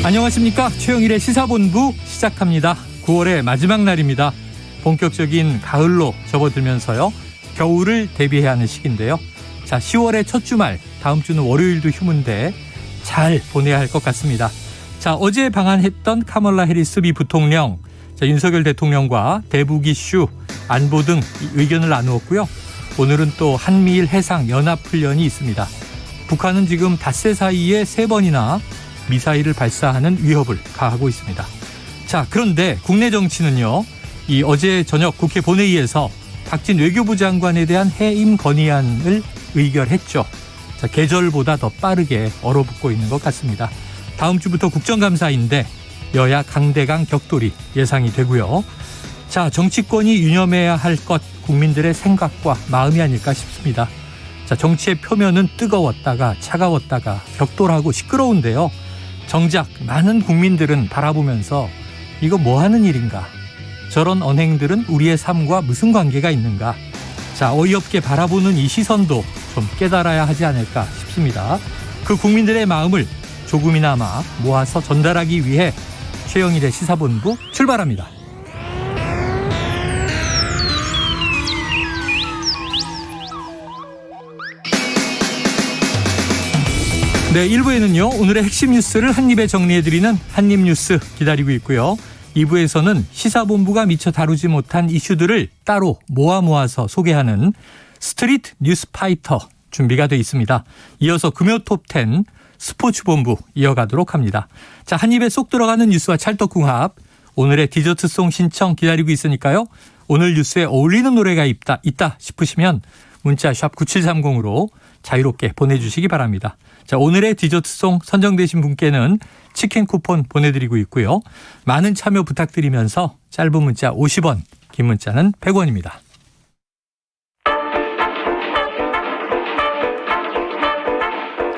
안녕하십니까. 최영일의 시사본부 시작합니다. 9월의 마지막 날입니다. 본격적인 가을로 접어들면서요. 겨울을 대비해야 하는 시기인데요. 자, 10월의 첫 주말, 다음 주는 월요일도 휴무인데 잘 보내야 할 것 같습니다. 자, 어제 방한했던 카멀라 해리스 미 부통령, 자, 윤석열 대통령과 대북 이슈, 안보 등 의견을 나누었고요. 오늘은 또 한미일 해상 연합훈련이 있습니다. 북한은 지금 닷새 사이에 3번이나 미사일을 발사하는 위협을 가하고 있습니다. 자, 그런데 국내 정치는요. 이 어제 저녁 국회 본회의에서 박진 외교부 장관에 대한 해임 건의안을 의결했죠. 자, 계절보다 더 빠르게 얼어붙고 있는 것 같습니다. 다음 주부터 국정감사인데 여야 강대강 격돌이 예상이 되고요. 자, 정치권이 유념해야 할 것 국민들의 생각과 마음이 아닐까 싶습니다. 자, 정치의 표면은 뜨거웠다가 차가웠다가 격돌하고 시끄러운데요. 정작 많은 국민들은 바라보면서 이거 뭐 하는 일인가? 저런 언행들은 우리의 삶과 무슨 관계가 있는가? 자, 어이없게 바라보는 이 시선도 좀 깨달아야 하지 않을까 싶습니다. 그 국민들의 마음을 조금이나마 모아서 전달하기 위해 최영일의 시사본부 출발합니다. 네, 1부에는요. 오늘의 핵심 뉴스를 한입에 정리해드리는 한입뉴스 기다리고 있고요. 2부에서는 시사본부가 미처 다루지 못한 이슈들을 따로 모아서 소개하는 스트리트 뉴스파이터 준비가 되어 있습니다. 이어서 금요 톱10 스포츠본부 이어가도록 합니다. 자, 한입에 쏙 들어가는 뉴스와 찰떡궁합, 오늘의 디저트송 신청 기다리고 있으니까요. 오늘 뉴스에 어울리는 노래가 있다 싶으시면 문자 샵 9730으로 자유롭게 보내주시기 바랍니다. 자, 오늘의 디저트송 선정되신 분께는 치킨 쿠폰 보내드리고 있고요. 많은 참여 부탁드리면서 짧은 문자 50원, 긴 문자는 100원입니다.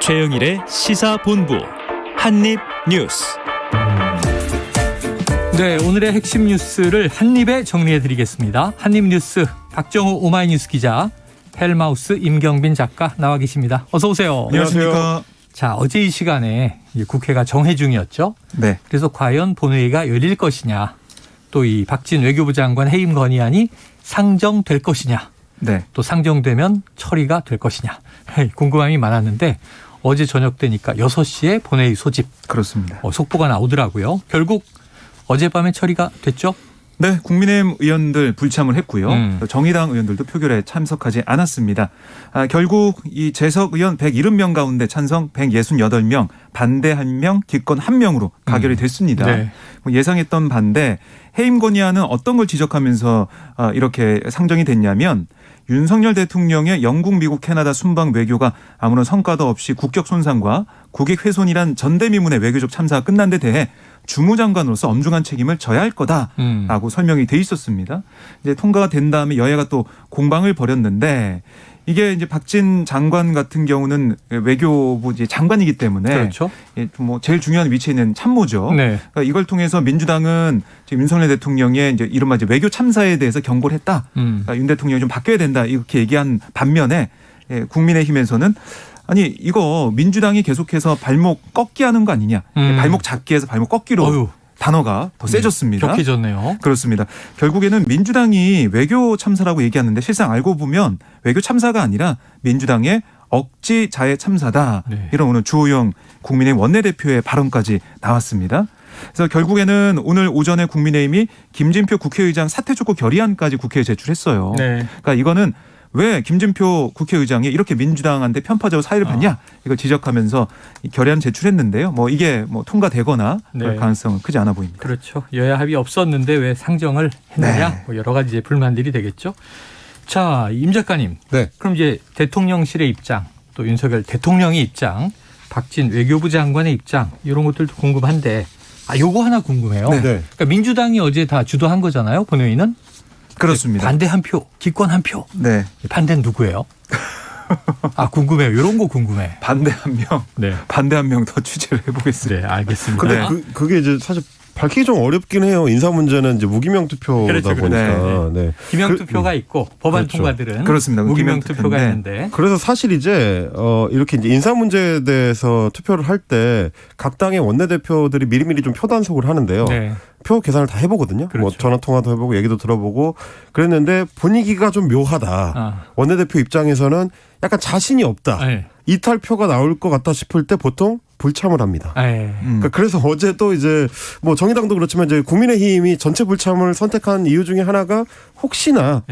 최영일의 시사본부 한입뉴스. 네, 오늘의 핵심 뉴스를 한입에 정리해드리겠습니다. 한입뉴스 박정호 오마이뉴스 기자, 헬마우스 임경빈 작가 나와 계십니다. 어서 오세요. 안녕하십니까. 자, 어제 이 시간에 국회가 정회 중이었죠. 네. 그래서 과연 본회의가 열릴 것이냐, 또 이 박진 외교부 장관 해임 건의안이 상정될 것이냐, 네. 또 상정되면 처리가 될 것이냐 궁금함이 많았는데 어제 저녁 되니까 6시에 본회의 소집. 그렇습니다. 속보가 나오더라고요. 결국 어젯밤에 처리가 됐죠. 네, 국민의힘 의원들 불참을 했고요. 정의당 의원들도 표결에 참석하지 않았습니다. 결국 이 재석 의원 170명 가운데 찬성 168명, 반대 1명, 기권 1명으로 가결이 됐습니다. 네. 예상했던 반대, 해임 건의안은 어떤 걸 지적하면서 이렇게 상정이 됐냐면 윤석열 대통령의 영국, 미국, 캐나다 순방 외교가 아무런 성과도 없이 국격 손상과 국익 훼손이란 전대미문의 외교적 참사가 끝난 데 대해 주무장관으로서 엄중한 책임을 져야 할 거다라고 설명이 돼 있었습니다. 이제 통과가 된 다음에 여야가 또 공방을 벌였는데 이게 이제 박진 장관 같은 경우는 외교부 이제 장관이기 때문에 그렇죠. 뭐 제일 중요한 위치에 있는 참모죠. 네. 그러니까 이걸 통해서 민주당은 지금 윤석열 대통령의 이제 이른바 이제 외교 참사에 대해서 경고를 했다. 그러니까 윤 대통령이 좀 바뀌어야 된다 이렇게 얘기한 반면에 국민의힘에서는 아니 이거 민주당이 계속해서 발목 꺾기 하는 거 아니냐. 발목 잡기 해서 발목 꺾기로 단어가 더 세졌습니다. 격해졌네요. 그렇습니다. 결국에는 민주당이 외교 참사라고 얘기하는데 실상 알고 보면 외교 참사가 아니라 민주당의 억지 자해 참사다. 네. 이런 오늘 주호영 국민의힘 원내대표의 발언까지 나왔습니다. 그래서 결국에는 오늘 오전에 국민의힘이 김진표 국회의장 사퇴 촉구 결의안까지 국회에 제출했어요. 네. 그러니까 이거는 왜 김진표 국회의장이 이렇게 민주당한테 편파적으로 사의를 받냐 이걸 지적하면서 결의안 제출했는데요. 뭐 이게 뭐 통과되거나 그럴 가능성은 크지 않아 보입니다. 그렇죠. 여야 합의 없었는데 왜 상정을 했느냐. 네. 뭐 여러 가지 이제 불만들이 되겠죠. 자, 임 작가님. 네. 그럼 이제 대통령실의 입장, 또 윤석열 대통령의 입장, 박진 외교부 장관의 입장 이런 것들도 궁금한데 요거 하나 궁금해요. 네. 그러니까 민주당이 어제 다 주도한 거잖아요. 본회의는. 그렇습니다. 반대 한 표, 기권 한 표. 네. 반대는 누구예요? 궁금해요. 이런 거 궁금해. 반대 한 명. 네. 반대 한 명 더 취재를 해보겠습니다. 네, 알겠습니다. 근데 네. 그게 이제 사실 밝히기 좀 어렵긴 해요. 인사 문제는 이제 무기명 투표다 그렇죠, 보니까. 네. 기명 투표가 있고 법안 그렇죠. 통과들은 그렇습니다. 무기명 기명 투표가 투표인데. 있는데 그래서 사실 이제 이렇게 이제 인사 문제에 대해서 투표를 할 때 각 당의 원내대표들이 미리미리 좀 표 단속을 하는데요. 네. 표 계산을 다 해보거든요. 그렇죠. 뭐 전화 통화도 해보고 얘기도 들어보고 그랬는데 분위기가 좀 묘하다. 아. 원내대표 입장에서는 약간 자신이 없다. 네. 이탈표가 나올 것 같다 싶을 때 보통 불참을 합니다. 네. 그러니까 그래서 어제 또 이제 뭐 정의당도 그렇지만 이제 국민의힘이 전체 불참을 선택한 이유 중에 하나가 혹시나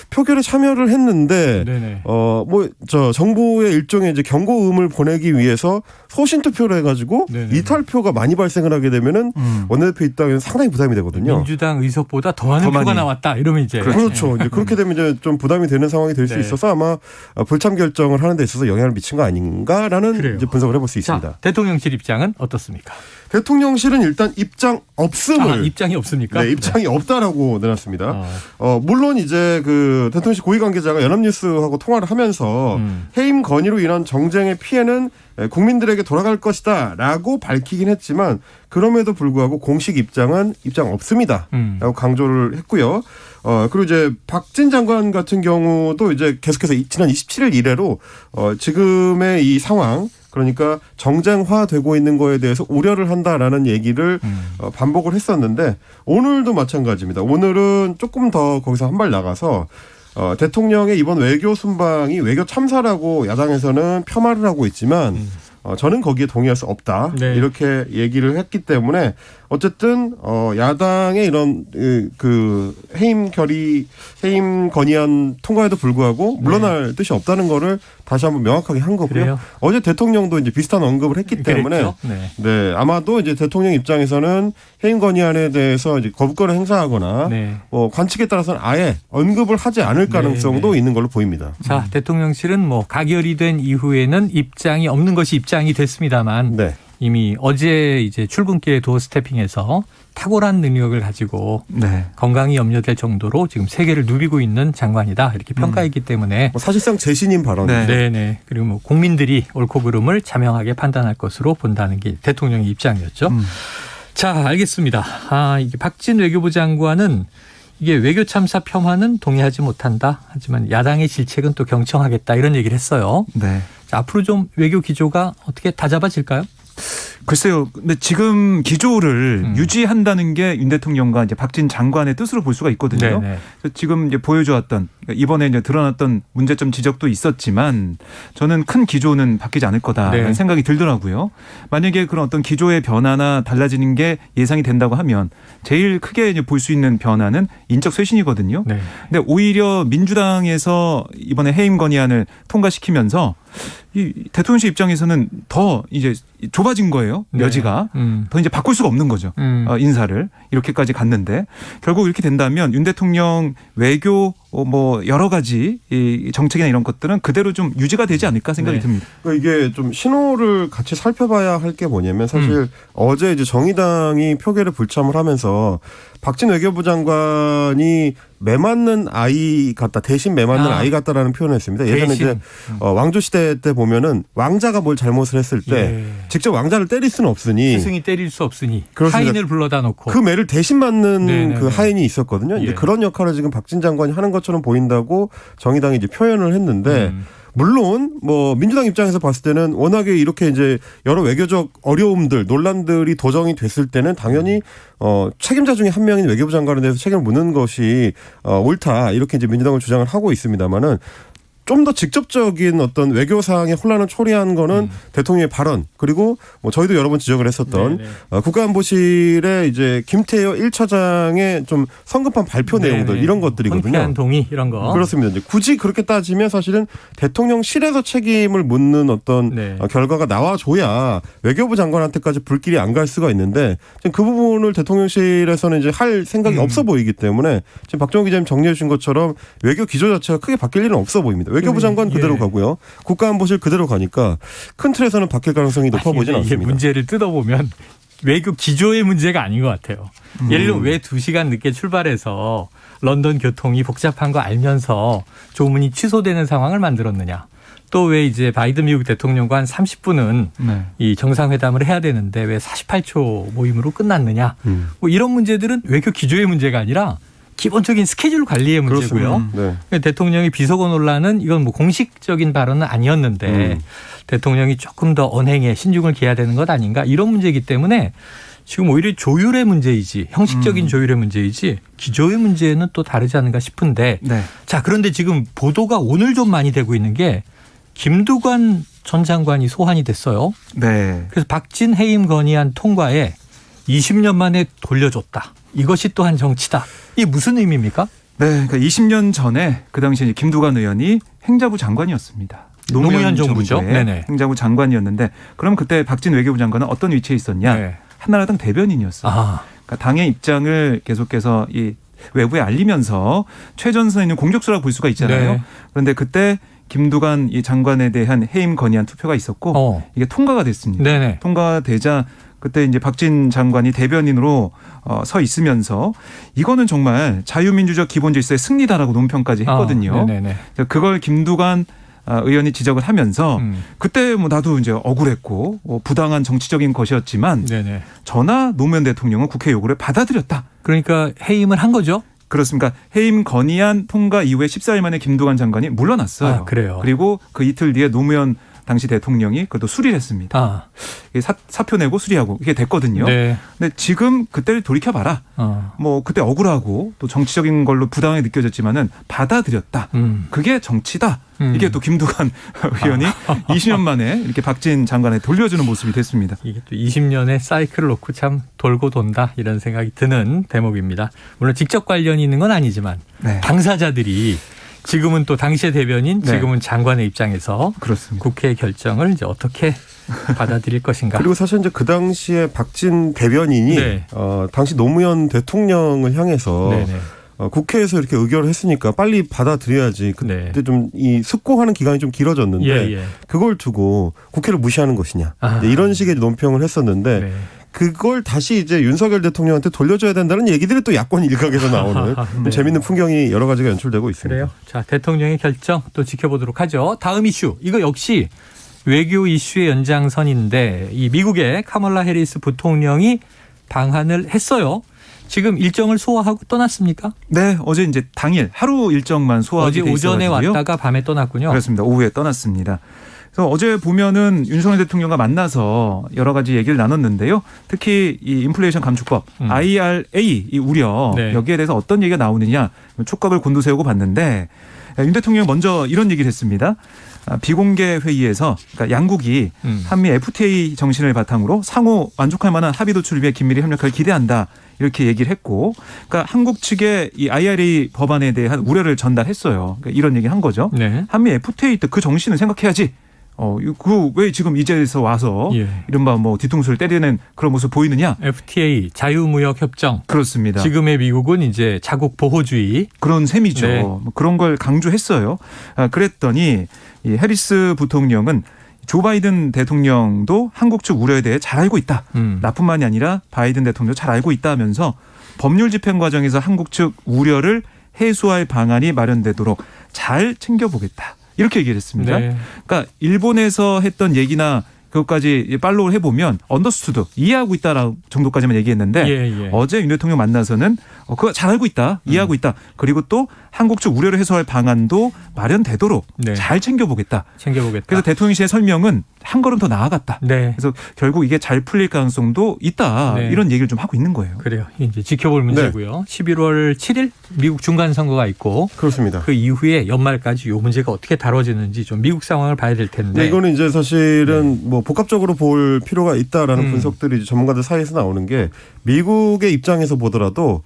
표결에 참여를 했는데 네네. 뭐 저 정부의 일종의 이제 경고음을 보내기 위해서 소신 투표를 해가지고 네네. 이탈표가 많이 발생을 하게 되면은 원내대표 입장에는 상당히 부담이 되거든요. 민주당 의석보다 더 많은 표가 나왔다 이러면 이제 그렇죠. 이제 그렇게 되면 이제 좀 부담이 되는 상황이 될 수 네. 있어서 아마 불참 결정을 하는 데 있어서 영향을 미친 거 아닌가라는 그래요. 이제 분석을 해볼 수 있습니다. 자, 대통령실 입장은 어떻습니까? 대통령실은 일단 입장 없음을 입장이 없습니까? 네, 입장이 없다라고 내놨습니다. 어. 물론 이제 그 대통령실 고위 관계자가 연합뉴스하고 통화를 하면서 해임 건의로 인한 정쟁의 피해는 국민들에게 돌아갈 것이다라고 밝히긴 했지만 그럼에도 불구하고 공식 입장은 입장 없습니다라고 강조를 했고요. 그리고 이제 박진 장관 같은 경우도 이제 계속해서 지난 27일 이래로 지금의 이 상황 그러니까 정쟁화되고 있는 거에 대해서 우려를 한다라는 얘기를 반복을 했었는데 오늘도 마찬가지입니다. 오늘은 조금 더 거기서 한 발 나가서 대통령의 이번 외교 순방이 외교 참사라고 야당에서는 폄하를 하고 있지만 저는 거기에 동의할 수 없다. 네. 이렇게 얘기를 했기 때문에 어쨌든 야당의 이런 그 해임 건의안 통과에도 불구하고 물러날 뜻이 없다는 거를 다시 한번 명확하게 한 거고요. 그래요? 어제 대통령도 이제 비슷한 언급을 했기 때문에 그랬죠? 네. 네, 아마도 이제 대통령 입장에서는 해임 건의안에 대해서 이제 거부권을 행사하거나 네. 관측에 따라서는 아예 언급을 하지 않을 가능성도 있는 걸로 보입니다. 자, 대통령실은 뭐 가결이 된 이후에는 입장이 없는 것이 입장이 됐습니다만 네. 이미 어제 이제 출근길에 도어 스태핑에서 탁월한 능력을 가지고 네. 건강이 염려될 정도로 지금 세계를 누비고 있는 장관이다 이렇게 평가했기 때문에 사실상 재신임 발언이죠. 네. 네네 그리고 뭐 국민들이 옳고 그름을 자명하게 판단할 것으로 본다는 게 대통령의 입장이었죠. 자, 알겠습니다. 이게 박진 외교부 장관은 이게 외교 참사 폄하는 동의하지 못한다. 하지만 야당의 질책은 또 경청하겠다 이런 얘기를 했어요. 네. 자, 앞으로 좀 외교 기조가 어떻게 다잡아질까요? 글쎄요. 근데 지금 기조를 유지한다는 게 윤 대통령과 이제 박진 장관의 뜻으로 볼 수가 있거든요. 네네. 그래서 지금 이제 보여주었던 이번에 이제 드러났던 문제점 지적도 있었지만 저는 큰 기조는 바뀌지 않을 거다라는 네. 생각이 들더라고요. 만약에 그런 어떤 기조의 변화나 달라지는 게 예상이 된다고 하면 제일 크게 이제 볼 수 있는 변화는 인적 쇄신이거든요. 네. 근데 오히려 민주당에서 이번에 해임 건의안을 통과시키면서 이 대통령실 입장에서는 더 이제 좁아진 거예요. 네. 여지가. 더 이제 바꿀 수가 없는 거죠. 인사를. 이렇게까지 갔는데 결국 이렇게 된다면 윤 대통령 외교 뭐 여러 가지 이 정책이나 이런 것들은 그대로 좀 유지가 되지 않을까 생각이 네. 듭니다. 그러니까 이게 좀 신호를 같이 살펴봐야 할 게 뭐냐면 사실 어제 이제 정의당이 표결에 불참을 하면서 박진 외교부 장관이 매맞는 아이 같다. 대신 매맞는 아이 같다라는 표현을 했습니다. 예전에 대신. 이제 왕조 시대 때 보면은 왕자가 뭘 잘못을 했을 때 예. 직접 왕자를 때릴 수는 없으니 스승이 때릴 수 없으니 그렇습니다. 하인을 불러다 놓고 그 매를 대신 맞는 네네네. 그 하인이 있었거든요. 이제 예. 그런 역할을 지금 박진 장관이 하는 것처럼 보인다고 정의당이 이제 표현을 했는데 물론 뭐 민주당 입장에서 봤을 때는 워낙에 이렇게 이제 여러 외교적 어려움들, 논란들이 도정이 됐을 때는 당연히 책임자 중에 한 명인 외교부 장관에 대해서 책임을 묻는 것이 옳다 이렇게 이제 민주당은 주장을 하고 있습니다만은. 좀 더 직접적인 어떤 외교상의 혼란을 초래한 거는 대통령의 발언 그리고 뭐 저희도 여러 번 지적을 했었던 국가안보실의 이제 김태효 1차장의 좀 성급한 발표 내용들 이런 것들이거든요. 헌쾌한 동의 이런 거. 그렇습니다. 이제 굳이 그렇게 따지면 사실은 대통령실에서 책임을 묻는 어떤 네. 결과가 나와줘야 외교부 장관한테까지 불길이 안 갈 수가 있는데 지금 그 부분을 대통령실에서는 이제 할 생각이 없어 보이기 때문에 지금 박정호 기자님 정리해 주신 것처럼 외교 기조 자체가 크게 바뀔 일은 없어 보입니다. 외교부 장관 그대로 가고요. 국가안보실 그대로 가니까 큰 틀에서는 바뀔 가능성이 높아 보이진 이게 않습니다. 문제를 뜯어보면 외교 기조의 문제가 아닌 것 같아요. 예를 들어 왜 2시간 늦게 출발해서 런던 교통이 복잡한 거 알면서 조문이 취소되는 상황을 만들었느냐. 또 왜 이제 바이든 미국 대통령과 한 30분은 네. 이 정상회담을 해야 되는데 왜 48초 모임으로 끝났느냐. 뭐 이런 문제들은 외교 기조의 문제가 아니라 기본적인 스케줄 관리의 문제고요. 네. 대통령이 비서고 논란은 이건 뭐 공식적인 발언은 아니었는데 대통령이 조금 더 언행에 신중을 기해야 되는 것 아닌가 이런 문제이기 때문에 지금 오히려 조율의 문제이지 형식적인 조율의 문제이지 기조의 문제는 또 다르지 않은가 싶은데 네. 자 그런데 지금 보도가 오늘 좀 많이 되고 있는 게 김두관 전 장관이 소환이 됐어요. 네. 그래서 박진 해임 건의안 통과에 20년 만에 돌려줬다. 이것이 또한 정치다. 이게 무슨 의미입니까? 네. 그러니까 20년 전에 그 당시에 김두관 의원이 행자부 장관이었습니다. 노무현 정부죠. 정부의 네네. 행자부 장관이었는데 그럼 그때 박진 외교부 장관은 어떤 위치에 있었냐? 네. 한나라당 대변인이었어요. 아, 그러니까 당의 입장을 계속해서 이 외부에 알리면서 최전선에 있는 공격수라고 볼 수가 있잖아요. 네. 그런데 그때 김두관 이 장관에 대한 해임 건의안 투표가 있었고 이게 통과가 됐습니다. 네네. 통과되자 그때 이제 박진 장관이 대변인으로 서 있으면서 이거는 정말 자유민주적 기본 질서의 승리다라고 논평까지 했거든요. 네네네. 그걸 김두관 의원이 지적을 하면서 그때 뭐 나도 이제 억울했고 부당한 정치적인 것이었지만 네네. 저나 노무현 대통령은 국회 요구를 받아들였다. 그러니까 해임을 한 거죠. 그렇습니까? 해임 건의안 통과 이후에 14일 만에 김두관 장관이 물러났어요. 아, 그래요. 그리고 그 이틀 뒤에 노무현 당시 대통령이 그것도 수리를 했습니다. 아, 이게 사표 내고 수리하고 이게 됐거든요. 네. 근데 지금 그때를 돌이켜봐라. 뭐 그때 억울하고 또 정치적인 걸로 부당하게 느껴졌지만은 받아들였다. 그게 정치다. 이게 또 김두관 의원이 20년 만에 이렇게 박진 장관에 돌려주는 모습이 됐습니다. 이게 또 20년의 사이클을 놓고 참 돌고 돈다 이런 생각이 드는 대목입니다. 물론 직접 관련이 있는 건 아니지만 네. 당사자들이 지금은 또 당시의 대변인, 네. 지금은 장관의 입장에서 그렇습니다. 국회의 결정을 이제 어떻게 받아들일 것인가. 그리고 사실 이제 그 당시에 박진 대변인이 네. 당시 노무현 대통령을 향해서 네네. 국회에서 이렇게 의결을 했으니까 빨리 받아들여야지. 그때 네. 좀 이 숙고하는 기간이 좀 길어졌는데 예. 그걸 두고 국회를 무시하는 것이냐. 아. 이제 이런 식의 논평을 했었는데 네. 그걸 다시 이제 윤석열 대통령한테 돌려줘야 된다는 얘기들이 또 야권 일각에서 나오는 네. 재밌는 풍경이 여러 가지가 연출되고 있습니다. 그래요. 자, 대통령의 결정 또 지켜보도록 하죠. 다음 이슈. 이거 역시 외교 이슈의 연장선인데 이 미국의 카멀라 해리스 부통령이 방한을 했어요. 지금 일정을 소화하고 떠났습니까? 네, 어제 이제 당일 하루 일정만 소화하게 어제 돼 오전에 있어가지고요. 왔다가 밤에 떠났군요. 그렇습니다. 오후에 떠났습니다. 그래서 어제 보면은 윤석열 대통령과 만나서 여러 가지 얘기를 나눴는데요. 특히 이 인플레이션 감축법 IRA 이 우려 네. 여기에 대해서 어떤 얘기가 나오느냐 촉각을 곤두세우고 봤는데 윤 대통령이 먼저 이런 얘기를 했습니다. 비공개 회의에서 그러니까 양국이 한미 FTA 정신을 바탕으로 상호 만족할 만한 합의 도출을 위해 긴밀히 협력할 기대한다. 이렇게 얘기를 했고, 그러니까 한국 측에 이 IRA 법안에 대한 우려를 전달했어요. 그러니까 이런 얘기를 한 거죠. 네. 한미 FTA 때 그 정신을 생각해야지. 그 왜 지금 이제서 와서 예. 이른바 뭐 뒤통수를 때리는 그런 모습 보이느냐? FTA 자유무역 협정. 그렇습니다. 지금의 미국은 이제 자국 보호주의. 그런 셈이죠. 네. 뭐 그런 걸 강조했어요. 그랬더니 이 해리스 부통령은 조 바이든 대통령도 한국 측 우려에 대해 잘 알고 있다. 나뿐만이 아니라 바이든 대통령도 잘 알고 있다 하면서 법률 집행 과정에서 한국 측 우려를 해소할 방안이 마련되도록 잘 챙겨보겠다. 이렇게 얘기를 했습니다. 네. 그러니까 일본에서 했던 얘기나 그것까지 팔로우를 해보면 언더스투드 이해하고 있다라는 정도까지만 얘기했는데 예. 어제 윤 대통령 만나서는 그거 잘 알고 있다. 이해하고 있다. 그리고 또 한국 측 우려를 해소할 방안도 마련되도록 네. 잘 챙겨보겠다. 챙겨보겠다. 그래서 대통령실의 설명은 한 걸음 더 나아갔다. 네. 그래서 결국 이게 잘 풀릴 가능성도 있다. 네. 이런 얘기를 좀 하고 있는 거예요. 그래요. 이제 지켜볼 문제고요. 11월 7일 미국 중간 선거가 있고 그렇습니다. 그 이후에 연말까지 이 문제가 어떻게 다뤄지는지 좀 미국 상황을 봐야 될 텐데. 네, 이거는 이제 사실은 뭐 복합적으로 볼 필요가 있다라는 분석들이 전문가들 사이에서 나오는 게 미국의 입장에서 보더라도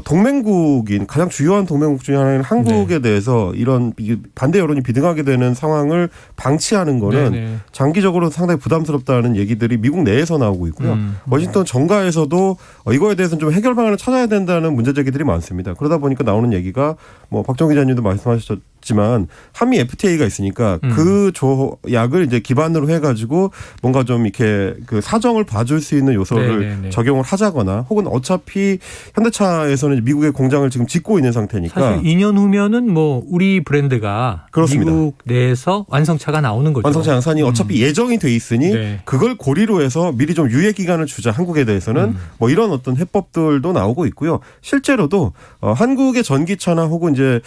동맹국인 가장 주요한 동맹국 중에 하나인 한국에 대해서 이런 반대 여론이 비등하게 되는 상황을 방치하는 거는 네네. 장기적으로 상당히 부담스럽다는 얘기들이 미국 내에서 나오고 있고요. 워싱턴 정가에서도 이거에 대해서는 좀 해결 방안을 찾아야 된다는 문제 제기들이 많습니다. 그러다 보니까 나오는 얘기가 뭐 박정 기자님도 말씀하셨지만 한미 FTA가 있으니까 그 조약을 이제 기반으로 해가지고 뭔가 좀 이렇게 그 사정을 봐줄 수 있는 요소를 네네네. 적용을 하자거나 혹은 어차피 현대차 나라에서는 미국의 공장을 지금 짓고 있는 상태니까. 사실 2년 후면은 뭐 우리 브랜드가 그렇습니다. 미국 내에서 완성차가 나오는 거죠. 완성차 양산이 어차피 예정이 돼 있으니 네. 그걸 고리로 해서 미리 좀 유예 기간을 주자 한국에 대해서는 뭐 이런 어떤 해법들도 나오고 있고요. 실제로도 한국의 전기차나 혹은 이제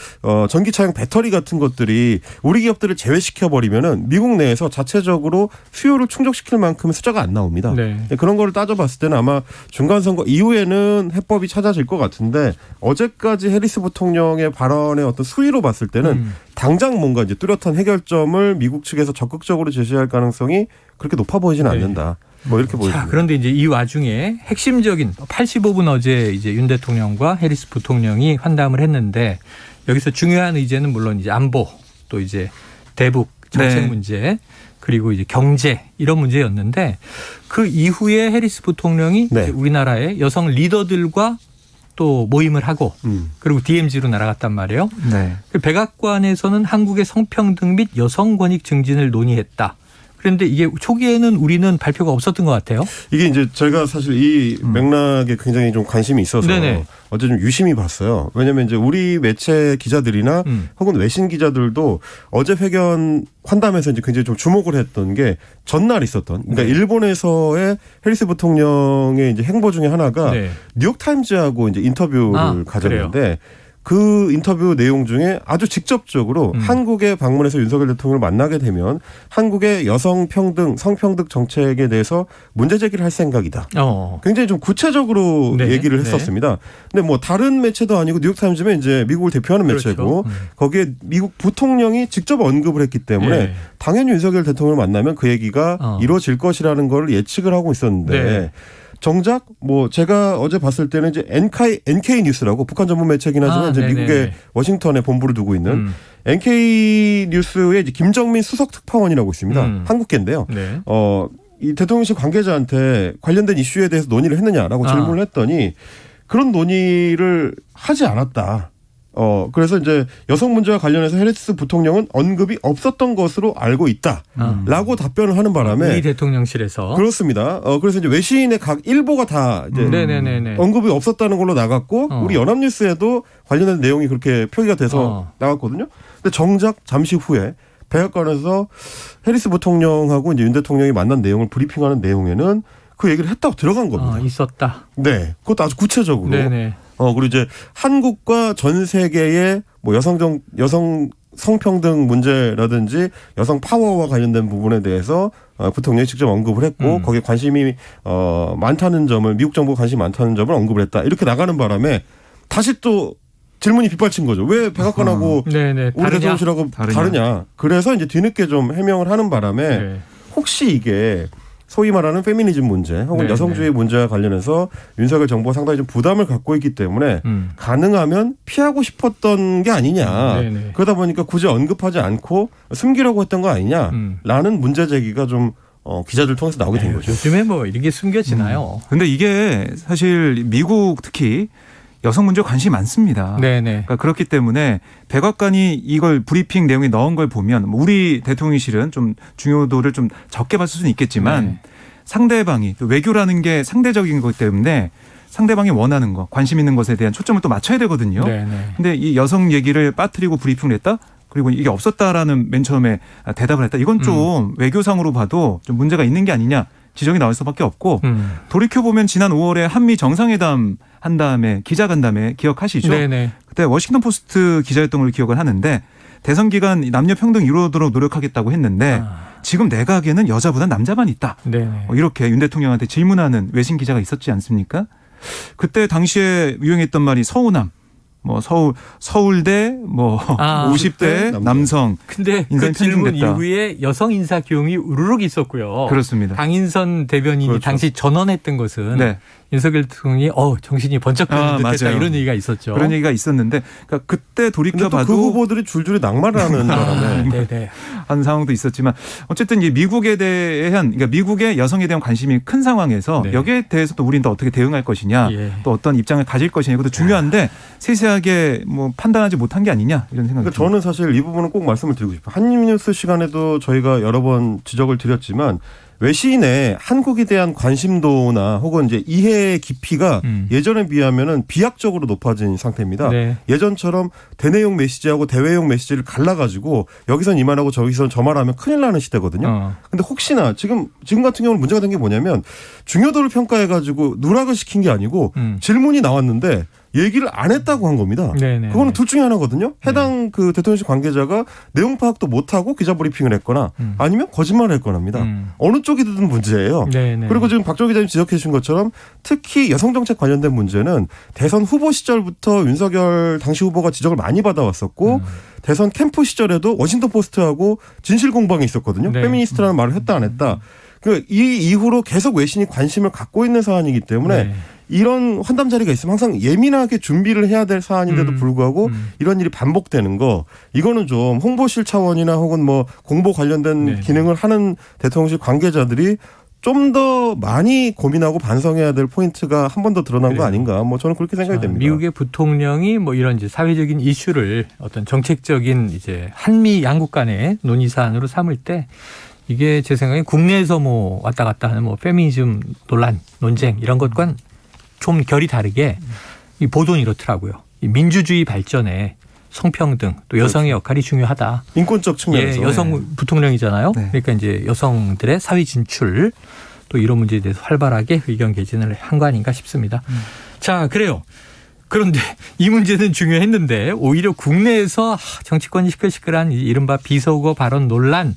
전기차용 배터리 같은 것들이 우리 기업들을 제외시켜 버리면은 미국 내에서 자체적으로 수요를 충족시킬 만큼의 숫자가 안 나옵니다. 네. 그런 거를 따져봤을 때는 아마 중간 선거 이후에는 해법이 찾아질 것 같은데 어제까지 해리스 부통령의 발언의 어떤 수위로 봤을 때는 당장 뭔가 이제 뚜렷한 해결점을 미국 측에서 적극적으로 제시할 가능성이 그렇게 높아 보이지는 네. 않는다. 뭐 이렇게 보입니다. 자, 그런데 이제 이 와중에 핵심적인 85분 어제 이제 윤 대통령과 해리스 부통령이 환담을 했는데 여기서 중요한 의제는 물론 이제 안보 또 이제 대북 정책 네. 문제 그리고 이제 경제 이런 문제였는데 그 이후에 해리스 부통령이 네. 이제 우리나라의 여성 리더들과 또 모임을 하고 그리고 DMZ로 날아갔단 말이에요. 네. 그 백악관에서는 한국의 성평등 및 여성 권익 증진을 논의했다. 그런데 이게 초기에는 우리는 발표가 없었던 것 같아요. 이게 이제 제가 사실 이 맥락에 굉장히 좀 관심이 있어서 네네. 어제 좀 유심히 봤어요. 왜냐하면 이제 우리 매체 기자들이나 혹은 외신 기자들도 어제 회견 환담에서 이제 굉장히 좀 주목을 했던 게 전날 있었던 그러니까 네. 일본에서의 해리스 부통령의 이제 행보 중에 하나가 네. 뉴욕 타임즈하고 이제 인터뷰를 아, 가졌는데 그 인터뷰 내용 중에 아주 직접적으로 한국에 방문해서 윤석열 대통령을 만나게 되면 한국의 여성 평등, 성평등 정책에 대해서 문제 제기를 할 생각이다. 굉장히 좀 구체적으로 네, 얘기를 네. 했었습니다. 근데 뭐 다른 매체도 아니고 뉴욕타임즈면 이제 미국을 대표하는 그렇죠. 매체고 거기에 미국 부통령이 직접 언급을 했기 때문에 네. 당연히 윤석열 대통령을 만나면 그 얘기가 이루어질 것이라는 걸 예측을 하고 있었는데 네. 정작 뭐 제가 어제 봤을 때는 이제 NK 뉴스라고 북한 전문 매체긴 하지만 이제 네네네. 미국의 워싱턴에 본부를 두고 있는 NK 뉴스의 이제 김정민 수석 특파원이라고 있습니다. 한국계인데요. 네. 이 대통령실 관계자한테 관련된 이슈에 대해서 논의를 했느냐라고 질문을 했더니 그런 논의를 하지 않았다. 그래서 이제 여성 문제와 관련해서 해리스 부통령은 언급이 없었던 것으로 알고 있다라고 답변을 하는 바람에 우리 대통령실에서 그렇습니다. 그래서 이제 외신의 각 일보가 다 이제 네네네네. 언급이 없었다는 걸로 나갔고 우리 연합뉴스에도 관련된 내용이 그렇게 표기가 돼서 나갔거든요. 근데 정작 잠시 후에 백악관에서 해리스 부통령하고 이제 윤 대통령이 만난 내용을 브리핑하는 내용에는 그 얘기를 했다고 들어간 겁니다. 있었다. 네, 그것도 아주 구체적으로. 네네. 그리고 이제 한국과 전 세계의 뭐 여성 성평등 문제라든지 여성 파워와 관련된 부분에 대해서 부통령이 직접 언급을 했고 거기에 관심이 많다는 점을 미국 정부가 관심이 많다는 점을 언급을 했다. 이렇게 나가는 바람에 다시 또 질문이 빗발친 거죠. 왜 백악관하고 네네. 우리 대통령실하고 다르냐. 그래서 이제 뒤늦게 좀 해명을 하는 바람에 네. 혹시 이게 소위 말하는 페미니즘 문제 혹은 네, 여성주의 문제와 관련해서 윤석열 정부가 상당히 좀 부담을 갖고 있기 때문에 가능하면 피하고 싶었던 게 아니냐. 네네. 그러다 보니까 굳이 언급하지 않고 숨기려고 했던 거 아니냐라는 문제 제기가 좀 기자들 통해서 나오게 된 거죠. 요즘에 뭐 이런 게 숨겨지나요? 근데 이게 사실 미국 특히 여성 문제에 관심이 많습니다. 네네. 그러니까 그렇기 때문에 백악관이 이걸 브리핑 내용에 넣은 걸 보면 우리 대통령실은 좀 중요도를 좀 적게 봤을 수는 있겠지만 상대방이 또 외교라는 게 상대적인 거기 때문에 상대방이 원하는 거, 관심 있는 것에 대한 초점을 또 맞춰야 되거든요. 네네. 근데 이 여성 얘기를 빠뜨리고 브리핑을 했다? 그리고 이게 없었다라는 맨 처음에 대답을 했다. 이건 좀 외교상으로 봐도 좀 문제가 있는 게 아니냐 지적이 나올 수밖에 없고 돌이켜보면 지난 5월에 한미 정상회담 한 다음에 기자간담회 기억하시죠? 네네. 그때 워싱턴 포스트 기자였던 걸 기억을 하는데 대선 기간 남녀 평등 이루도록 노력하겠다고 했는데 지금 내각에는 여자보다 남자만 있다. 네네. 이렇게 윤 대통령한테 질문하는 외신 기자가 있었지 않습니까? 그때 당시에 유행했던 말이 서우남. 뭐 서울대 뭐 50대 남성 근데 그 인사에 질문 편중됐다. 이후에 여성 인사 기용이 우르륵 있었고요. 그렇습니다. 강인선 대변인이 그렇죠. 당시 전언했던 것은 네. 윤석열 대통령이 정신이 번쩍 드는 듯했다 맞아요. 이런 얘기가 있었죠. 그런 얘기가 있었는데 그러니까 그때 근데 또 그 돌이켜봐도 후보들이 줄줄이 낙마를 하는 바람에 네네. 한 상황도 있었지만 어쨌든 이 미국에 대한 그러니까 미국의 여성에 대한 관심이 큰 상황에서 네. 여기에 대해서 또 우리는 또 어떻게 대응할 것이냐 예. 또 어떤 입장을 가질 것이냐 이것도 중요한데 세세하게 뭐 판단하지 못한 게 아니냐 이런 생각이 그러니까 듭니다. 저는 사실 이 부분은 꼭 말씀을 드리고 싶어요. 한입뉴스 시간에도 저희가 여러 번 지적을 드렸지만 외신의 한국에 대한 관심도나 혹은 이제 이해의 깊이가 예전에 비하면은 비약적으로 높아진 상태입니다. 네. 예전처럼 대내용 메시지하고 대외용 메시지를 갈라가지고 여기선 이만하고 저기선 저 말하면 큰일 나는 시대거든요. 근데 혹시나 지금 같은 경우는 문제가 된 게 뭐냐면 중요도를 평가해가지고 누락을 시킨 게 아니고 질문이 나왔는데 얘기를 안 했다고 한 겁니다. 네네. 그거는 둘 중에 하나거든요. 해당 그 대통령실 관계자가 내용 파악도 못하고 기자 브리핑을 했거나 아니면 거짓말을 했거나 합니다. 어느 쪽이든 문제예요. 네네. 그리고 지금 박정희 기자님 지적해 주신 것처럼 특히 여성정책 관련된 문제는 대선 후보 시절부터 윤석열 당시 후보가 지적을 많이 받아왔었고 대선 캠프 시절에도 워싱턴 포스트하고 진실 공방이 있었거든요. 네. 페미니스트라는 말을 했다 안 했다. 이 이후로 계속 외신이 관심을 갖고 있는 사안이기 때문에 네. 이런 환담 자리가 있으면 항상 예민하게 준비를 해야 될 사안인데도 불구하고 이런 일이 반복되는 거 이거는 좀 홍보실 차원이나 혹은 뭐 공보 관련된 네. 기능을 하는 대통령실 관계자들이 좀 더 많이 고민하고 반성해야 될 포인트가 한 번 더 드러난 그래요. 거 아닌가 뭐 저는 그렇게 생각이 됩니다. 미국의 부통령이 뭐 이런 이제 사회적인 이슈를 어떤 정책적인 이제 한미 양국 간의 논의 사안으로 삼을 때 이게 제 생각에 국내에서 뭐 왔다 갔다 하는 뭐 페미니즘 논란, 논쟁 이런 것과는 좀 결이 다르게 이 보도는 이렇더라고요. 이 민주주의 발전에 성평등 또 여성의 역할이 중요하다. 인권적 측면에서 예, 여성 부통령이잖아요. 네. 그러니까 이제 여성들의 사회 진출 또 이런 문제에 대해서 활발하게 의견 개진을 한 거 아닌가 싶습니다. 자, 그래요. 그런데 이 문제는 중요했는데 오히려 국내에서 정치권이 시끌시끌한 이른바 비속어 발언 논란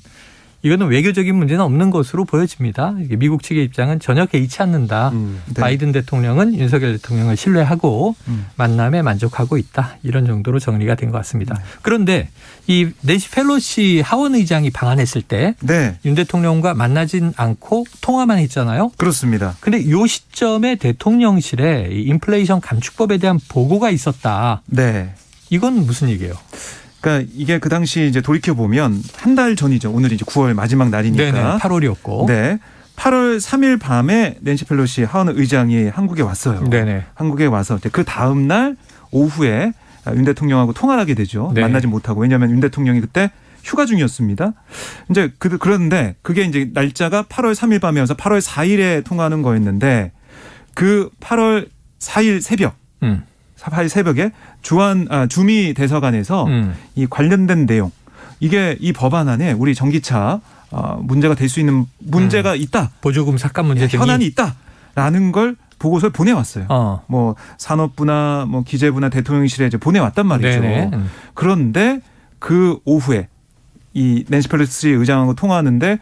이거는 외교적인 문제는 없는 것으로 보여집니다. 미국 측의 입장은 전혀 개의치 않는다. 네. 바이든 대통령은 윤석열 대통령을 신뢰하고 만남에 만족하고 있다. 이런 정도로 정리가 된 것 같습니다. 그런데 이 낸시 펠로시 하원 의장이 방한했을 때 네, 윤 대통령과 만나진 않고 통화만 했잖아요. 그렇습니다. 근데 이 시점에 대통령실에 이 인플레이션 감축법에 대한 보고가 있었다. 네. 이건 무슨 얘기예요? 그러니까 이게 그 당시 이제 돌이켜 보면 한 달 전이죠. 오늘 이제 9월 마지막 날이니까. 네네. 8월이었고. 네. 8월 3일 밤에 낸시 펠로시 하원 의장이 한국에 왔어요. 네네. 한국에 와서 그 다음 날 오후에 윤 대통령하고 통화를 하게 되죠. 네. 만나지 못하고. 왜냐하면 윤 대통령이 그때 휴가 중이었습니다. 이제 그런데 그게 이제 날짜가 8월 3일 밤이어서 8월 4일에 통화하는 거였는데 그 8월 4일 새벽 8일 새벽에 주미 대사관에서 이 관련된 내용 이게 이 법안안에 우리 전기차 문제가 될 수 있는 문제가 있다. 보조금 삭감 문제 등이 현안이 있다라는 걸 보고서를 보내왔어요. 뭐 산업부나 뭐 기재부나 대통령실에 이제 보내왔단 말이죠. 네네. 그런데 그 오후에 이 낸시 펠로시 의장하고 통화하는데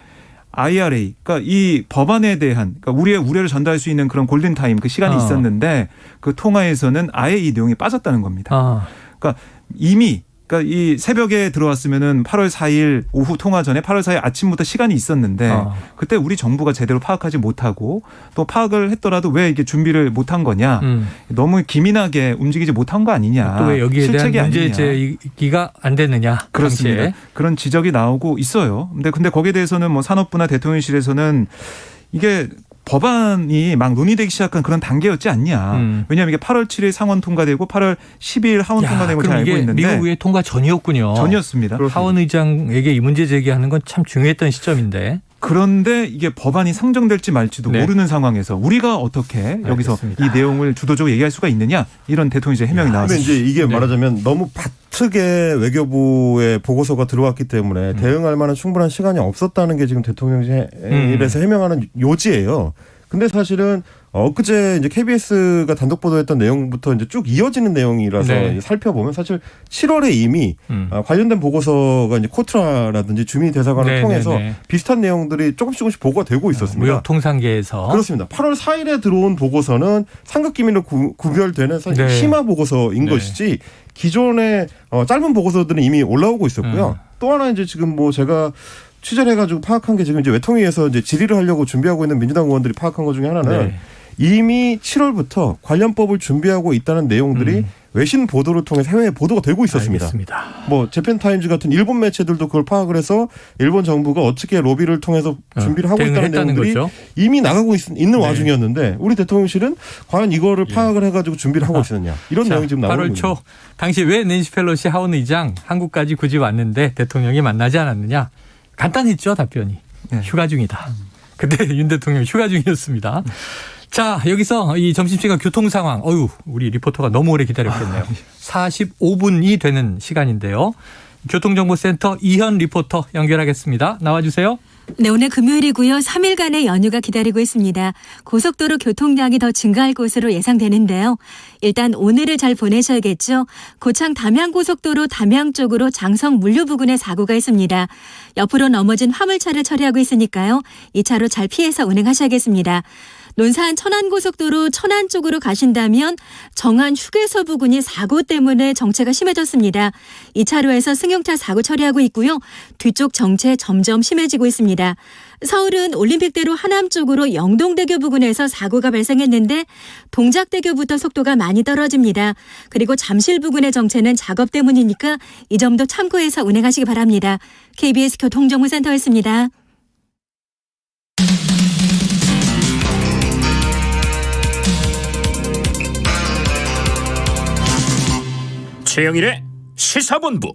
IRA, 그러니까 이 법안에 대한 그러니까 우리의 우려를 전달할 수 있는 그런 골든 타임 그 시간이 있었는데 그 통화에서는 아예 이 내용이 빠졌다는 겁니다. 그러니까 이미 그러니까 이 새벽에 들어왔으면은 8월 4일 오후 통화 전에 8월 4일 아침부터 시간이 있었는데 그때 우리 정부가 제대로 파악하지 못하고 또 파악을 했더라도 왜 이게 준비를 못한 거냐. 너무 기민하게 움직이지 못한 거 아니냐. 또 왜 여기에 대한 실책이 문제 아니냐. 제기가 안 됐느냐. 그렇습니다. 당시에. 그런 지적이 나오고 있어요. 근데 거기에 대해서는 뭐 산업부나 대통령실에서는 이게 법안이 막 논의되기 시작한 그런 단계였지 않냐. 왜냐하면 이게 8월 7일 상원 통과되고 8월 10일 하원 통과되고 잘 알고 있는데 미국 의회 통과 전이었군요. 전이었습니다. 하원 의장에게 이 문제 제기하는 건 참 중요했던 시점인데. 그런데 이게 법안이 상정될지 말지도 네. 모르는 상황에서 우리가 어떻게 여기서 알겠습니다. 이 내용을 주도적으로 얘기할 수가 있느냐 이런 대통령실 해명이 근데 나왔습니다. 이제 이게 네. 말하자면 너무 바특의 외교부의 보고서가 들어왔기 때문에 대응할 만한 충분한 시간이 없었다는 게 지금 대통령실에서 해명하는 요지예요. 근데 사실은 엊그제 이제 KBS가 단독 보도했던 내용부터 이제 쭉 이어지는 내용이라서 네. 살펴보면 사실 7월에 이미 관련된 보고서가 이제 코트라라든지 주민 대사관을 네, 통해서 네, 네. 비슷한 내용들이 조금씩 보고가 되고 있었습니다. 무역통상계에서. 그렇습니다. 8월 4일에 들어온 보고서는 상급기밀로 구별되는 사실 네. 심화 보고서인 네. 것이지 기존의 짧은 보고서들은 이미 올라오고 있었고요. 또 하나 이제 지금 뭐 제가 취재를 해가지고 파악한 게 지금 이제 외통위에서 이제 질의를 하려고 준비하고 있는 민주당 의원들이 파악한 것 중에 하나는 네. 이미 7월부터 관련법을 준비하고 있다는 내용들이 외신 보도를 통해서 해외에 보도가 되고 있었습니다. 알겠습니다. 뭐 재팬타임즈 같은 일본 매체들도 그걸 파악을 해서 일본 정부가 어떻게 로비를 통해서 준비를 하고 있다는 대응을 했다는 내용들이 거죠. 이미 나가고 있는 네. 와중이었는데 우리 대통령실은 과연 이거를 파악을 해가지고 준비를 하고 있었느냐 이런 자, 내용이 지금 나오고 8월 초 당시 왜 낸시 펠로시 하원 의장 한국까지 굳이 왔는데 대통령이 만나지 않았느냐. 간단했죠 답변이. 네. 휴가 중이다. 그때 윤 대통령 휴가 중이었습니다. 자, 여기서 이 점심시간 교통 상황. 우리 리포터가 너무 오래 기다렸겠네요. 45분이 되는 시간인데요. 교통정보센터 이현 리포터 연결하겠습니다. 나와주세요. 네, 오늘 금요일이고요. 3일간의 연휴가 기다리고 있습니다. 고속도로 교통량이 더 증가할 것으로 예상되는데요. 일단 오늘을 잘 보내셔야겠죠. 고창 담양고속도로 담양 쪽으로 장성 물류 부근에 사고가 있습니다. 옆으로 넘어진 화물차를 처리하고 있으니까요. 이 차로 잘 피해서 운행하셔야겠습니다. 논산 천안고속도로 천안 쪽으로 가신다면 정안 휴게소 부근이 사고 때문에 정체가 심해졌습니다. 이 차로에서 승용차 사고 처리하고 있고요. 뒤쪽 정체 점점 심해지고 있습니다. 서울은 올림픽대로 하남 쪽으로 영동대교 부근에서 사고가 발생했는데 동작대교부터 속도가 많이 떨어집니다. 그리고 잠실 부근의 정체는 작업 때문이니까 이 점도 참고해서 운행하시기 바랍니다. KBS 교통정보센터였습니다. 최영일의 시사본부.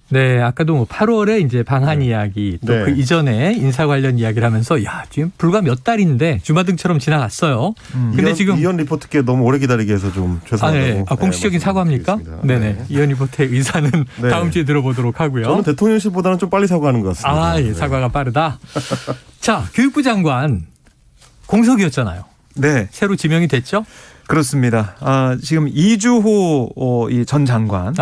네, 아까도 뭐 8월에 이제 방한 이야기 또 네. 그 이전에 인사 관련 이야기를 하면서 지금 불과 몇 달인데 주마등처럼 지나갔어요. 근데 지금 이현 리포트께 너무 오래 기다리게 해서 좀 죄송하다고. 공식적인 사과입니까? 네네. 이현 리포트의 의사는 네. 다음 주에 들어보도록 하고요. 저는 대통령실보다는 좀 빨리 사과하는 것 같습니다. 예, 사과가 빠르다. 자, 교육부 장관 공석이었잖아요. 네, 새로 지명이 됐죠? 그렇습니다. 지금 이주호 전 장관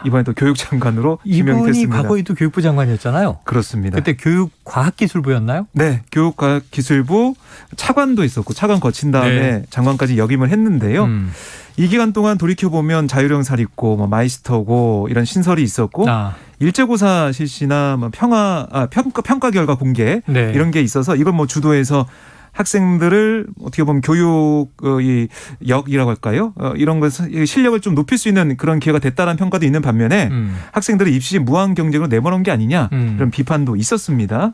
이번에 또 교육장관으로 지명이 이분이 됐습니다. 과거에도 교육부 장관이었잖아요. 그렇습니다. 그때 교육과학기술부였나요? 네, 교육과학기술부 차관도 있었고 차관 거친 다음에 네. 장관까지 역임을 했는데요. 이 기간 동안 돌이켜보면 자율형 사립고 마이스터고 이런 신설이 있었고 일제고사 실시나 평가 결과 공개 네. 이런 게 있어서 이걸 주도해서 학생들을 어떻게 보면 교육 이 역이라고 할까요? 이런 것 실력을 좀 높일 수 있는 그런 기회가 됐다는 평가도 있는 반면에 학생들을 입시 무한 경쟁으로 내몰은 게 아니냐 이런 비판도 있었습니다.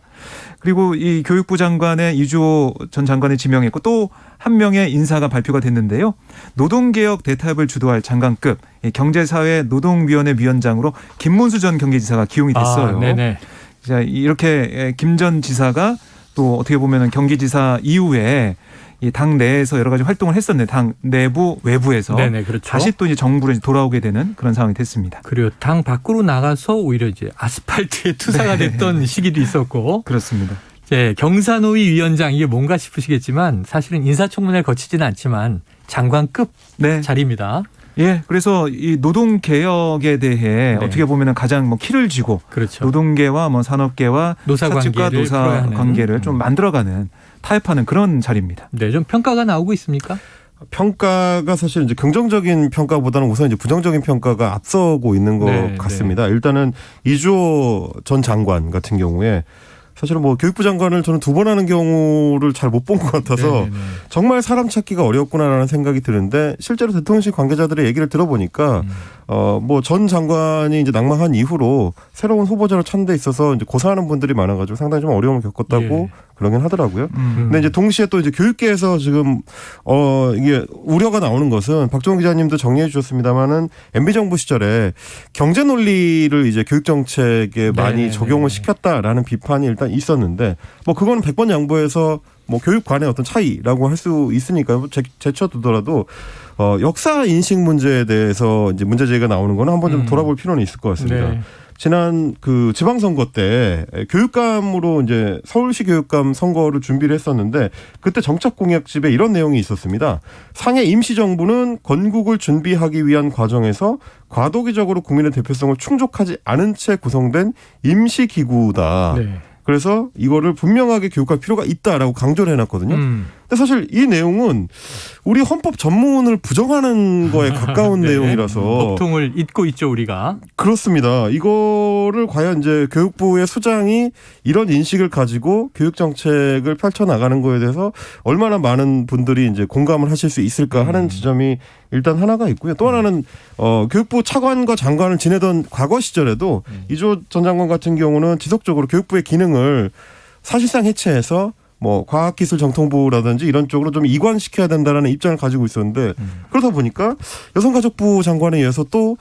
그리고 이 교육부 장관의 이주호 전 장관을 지명했고 또 한 명의 인사가 발표가 됐는데요. 노동개혁 대타협을 주도할 장관급 경제사회 노동위원회 위원장으로 김문수 전 경기지사가 기용이 됐어요. 네네. 자, 이렇게 김 전 지사가 또 어떻게 보면은 경기지사 이후에 이 당 내에서 여러 가지 활동을 했었는데 당 내부 외부에서 네네, 그렇죠. 다시 또 이제 정부로 돌아오게 되는 그런 상황이 됐습니다. 그리고 당 밖으로 나가서 오히려 이제 아스팔트에 투사가 됐던 시기도 있었고. 그렇습니다. 경사노위 위원장 이게 뭔가 싶으시겠지만 사실은 인사청문회를 거치지는 않지만 장관급 자리입니다. 예, 그래서 이 노동 개혁에 대해 어떻게 보면은 가장 키를 쥐고 그렇죠. 노동계와 산업계와 사측과 노사 관계를 좀 만들어가는 타협하는 그런 자리입니다. 네, 좀 평가가 나오고 있습니까? 평가가 사실 이제 긍정적인 평가보다는 우선 이제 부정적인 평가가 앞서고 있는 것 같습니다. 일단은 이주호 전 장관 같은 경우에 사실은 교육부 장관을 저는 2번 하는 경우를 잘 못 본 것 같아서 정말 사람 찾기가 어렵구나라는 생각이 드는데 실제로 대통령실 관계자들의 얘기를 들어보니까 전 장관이 이제 낙마한 이후로 새로운 후보자를 찾는 데 있어서 이제 고사하는 분들이 많아가지고 상당히 좀 어려움을 겪었다고 그러긴 하더라고요. 근데 이제 동시에 또 이제 교육계에서 지금 이게 우려가 나오는 것은 박종훈 기자님도 정리해 주셨습니다만은 MB 정부 시절에 경제 논리를 이제 교육 정책에 많이 적용을 시켰다라는 비판이 일단 있었는데 그거는 100번 양보해서 교육관의 어떤 차이라고 할 수 있으니까 제쳐두더라도 역사 인식 문제에 대해서 이제 문제 제기가 나오는 거는 한번 좀 돌아볼 필요는 있을 것 같습니다. 네. 지난 지방선거 때 교육감으로 이제 서울시 교육감 선거를 준비를 했었는데 그때 정착공약집에 이런 내용이 있었습니다. 상해 임시정부는 건국을 준비하기 위한 과정에서 과도기적으로 국민의 대표성을 충족하지 않은 채 구성된 임시기구다. 네. 그래서 이거를 분명하게 교육할 필요가 있다라고 강조를 해놨거든요. 근데 사실 이 내용은 우리 헌법 전문을 부정하는 거에 가까운 내용이라서 법통을 잊고 있죠 우리가. 그렇습니다. 이거를 과연 이제 교육부의 수장이 이런 인식을 가지고 교육 정책을 펼쳐 나가는 거에 대해서 얼마나 많은 분들이 이제 공감을 하실 수 있을까 하는 지점이 일단 하나가 있고요. 또 하나는 교육부 차관과 장관을 지내던 과거 시절에도 이주호 전 장관 같은 경우는 지속적으로 교육부의 기능을 사실상 해체해서 과학기술정통부라든지 이런 쪽으로 좀 이관시켜야 된다라는 입장을 가지고 있었는데 그러다 보니까 여성가족부 장관에 의해서 또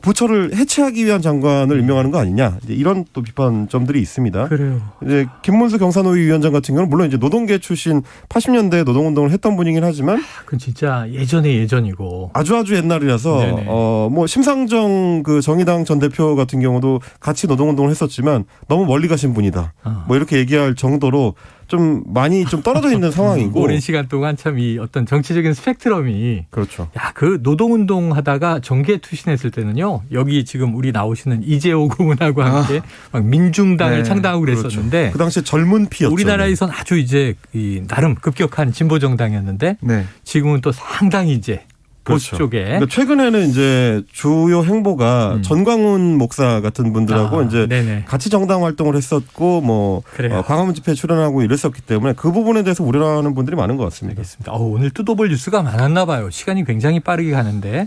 부처를 해체하기 위한 장관을 임명하는 거 아니냐 이제 이런 또 비판점들이 있습니다. 그래요. 이제 김문수 경사노위 위원장 같은 경우는 물론 이제 노동계 출신 80년대 노동운동을 했던 분이긴 하지만 그건 진짜 예전의 예전이고 아주 옛날이라서 네네. 뭐 심상정 그 정의당 전 대표 같은 경우도 같이 노동운동을 했었지만 너무 멀리 가신 분이다. 뭐 이렇게 얘기할 정도로 좀 많이 좀 떨어져 있는 상황이고 오랜 시간 동안 참 이 어떤 정치적인 스펙트럼이 그렇죠. 야, 그 노동운동 하다가 정계 투신했을 때는요. 여기 지금 우리 나오시는 이재호 고문하고 함께 막 민중당을 네, 창당하고 그랬었는데 그 당시에 젊은 피였죠. 우리나라에선 아주 이제 이 나름 급격한 진보 정당이었는데 네. 지금은 또 상당히 이제 보수 그렇죠. 쪽에 그러니까 최근에는 이제 주요 행보가 전광훈 목사 같은 분들하고 이제 네네. 같이 정당 활동을 했었고 뭐 그래요. 광화문 집회에 출연하고 이랬었기 때문에 그 부분에 대해서 우려하는 분들이 많은 것 같습니다. 알겠습니다. 오늘 뜯어볼 뉴스가 많았나 봐요. 시간이 굉장히 빠르게 가는데.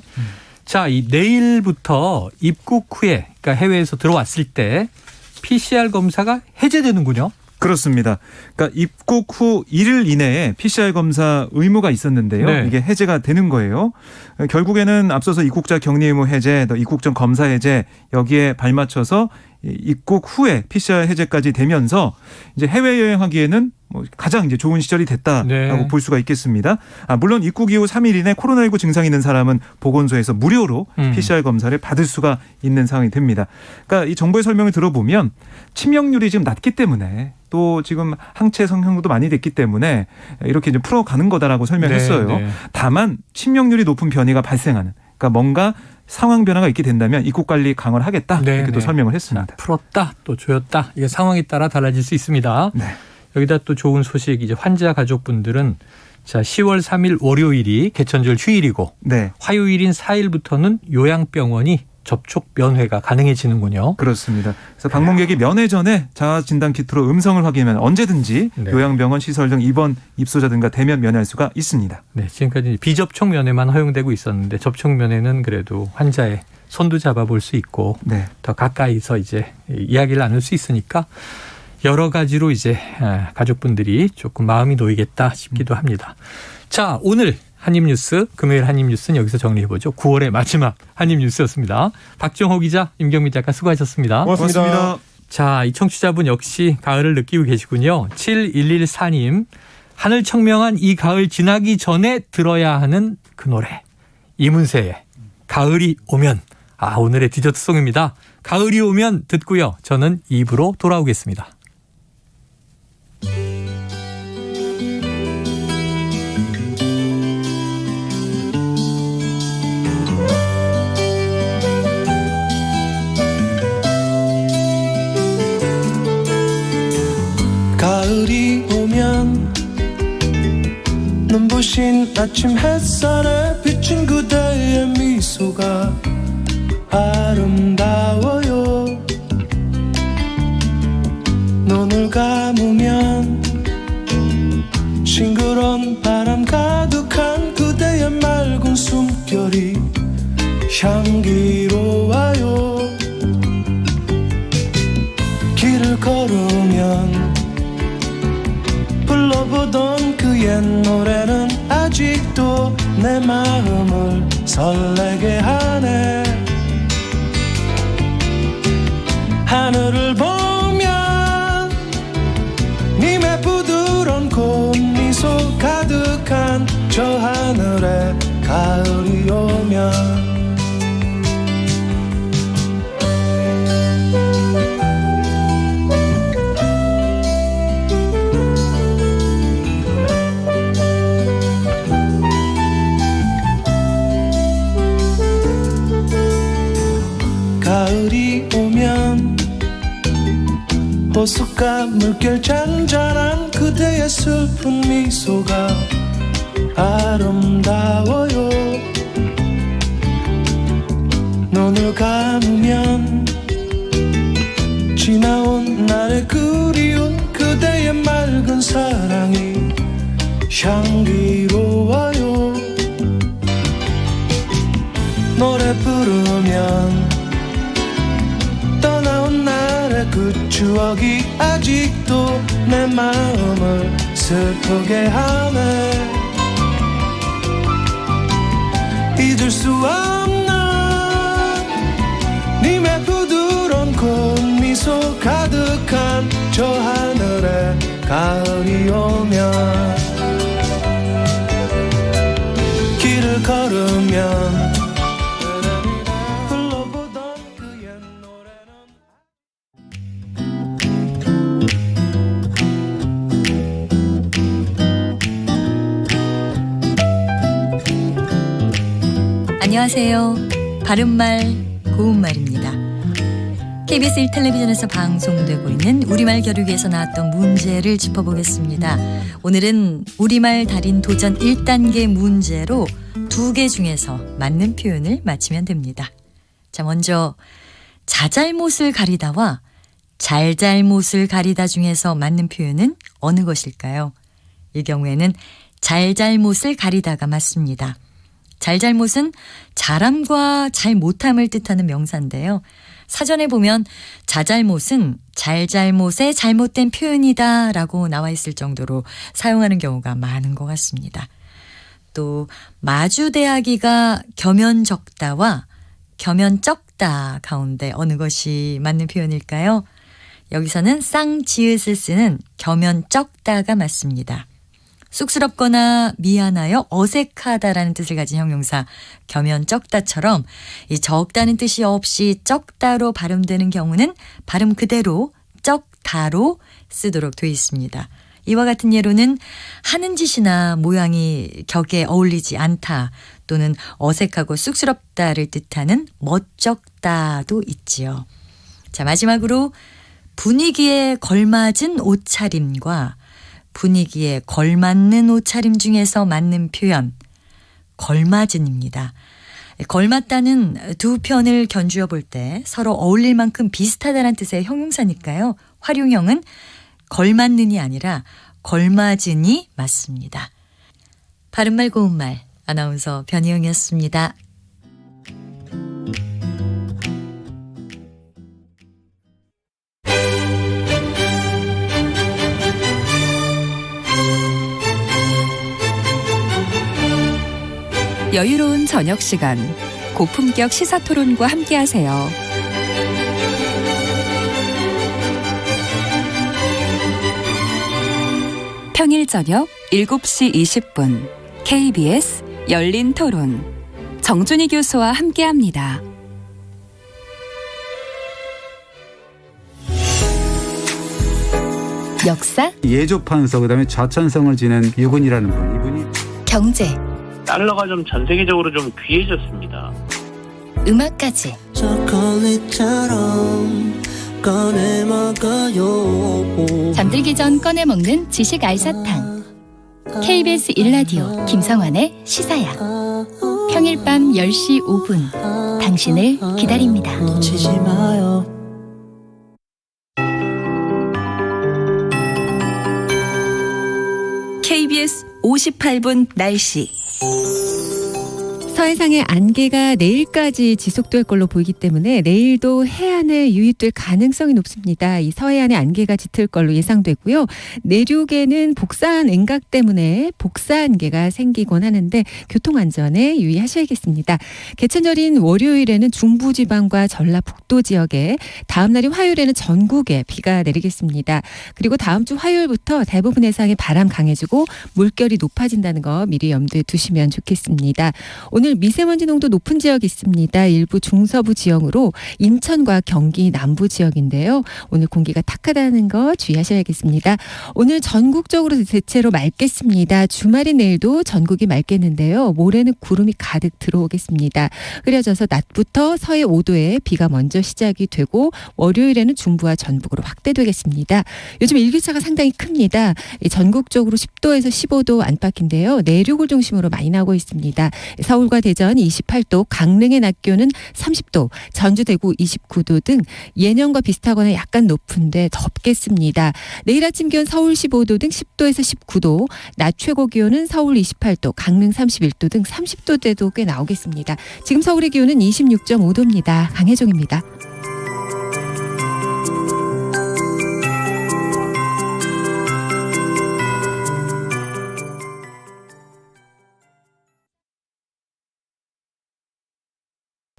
자, 이 내일부터 입국 후에 그러니까 해외에서 들어왔을 때 PCR 검사가 해제되는군요. 그렇습니다. 그러니까 입국 후 1일 이내에 PCR 검사 의무가 있었는데요. 네. 이게 해제가 되는 거예요. 결국에는 앞서서 입국자 격리 의무 해제, 또 입국 전 검사 해제 여기에 발맞춰서 입국 후에 PCR 해제까지 되면서 이제 해외 여행하기에는 뭐 가장 이제 좋은 시절이 됐다라고 네. 볼 수가 있겠습니다. 물론 입국 이후 3일 이내 코로나19 증상이 있는 사람은 보건소에서 무료로 PCR 검사를 받을 수가 있는 상황이 됩니다. 그러니까 이 정부의 설명을 들어보면 치명률이 지금 낮기 때문에 또 지금 항체 성형도 많이 됐기 때문에 이렇게 이제 풀어가는 거다라고 설명했어요. 네, 네. 다만 치명률이 높은 변이가 발생하는 그러니까 뭔가 상황 변화가 있게 된다면 입국 관리 강화를 하겠다 네, 이렇게 또 네. 설명을 했습니다. 풀었다 또 조였다 이게 상황에 따라 달라질 수 있습니다. 네. 여기다 또 좋은 소식 이제 환자 가족분들은 자 10월 3일 월요일이 개천절 휴일이고 네. 화요일인 4일부터는 요양병원이 접촉 면회가 가능해지는군요. 그렇습니다. 그래서 방문객이 면회 전에 자가진단 키트로 음성을 확인하면 언제든지 네. 요양병원 시설 등 입원 입소자 등과 대면 면회할 수가 있습니다. 네, 지금까지 비접촉 면회만 허용되고 있었는데 접촉 면회는 그래도 환자의 손도 잡아볼 수 있고 네. 더 가까이서 이제 이야기를 나눌 수 있으니까 여러 가지로 이제 가족분들이 조금 마음이 놓이겠다 싶기도 합니다. 자, 오늘 한입뉴스 금요일 한입뉴스는 여기서 정리해보죠. 9월의 마지막 한입뉴스였습니다. 박정호 기자, 임경민 작가 수고하셨습니다. 고맙습니다. 자, 이 청취자분 역시 가을을 느끼고 계시군요. 7114님. 하늘 청명한 이 가을 지나기 전에 들어야 하는 그 노래. 이문세의 가을이 오면. 오늘의 디저트송입니다. 가을이 오면 듣고요. 저는 2부로 돌아오겠습니다. 가을이 오면 눈부신 아침 햇살에 비친 그대의 미소가 아름다워요. 눈을 감으면 싱그러운 바람 가득한 그대의 맑은 숨결이 향기로워요. 길을 걸으면 불러보던 그 옛 노래는 아직도 내 마음을 설레게 하네. 하늘을 보면 님의 부드러운 꽃미소 가득한 저 하늘에 가을이 오면 가을이 오면 호숫가 물결 잔잔한 그대의 슬픈 미소가 아름다워요. 눈을 감으면 지나온 날의 그리운 그대의 맑은 사랑이 향기로워요. 노래 부르면 떠나온 날의 그 추억이 아직도 내 마음을 슬프게 하네. 잊을 수 없는 걸으면 불러보던 그 옛 노래는 안녕하세요. 바른말 고운말입니다. KBS 1텔레비전에서 방송되고 있는 우리말 겨루기에서 나왔던 문제를 짚어보겠습니다. 오늘은 우리말 달인 도전 1단계 문제로 2개 중에서 맞는 표현을 맞히면 됩니다. 자, 먼저 자잘못을 가리다와 잘잘못을 가리다 중에서 맞는 표현은 어느 것일까요? 이 경우에는 잘잘못을 가리다가 맞습니다. 잘잘못은 잘함과 잘못함을 뜻하는 명사인데요. 사전에 보면 자잘못은 잘잘못의 잘못된 표현이다 라고 나와 있을 정도로 사용하는 경우가 많은 것 같습니다. 또 마주대하기가 겸연적다와 겸연쩍다 가운데 어느 것이 맞는 표현일까요? 여기서는 쌍지읒을 쓰는 겸연쩍다가 맞습니다. 쑥스럽거나 미안하여 어색하다라는 뜻을 가진 형용사 겸연쩍다처럼 이 적다는 뜻이 없이 쩍다로 발음되는 경우는 발음 그대로 쩍다로 쓰도록 되어 있습니다. 이와 같은 예로는 하는 짓이나 모양이 격에 어울리지 않다 또는 어색하고 쑥스럽다를 뜻하는 멋쩍다도 있지요. 자, 마지막으로 분위기에 걸맞은 옷차림과 분위기에 걸맞는 옷차림 중에서 맞는 표현, 걸맞은입니다. 걸맞다는 두 편을 견주어 볼 때 서로 어울릴 만큼 비슷하다는 뜻의 형용사니까요. 활용형은 걸맞는이 아니라 걸맞은이 맞습니다. 바른말 고운말 아나운서 변희영이었습니다. 여유로운 저녁 시간, 고품격 시사토론과 함께하세요. 평일 저녁 7시 20분 KBS 열린 토론 정준희 교수와 함께합니다. 역사, 예조판서 그다음에 좌천성을 지낸 유군이라는 분, 이분이 경제, 달러가 좀 전 세계적으로 좀 귀해졌습니다. 음악까지 초콜릿처럼 꺼내 먹어요. 잠들기 전 꺼내 먹는 지식 알사탕. KBS 1라디오 김성환의 시사야. 평일 밤 10시 5분 당신을 기다립니다. 놓치지 마요. KBS 58분 날씨. 서해상의 안개가 내일까지 지속될 걸로 보이기 때문에 내일도 해안에 유입될 가능성이 높습니다. 이 서해안에 안개가 짙을 걸로 예상되고요. 내륙에는 복사한 냉각 때문에 복사 안개가 생기곤 하는데 교통안전에 유의하셔야겠습니다. 개천절인 월요일에는 중부지방과 전라북도 지역에, 다음 날인 화요일에는 전국에 비가 내리겠습니다. 그리고 다음 주 화요일부터 대부분 해상에 바람 강해지고 물결이 높아진다는 거 미리 염두에 두시면 좋겠습니다. 오늘 미세먼지 농도 높은 지역이 있습니다. 일부 중서부 지역으로 인천과 경기 남부 지역인데요. 오늘 공기가 탁하다는 거 주의하셔야겠습니다. 오늘 전국적으로 대체로 맑겠습니다. 주말인 내일도 전국이 맑겠는데요. 모레는 구름이 가득 들어오겠습니다. 흐려져서 낮부터 서해 5도에 비가 먼저 시작이 되고 월요일에는 중부와 전북으로 확대되겠습니다. 요즘 일교차가 상당히 큽니다. 전국적으로 10도에서 15도 안팎인데요. 내륙을 중심으로 많이 나고 있습니다. 서울과 대전 28도, 강릉의 낮 기온은 30도, 전주 대구 29도 등 예년과 비슷하거나 약간 높은데 덥겠습니다. 내일 아침 기온 서울 15도 등 10도에서 19도, 낮 최고 기온은 서울 28도, 강릉 31도 등 30도대도 꽤 나오겠습니다. 지금 서울의 기온은 26.5도입니다. 강혜종입니다.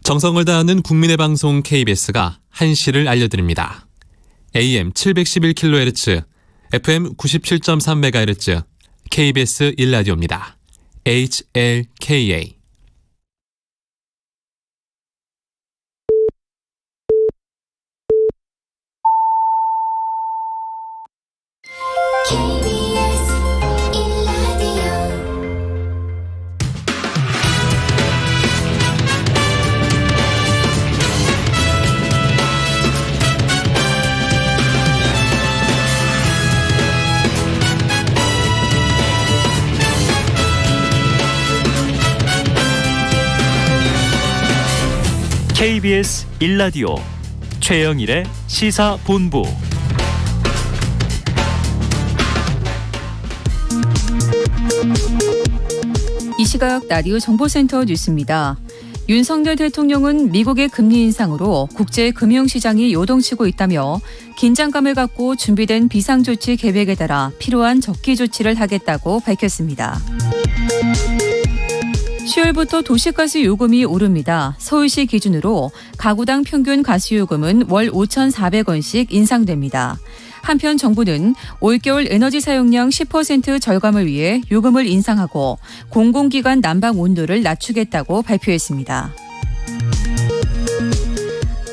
정성을 다하는 국민의 방송 KBS가 한시를 알려드립니다. AM 711kHz, FM 97.3MHz, KBS 1라디오입니다. HLKA. KBS 1라디오 최영일의 시사본부. 이 시각 라디오 정보센터 뉴스입니다. 윤석열 대통령은 미국의 금리 인상으로 국제 금융시장이 요동치고 있다며 긴장감을 갖고 준비된 비상조치 계획에 따라 필요한 적기 조치를 하겠다고 밝혔습니다. 10월부터 도시가스 요금이 오릅니다. 서울시 기준으로 가구당 평균 가스요금은 월 5,400원씩 인상됩니다. 한편 정부는 올겨울 에너지 사용량 10% 절감을 위해 요금을 인상하고 공공기관 난방 온도를 낮추겠다고 발표했습니다.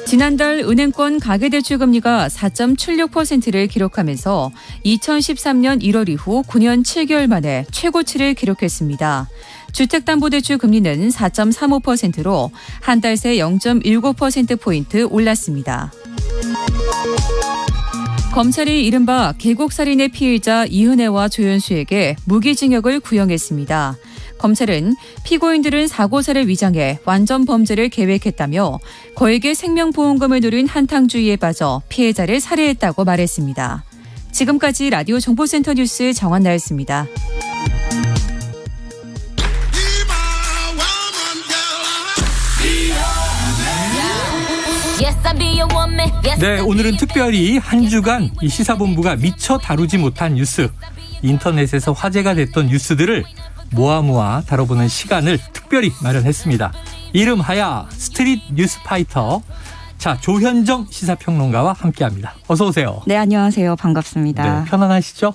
지난달 은행권 가계대출금리가 4.76%를 기록하면서 2013년 1월 이후 9년 7개월 만에 최고치를 기록했습니다. 주택담보대출 금리는 4.35%로 한 달 새 0.19%포인트 올랐습니다. 검찰이 이른바 계곡살인의 피해자 이은혜와 조연수에게 무기징역을 구형했습니다. 검찰은 피고인들은 사고사를 위장해 완전 범죄를 계획했다며 거액의 생명보험금을 누린 한탕주의에 빠져 피해자를 살해했다고 말했습니다. 지금까지 라디오 정보센터 뉴스 정한나였습니다. 네, 오늘은 특별히 한 주간 이 시사본부가 미처 다루지 못한 뉴스, 인터넷에서 화제가 됐던 뉴스들을 모아 다뤄보는 시간을 특별히 마련했습니다. 이름하야 스트릿 뉴스파이터. 자, 조현정 시사평론가와 함께합니다. 어서 오세요. 네, 안녕하세요. 반갑습니다. 네, 편안하시죠?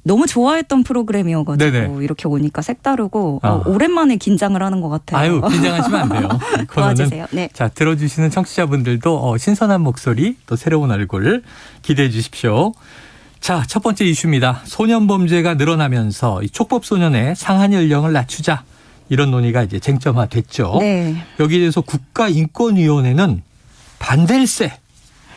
너무 좋아했던 프로그램이어가지고 네네. 이렇게 오니까 색다르고 오랜만에 긴장을 하는 것 같아요. 아유, 긴장하시면 안 돼요. 도와주세요. 네. 자, 들어주시는 청취자분들도 신선한 목소리, 또 새로운 얼굴 기대해 주십시오. 자, 첫 번째 이슈입니다. 소년범죄가 늘어나면서 이 촉법소년의 상한 연령을 낮추자, 이런 논의가 이제 쟁점화됐죠. 네. 여기에 대해서 국가인권위원회는 반대일세.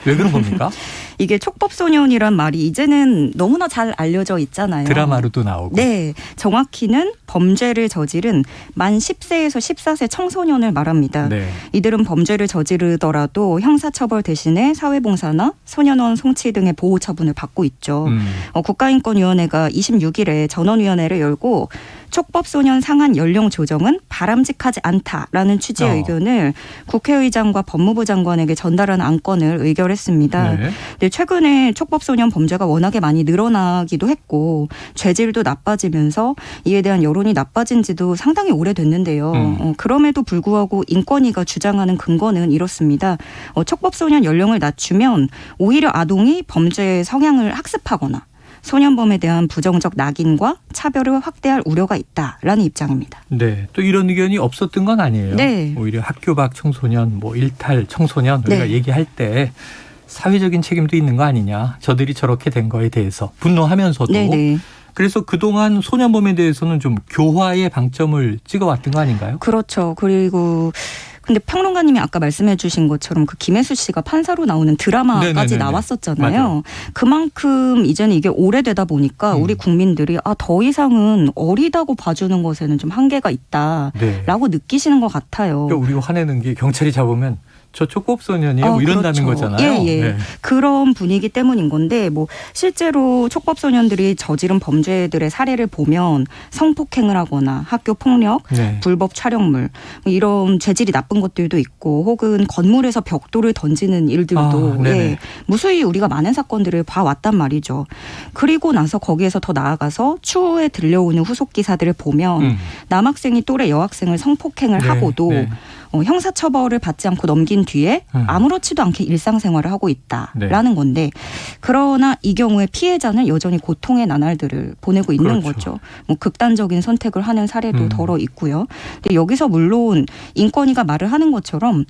왜 그런 겁니까? 이게 촉법소년이란 말이 이제는 너무나 잘 알려져 있잖아요. 드라마로도 나오고. 네. 정확히는 범죄를 저지른 만 10세에서 14세 청소년을 말합니다. 네. 이들은 범죄를 저지르더라도 형사처벌 대신에 사회봉사나 소년원 송치 등의 보호 처분을 받고 있죠. 국가인권위원회가 26일에 전원위원회를 열고 촉법소년 상한 연령 조정은 바람직하지 않다라는 취지의 의견을 국회의장과 법무부 장관에게 전달한 안건을 의결했습니다. 네. 근데 최근에 촉법소년 범죄가 워낙에 많이 늘어나기도 했고 죄질도 나빠지면서 이에 대한 여론이 나빠진 지도 상당히 오래됐는데요. 그럼에도 불구하고 인권위가 주장하는 근거는 이렇습니다. 촉법소년 연령을 낮추면 오히려 아동이 범죄의 성향을 학습하거나 소년범에 대한 부정적 낙인과 차별을 확대할 우려가 있다라는 입장입니다. 네, 또 이런 의견이 없었던 건 아니에요. 네. 오히려 학교 밖 청소년, 일탈 청소년 우리가 얘기할 때 사회적인 책임도 있는 거 아니냐. 저들이 저렇게 된 거에 대해서 분노하면서도. 네네. 그래서 그동안 소년범에 대해서는 좀 교화의 방점을 찍어왔던 거 아닌가요? 그렇죠. 그리고 근데 평론가님이 아까 말씀해 주신 것처럼 그 김혜수 씨가 판사로 나오는 드라마까지 네네네네. 나왔었잖아요. 맞아요. 그만큼 이제는 이게 오래되다 보니까 우리 국민들이 더 이상은 어리다고 봐주는 것에는 좀 한계가 있다라고 느끼시는 것 같아요. 그러니까 우리가 화내는 게 경찰이 잡으면 저 촉법소년이에요? 이런다는 그렇죠. 거잖아요. 예. 네. 그런 분위기 때문인 건데 실제로 촉법소년들이 저지른 범죄들의 사례를 보면 성폭행을 하거나 학교폭력, 불법 촬영물 이런 죄질이 나쁜 것들도 있고 혹은 건물에서 벽돌을 던지는 일들도 무수히 우리가 많은 사건들을 봐왔단 말이죠. 그리고 나서 거기에서 더 나아가서 추후에 들려오는 후속 기사들을 보면 남학생이 또래 여학생을 성폭행을 하고도 형사처벌을 받지 않고 넘긴 뒤에 아무렇지도 않게 일상생활을 하고 있다라는 건데 그러나 이 경우에 피해자는 여전히 고통의 나날들을 보내고 있는 거죠. 극단적인 선택을 하는 사례도 덜어 있고요. 근데 여기서 물론 인권위가 말을 하는 것처럼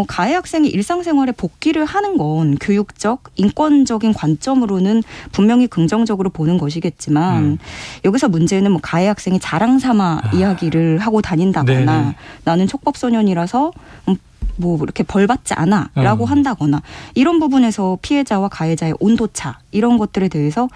가해 학생이 일상생활에 복귀를 하는 건 교육적, 인권적인 관점으로는 분명히 긍정적으로 보는 것이겠지만 여기서 문제는 가해 학생이 자랑 삼아 이야기를 하고 다닌다거나 나는 촉법소년이라 이렇게 벌받지 않아 라고 한다거나 이런 부분에서 피해자와 가해자의 온도차 이런 것들에 대해서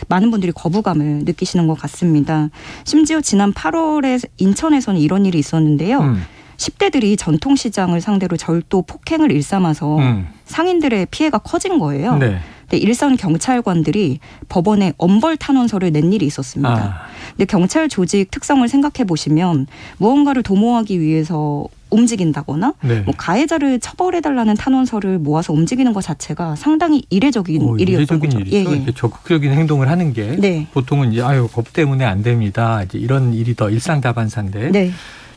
많은 분들이 거부감을 느끼시는 것 같습니다. 심지어 지난 8월에 인천에서는 이런 일이 있었는데요. 10대들이 전통시장을 상대로 절도 폭행을 일삼아서 상인들의 피해가 커진 거예요. 네. 근데 일선 경찰관들이 법원에 엄벌 탄원서를 낸 일이 있었습니다. 근데 경찰 조직 특성을 생각해 보시면 무언가를 도모하기 위해서 움직인다거나 네. 뭐 가해자를 처벌해달라는 탄원서를 모아서 움직이는 것 자체가 상당히 이례적인 일이었던 이례적인 거죠. 일이죠. 이렇게 적극적인 행동을 하는 게 네. 보통은 이제 법 때문에 안 됩니다. 이제 이런 일이 더 일상다반사인데. 네.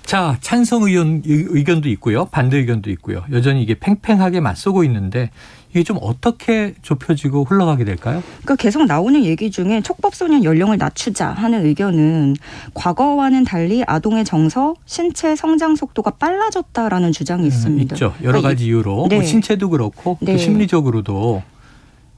자, 찬성 의견도 있고요. 반대 의견도 있고요. 여전히 이게 팽팽하게 맞서고 있는데 이게 좀 어떻게 좁혀지고 흘러가게 될까요? 그러니까 계속 나오는 얘기 중에 촉법소년 연령을 낮추자 하는 의견은 과거와는 달리 아동의 정서, 신체 성장 속도가 빨라졌다라는 주장이 있습니다. 있죠. 여러 가지 이유로 네. 뭐 신체도 그렇고 네. 또 심리적으로도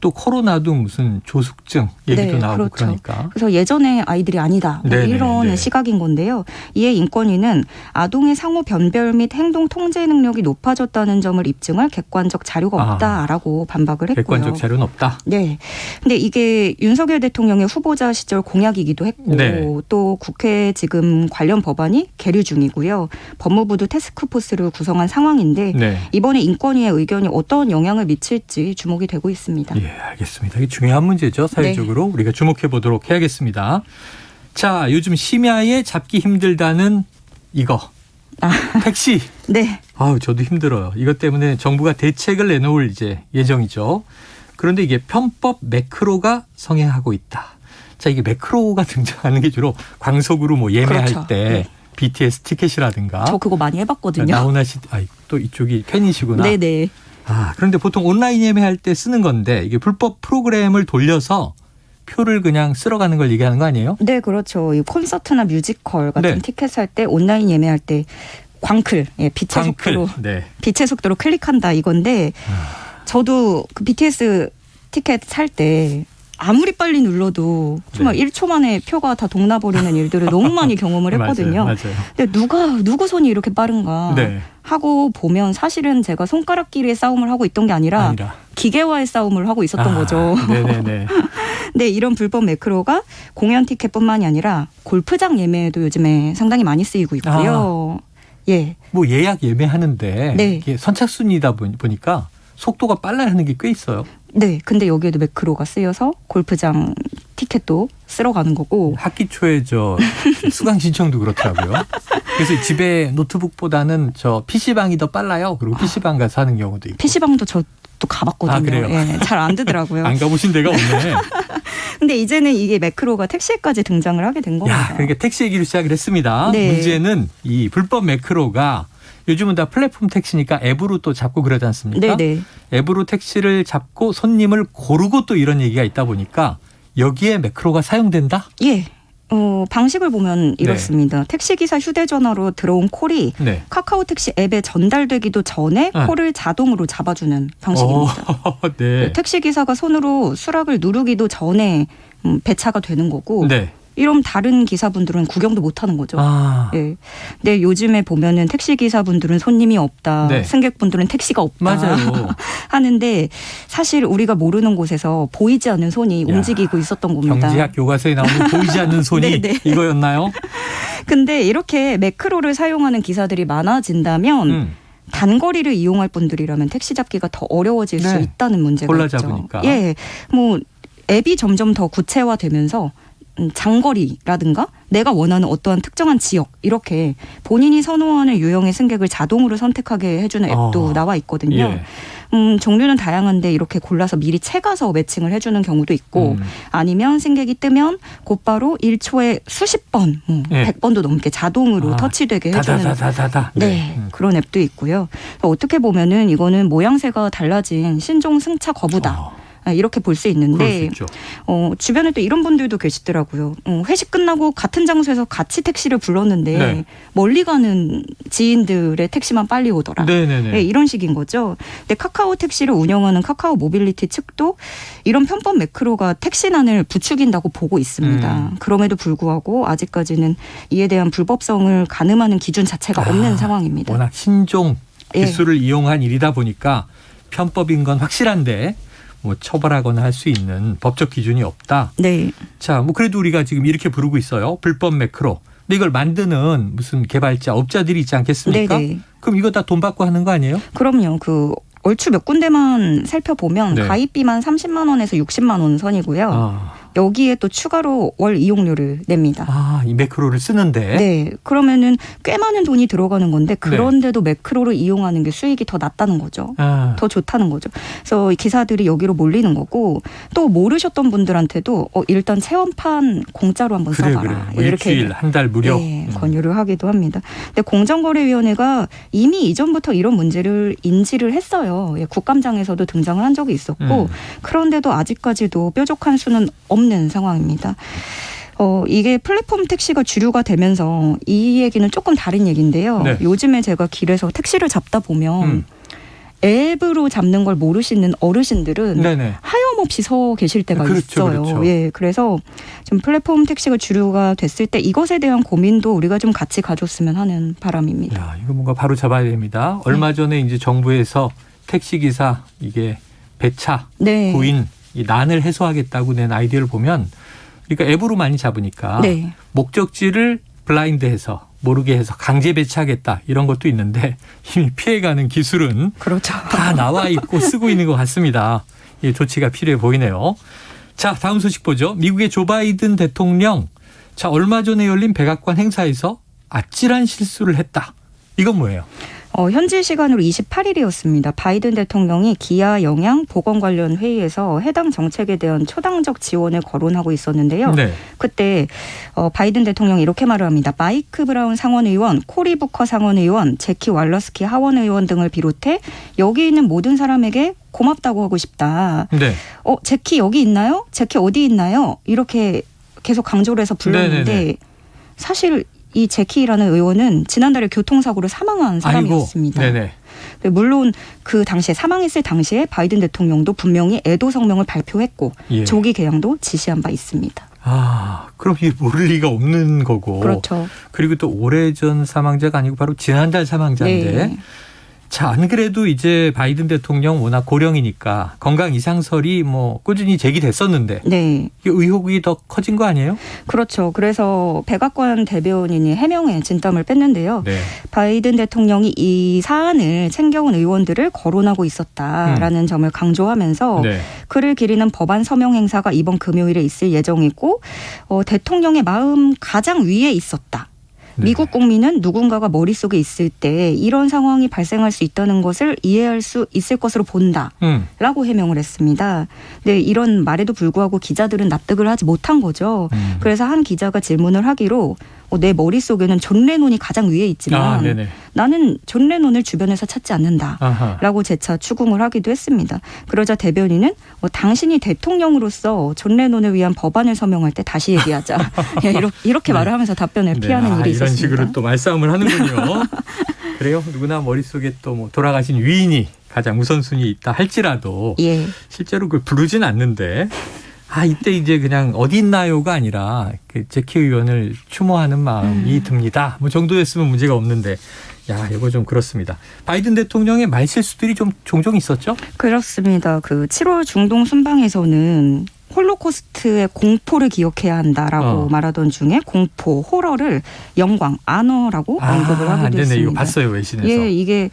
또 코로나도 무슨 조숙증 얘기도 네, 나오고 그렇죠. 그러니까. 그래서 예전의 아이들이 아니다. 뭐 네네, 이런 네. 시각인 건데요. 이에 인권위는 아동의 상호 변별 및 행동 통제 능력이 높아졌다는 점을 입증할 객관적 자료가 없다라고 반박을 했고요. 객관적 자료는 없다. 네. 근데 이게 윤석열 대통령의 후보자 시절 공약이기도 했고 네. 또 국회 지금 관련 법안이 계류 중이고요. 법무부도 태스크포스를 구성한 상황인데 네. 이번에 인권위의 의견이 어떤 영향을 미칠지 주목이 되고 있습니다. 예, 알겠습니다. 이게 중요한 문제죠. 사회적으로 우리가 주목해 보도록 해야겠습니다. 자, 요즘 심야에 잡기 힘들다는 이거. 택시. 네. 아우, 저도 힘들어요. 이것 때문에 정부가 대책을 내놓을 이제 예정이죠. 그런데 이게 편법 매크로가 성행하고 있다. 자, 이게 매크로가 등장하는 게 주로 광속으로 뭐 예매할 그렇죠. 때 네. BTS 티켓이라든가. 저 그거 많이 해봤거든요. 나훈아 씨, 또 이쪽이 팬이시구나. 네네. 그런데 보통 온라인 예매할 때 쓰는 건데 이게 불법 프로그램을 돌려서 표를 그냥 쓸어가는 걸 얘기하는 거 아니에요? 네, 그렇죠. 이 콘서트나 뮤지컬 같은 네. 티켓 살 때 온라인 예매할 때 광클, 빛의 속도로 네. 빛의 속도로 클릭한다 이건데 저도 그 BTS 티켓 살 때 아무리 빨리 눌러도 정말 1초 만에 표가 다 동나버리는 일들을 너무 많이 경험을 했거든요. 맞아요. 근데 누구 손이 이렇게 빠른가 네. 하고 보면 사실은 제가 손가락끼리의 싸움을 하고 있던 게 아니라 기계와의 싸움을 하고 있었던 거죠. 네네네. 네, 이런 불법 매크로가 공연 티켓뿐만이 아니라 골프장 예매에도 요즘에 상당히 많이 쓰이고 있고요. 예. 뭐 예약 예매하는데 네. 이게 선착순이다 보니까 속도가 빨라야 하는 게 꽤 있어요. 네, 근데 여기에도 매크로가 쓰여서 골프장 티켓도 쓸어가는 거고. 학기 초에 수강 신청도 그렇더라고요. 그래서 집에 노트북보다는 PC방이 더 빨라요. 그리고 PC방 가서 하는 경우도 있고. PC방도 저 또 가봤거든요. 그래요? 예, 잘 안 되더라고요. 안 가보신 데가 없네. 근데 이제는 이게 매크로가 택시에까지 등장을 하게 된 겁니다. 그러니까 택시 얘기를 시작을 했습니다. 네. 문제는 이 불법 매크로가 요즘은 다 플랫폼 택시니까 앱으로 또 잡고 그러지 않습니까? 네네. 앱으로 택시를 잡고 손님을 고르고 또 이런 얘기가 있다 보니까 여기에 매크로가 사용된다? 예. 방식을 보면 이렇습니다. 택시기사 휴대전화로 들어온 콜이 네. 카카오 택시 앱에 전달되기도 전에 콜을 자동으로 잡아주는 방식입니다. 네. 택시기사가 손으로 수락을 누르기도 전에 배차가 되는 거고 네. 이러면 다른 기사분들은 구경도 못 하는 거죠. 예. 근데 요즘에 보면은 택시 기사분들은 손님이 없다. 네. 승객분들은 택시가 없다. 맞아요. 하는데 사실 우리가 모르는 곳에서 보이지 않는 손이 움직이고 있었던 겁니다. 경제학 교과서에 나오는 보이지 않는 손이 이거였나요? 근데 이렇게 매크로를 사용하는 기사들이 많아진다면 단거리를 이용할 분들이라면 택시 잡기가 더 어려워질 수 있다는 문제가 골라 있죠. 잡으니까. 예. 뭐 앱이 점점 더 구체화되면서 장거리라든가 내가 원하는 어떠한 특정한 지역 이렇게 본인이 선호하는 유형의 승객을 자동으로 선택하게 해주는 앱도 나와 있거든요. 예. 종류는 다양한데 이렇게 골라서 미리 채가서 매칭을 해주는 경우도 있고 아니면 승객이 뜨면 곧바로 1초에 수십 번, 100번도 넘게 자동으로 터치되게 해주는 네. 그런 앱도 있고요. 어떻게 보면은 이거는 모양새가 달라진 신종 승차 거부다. 이렇게 볼 수 있는데 주변에 또 이런 분들도 계시더라고요. 회식 끝나고 같은 장소에서 같이 택시를 불렀는데 멀리 가는 지인들의 택시만 빨리 오더라. 네, 이런 식인 거죠. 근데 카카오 택시를 운영하는 카카오 모빌리티 측도 이런 편법 매크로가 택시난을 부추긴다고 보고 있습니다. 그럼에도 불구하고 아직까지는 이에 대한 불법성을 가늠하는 기준 자체가 없는 상황입니다. 워낙 신종 기술을 이용한 일이다 보니까 편법인 건 확실한데 뭐 처벌하거나 할 수 있는 법적 기준이 없다. 네. 자, 뭐 그래도 우리가 지금 이렇게 부르고 있어요. 불법 매크로. 근데 이걸 만드는 무슨 개발자, 업자들이 있지 않겠습니까? 네네. 그럼 이거 다 돈 받고 하는 거 아니에요? 그럼요. 얼추 몇 군데만 살펴보면 네. 가입비만 30만 원에서 60만 원 선이고요. 여기에 또 추가로 월 이용료를 냅니다. 이 매크로를 쓰는데. 네. 그러면은 꽤 많은 돈이 들어가는 건데 그런데도 매크로를 이용하는 게 수익이 더 낫다는 거죠. 더 좋다는 거죠. 그래서 기사들이 여기로 몰리는 거고 또 모르셨던 분들한테도 일단 체험판 공짜로 한번 써봐라. 그래. 뭐 일주일, 한 달 무료. 네, 권유를 하기도 합니다. 근데 공정거래위원회가 이미 이전부터 이런 문제를 인지를 했어요. 국감장에서도 등장을 한 적이 있었고 그런데도 아직까지도 뾰족한 수는 없는 상황입니다. 이게 플랫폼 택시가 주류가 되면서 이 얘기는 조금 다른 얘기인데요. 네. 요즘에 제가 길에서 택시를 잡다 보면 앱으로 잡는 걸 모르시는 어르신들은 네네. 하염없이 서 계실 때가 그렇죠, 있어요. 그렇죠. 예, 그래서 좀 플랫폼 택시가 주류가 됐을 때 이것에 대한 고민도 우리가 좀 같이 가졌으면 하는 바람입니다. 야, 이거 뭔가 바로 잡아야 됩니다. 얼마 전에 이제 정부에서 택시기사 이게 배차, 네. 구인 이 난을 해소하겠다고 낸 아이디어를 보면 그러니까 앱으로 많이 잡으니까 네. 목적지를 블라인드해서 모르게 해서 강제 배치하겠다 이런 것도 있는데 이미 피해가는 기술은 그렇죠. 다 나와 있고 쓰고 있는 것 같습니다. 이 조치가 필요해 보이네요. 자, 다음 소식 보죠. 미국의 조 바이든 대통령 자 얼마 전에 열린 백악관 행사에서 아찔한 실수를 했다. 이건 뭐예요? 현지 시간으로 28일이었습니다. 바이든 대통령이 기아 영양 보건 관련 회의에서 해당 정책에 대한 초당적 지원을 거론하고 있었는데요. 네. 그때 바이든 대통령이 이렇게 말을 합니다. 마이크 브라운 상원의원, 코리 부커 상원의원, 제키 왈러스키 하원의원 등을 비롯해 여기 있는 모든 사람에게 고맙다고 하고 싶다. 네. 제키 여기 있나요? 제키 어디 있나요? 이렇게 계속 강조를 해서 불렀는데 네네네. 사실 이 제키라는 의원은 지난달에 교통사고로 사망한 사람이었습니다. 네네. 물론 그 당시에 사망했을 당시에 바이든 대통령도 분명히 애도 성명을 발표했고 예. 조기 개양도 지시한 바 있습니다. 그럼 이게 모를 리가 없는 거고. 그렇죠. 그리고 또 오래전 사망자가 아니고 바로 지난달 사망자인데. 네. 자, 안 그래도 이제 바이든 대통령 워낙 고령이니까 건강 이상설이 뭐 꾸준히 제기됐었는데 네. 이 의혹이 더 커진 거 아니에요? 그렇죠. 그래서 백악관 대변인이 해명에 진땀을 뺐는데요. 네. 바이든 대통령이 이 사안을 챙겨온 의원들을 거론하고 있었다라는 점을 강조하면서 네. 그를 기리는 법안 서명 행사가 이번 금요일에 있을 예정이고 대통령의 마음 가장 위에 있었다. 미국 국민은 누군가가 머릿속에 있을 때 이런 상황이 발생할 수 있다는 것을 이해할 수 있을 것으로 본다라고 해명을 했습니다. 근데 이런 말에도 불구하고 기자들은 납득을 하지 못한 거죠. 그래서 한 기자가 질문을 하기로 내 머릿속에는 존 레논이 가장 위에 있지만 나는 존 레논을 주변에서 찾지 않는다라고 재차 추궁을 하기도 했습니다. 그러자 대변인은 당신이 대통령으로서 존 레논을 위한 법안을 서명할 때 다시 얘기하자. 이렇게 말을 하면서 답변을 피하는 일이 있었습니다. 이런 식으로 또 말싸움을 하는군요. 그래요? 누구나 머릿속에 또 뭐 돌아가신 위인이 가장 우선순위에 있다 할지라도 예. 실제로 그걸 부르진 않는데 이때 이제 그냥 어디 있나요가 아니라 그 제키 의원을 추모하는 마음이 듭니다. 뭐 정도였으면 문제가 없는데 이거 좀 그렇습니다. 바이든 대통령의 말실수들이 좀 종종 있었죠? 그렇습니다. 그 7월 중동 순방에서는 홀로코스트의 공포를 기억해야 한다라고 말하던 중에 공포, 호러를 영광, 아너라고 언급을 하기도 했습니다. 이거 봤어요, 외신에서. 예, 이게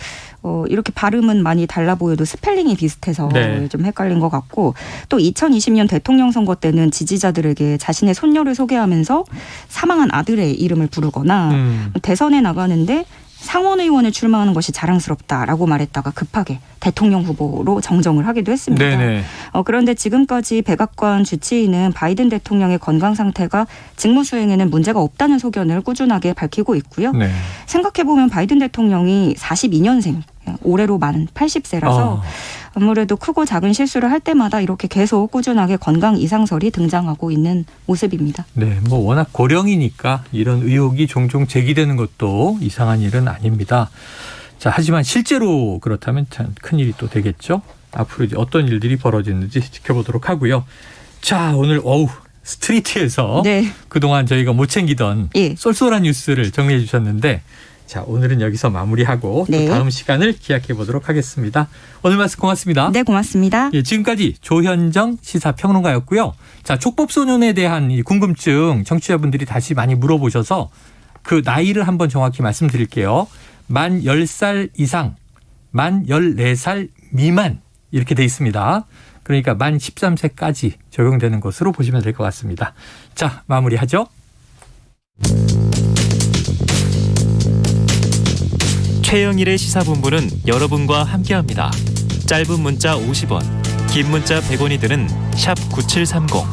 이렇게 발음은 많이 달라 보여도 스펠링이 비슷해서 좀 헷갈린 것 같고 또 2020년 대통령 선거 때는 지지자들에게 자신의 손녀를 소개하면서 사망한 아들의 이름을 부르거나 대선에 나가는데 상원 의원에 출마하는 것이 자랑스럽다라고 말했다가 급하게 대통령 후보로 정정을 하기도 했습니다. 네네. 그런데 지금까지 백악관 주치의는 바이든 대통령의 건강 상태가 직무 수행에는 문제가 없다는 소견을 꾸준하게 밝히고 있고요. 네. 생각해보면 바이든 대통령이 42년생, 올해로 만 80세라서 아무래도 크고 작은 실수를 할 때마다 이렇게 계속 꾸준하게 건강 이상설이 등장하고 있는 모습입니다. 네, 뭐 워낙 고령이니까 이런 의혹이 종종 제기되는 것도 이상한 일은 아닙니다. 자, 하지만 실제로 그렇다면 참 큰일이 또 되겠죠. 앞으로 이제 어떤 일들이 벌어지는지 지켜보도록 하고요. 자, 오늘 스트리트에서 그동안 저희가 못 챙기던 쏠쏠한 뉴스를 정리해 주셨는데 자, 오늘은 여기서 마무리하고 또 다음 시간을 기약해 보도록 하겠습니다. 오늘 말씀 고맙습니다. 네, 고맙습니다. 지금까지 조현정 시사평론가였고요. 자, 촉법소년에 대한 이 궁금증 청취자분들이 다시 많이 물어보셔서 그 나이를 한번 정확히 말씀드릴게요. 만 10살 이상, 만 14살 미만 이렇게 돼 있습니다. 그러니까 만 13세까지 적용되는 것으로 보시면 될 것 같습니다. 자, 마무리하죠. 최영일의 시사본부는 여러분과 함께합니다. 짧은 문자 50원, 긴 문자 100원이 드는 샵 9730.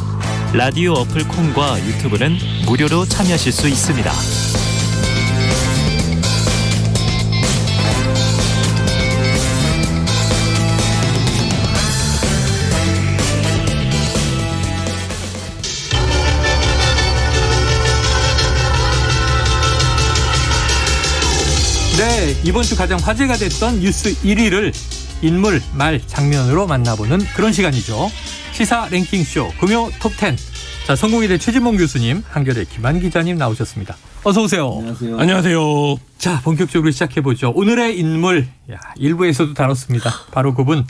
라디오 어플 콩과 유튜브는 무료로 참여하실 수 있습니다. 네, 이번 주 가장 화제가 됐던 뉴스 1위를 인물, 말, 장면으로 만나보는 그런 시간이죠. 시사 랭킹쇼 금요 톱10. 자, 성공회대 최진봉 교수님, 한겨레 김한 기자님 나오셨습니다. 어서 오세요. 안녕하세요. 안녕하세요. 자, 본격적으로 시작해보죠. 오늘의 인물, 일부에서도 다뤘습니다. 바로 그분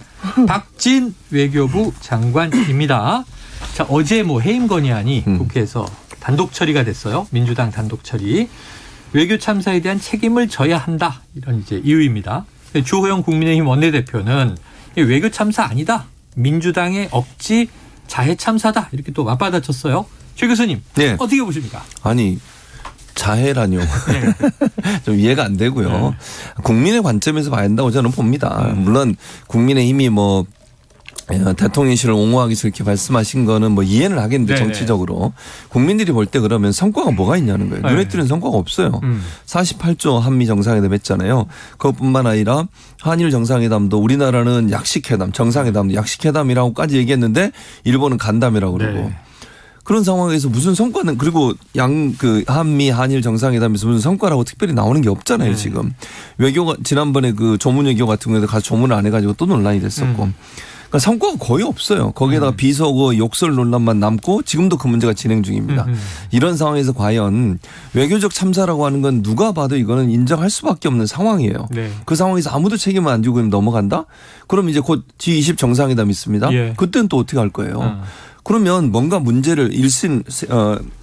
박진 외교부 장관입니다. 자, 어제 해임 건의안이 국회에서 단독 처리가 됐어요. 민주당 단독 처리. 외교 참사에 대한 책임을 져야 한다. 이런 이제 이유입니다. 주호영 국민의힘 원내대표는 외교 참사 아니다. 민주당의 억지 자해 참사다. 이렇게 또 맞받아쳤어요. 최 교수님, 네. 어떻게 보십니까? 아니, 자해라뇨. 좀 이해가 안 되고요. 국민의 관점에서 봐야 한다고 저는 봅니다. 물론 국민의힘이 대통령실을 옹호하기 위해서 이렇게 말씀하신 거는 이해는 하겠는데 정치적으로 국민들이 볼 때 그러면 성과가 뭐가 있냐는 거예요. 눈에 띄는 성과가 없어요. 48조 한미 정상회담 했잖아요. 그것뿐만 아니라 한일 정상회담도 우리나라는 약식회담, 정상회담도 약식회담이라고까지 얘기했는데 일본은 간담회라고 그러고. 그런 상황에서 무슨 성과는, 그리고 한미 한일 정상회담에서 무슨 성과라고 특별히 나오는 게 없잖아요, 지금. 외교가 지난번에 그 조문 외교 같은 경우에도 가서 조문을 안 해가지고 또 논란이 됐었고. 그러니까 성과가 거의 없어요. 거기에다가 비속어 욕설 논란만 남고 지금도 그 문제가 진행 중입니다. 이런 상황에서 과연 외교적 참사라고 하는 건 누가 봐도 이거는 인정할 수밖에 없는 상황이에요. 네. 그 상황에서 아무도 책임을 안 지고 넘어간다? 그럼 이제 곧 G20 정상회담 있습니다. 그때는 또 어떻게 할 거예요? 그러면 뭔가 문제를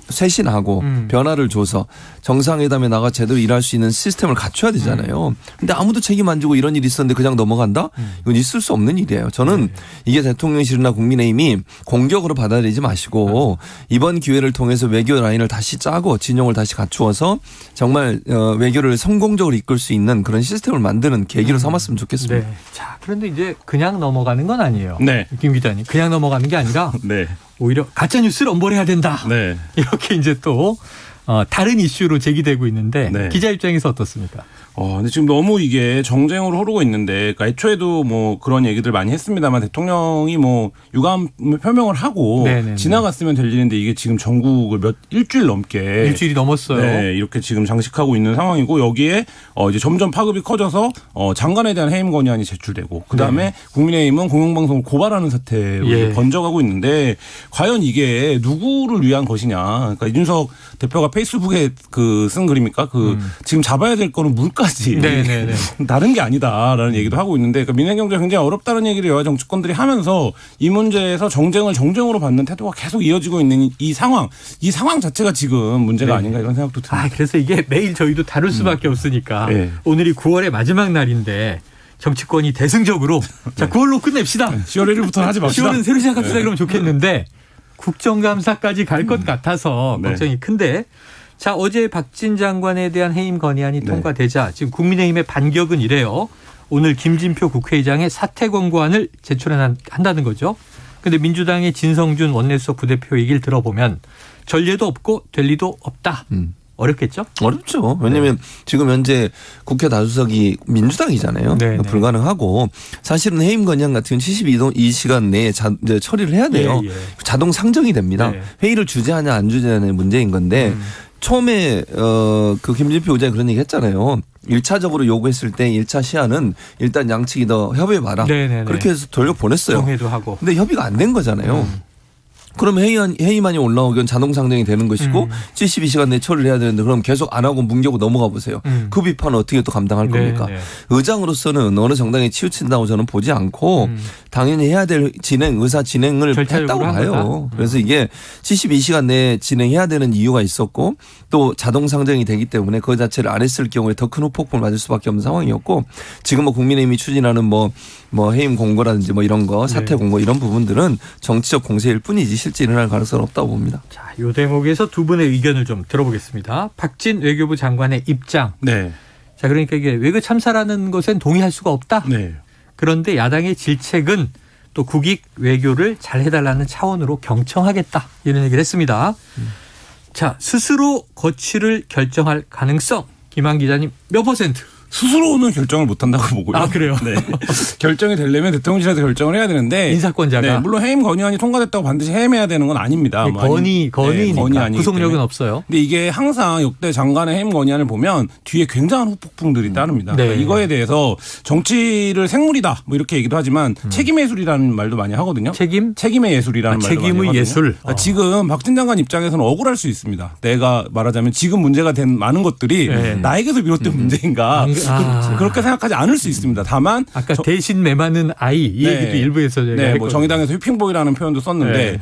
쇄신하고 변화를 줘서 정상회담에 나가 제대로 일할 수 있는 시스템을 갖춰야 되잖아요. 근데 아무도 책임 안 지고 이런 일이 있었는데 그냥 넘어간다? 이건 있을 수 없는 일이에요. 저는 이게 대통령실이나 국민의힘이 공격으로 받아들이지 마시고 이번 기회를 통해서 외교 라인을 다시 짜고 진영을 다시 갖추어서 정말 외교를 성공적으로 이끌 수 있는 그런 시스템을 만드는 계기로 삼았으면 좋겠습니다. 네. 자, 그런데 이제 그냥 넘어가는 건 아니에요. 네. 김 기자님, 그냥 넘어가는 게 아니라 오히려 가짜 뉴스를 엄벌해야 된다. 이렇게 이제 또 다른 이슈로 제기되고 있는데 기자 입장에서 어떻습니까? 근데 지금 너무 이게 정쟁으로 흐르고 있는데, 그러니까 애초에도 그런 얘기들 많이 했습니다만 대통령이 유감을 표명을 하고 지나갔으면 될 일인데 이게 지금 전국을 일주일 넘게 일주일이 넘었어요. 네, 이렇게 지금 장식하고 있는 상황이고, 여기에 이제 점점 파급이 커져서 장관에 대한 해임 건의안이 제출되고, 그 다음에 국민의힘은 공영방송을 고발하는 사태로 번져가고 있는데, 과연 이게 누구를 위한 것이냐? 그러니까 이준석 대표가 페이스북에 쓴 글입니까? 지금 잡아야 될 거는 물가 다른 게 아니다라는 얘기도 하고 있는데, 그러니까 민생 경제가 굉장히 어렵다는 얘기를 여야 정치권들이 하면서 이 문제에서 정쟁을 정쟁으로 받는 태도가 계속 이어지고 있는 이 상황 자체가 지금 문제가 아닌가 이런 생각도 듭니다. 그래서 이게 매일 저희도 다룰 수밖에 없으니까 오늘이 9월의 마지막 날인데 정치권이 대승적으로 자 9월로 끝냅시다. 10월 1일부터는 하지 맙시다. 10월은 새로 시작합시다. 그러면 좋겠는데 국정감사까지 갈 것 같아서 걱정이 큰데, 자, 어제 박진 장관에 대한 해임 건의안이 통과되자 지금 국민의힘의 반격은 이래요. 오늘 김진표 국회의장의 사퇴 권고안을 제출한다는 거죠. 그런데 민주당의 진성준 원내수석 부대표 얘기를 들어보면 전례도 없고 될 리도 없다. 어렵겠죠? 어렵죠. 왜냐하면 지금 현재 국회 다수석이 민주당이잖아요. 불가능하고, 사실은 해임 건의안 같은 경우는 72시간 내에 이제 처리를 해야 돼요. 자동 상정이 됩니다. 회의를 주재하냐 안 주재하냐의 문제인 건데, 처음에 그 김진표 의장이 그런 얘기 했잖아요. 1차적으로 요구했을 때 1차 시한은 일단 양측이 더 협의해봐라. 그렇게 해서 돌려보냈어요. 동의도 하고. 근데 협의가 안 된 거잖아요. 그럼 해임안이 올라오면 자동 상정이 되는 것이고 72시간 내에 처리를 해야 되는데 그럼 계속 안 하고 뭉개고 넘어가 보세요. 그 비판은 어떻게 또 감당할 겁니까? 네. 의장으로서는 어느 정당에 치우친다고 저는 보지 않고 당연히 해야 될 의사 진행을 했다고 봐요. 그래서 이게 72시간 내에 진행해야 되는 이유가 있었고 또 자동 상정이 되기 때문에 그 자체를 안 했을 경우에 더 큰 후폭풍을 맞을 수밖에 없는 상황이었고 지금 뭐 국민의힘이 추진하는 뭐 해임 공고라든지 뭐 이런 거 사퇴 공고 이런 부분들은 정치적 공세일 뿐이지 실제 일어날 가능성은 없다고 봅니다. 자, 이 대목에서 두 분의 의견을 좀 들어보겠습니다. 박진 외교부 장관의 입장. 네. 자, 그러니까 이게 외교 참사라는 것엔 동의할 수가 없다. 네. 그런데 야당의 질책은 또 국익 외교를 잘 해달라는 차원으로 경청하겠다. 이런 얘기를 했습니다. 자, 스스로 거취를 결정할 가능성. 김한 기자님 몇 %? 스스로는 결정을 못한다고 보고요. 아, 그래요? 네. 결정이 되려면 대통령실에서 결정을 해야 되는데 인사권자가. 네, 물론 해임 건의안이 통과됐다고 반드시 해임해야 되는 건 아닙니다. 건의니까 구속력은 없어요. 근데 이게 항상 역대 장관의 해임 건의안을 보면 뒤에 굉장한 후폭풍들이 따릅니다. 네. 그러니까 이거에 대해서 정치를 생물이다 뭐 이렇게 얘기도 하지만 책임의 예술이라는 말도 많이 하거든요. 책임의 예술이라는 말도 많이 하거든요. 책임의 예술. 그러니까 지금 박진 장관 입장에서는 억울할 수 있습니다. 내가 말하자면 지금 문제가 된 많은 것들이 나에게서 비롯된 문제인가. 그렇게 생각하지 않을 수 있습니다. 다만 아까 대신 매맞는 아이 이 얘기도 일부에서 제가 뭐 정의당에서 휘핑보이라는 표현도 썼는데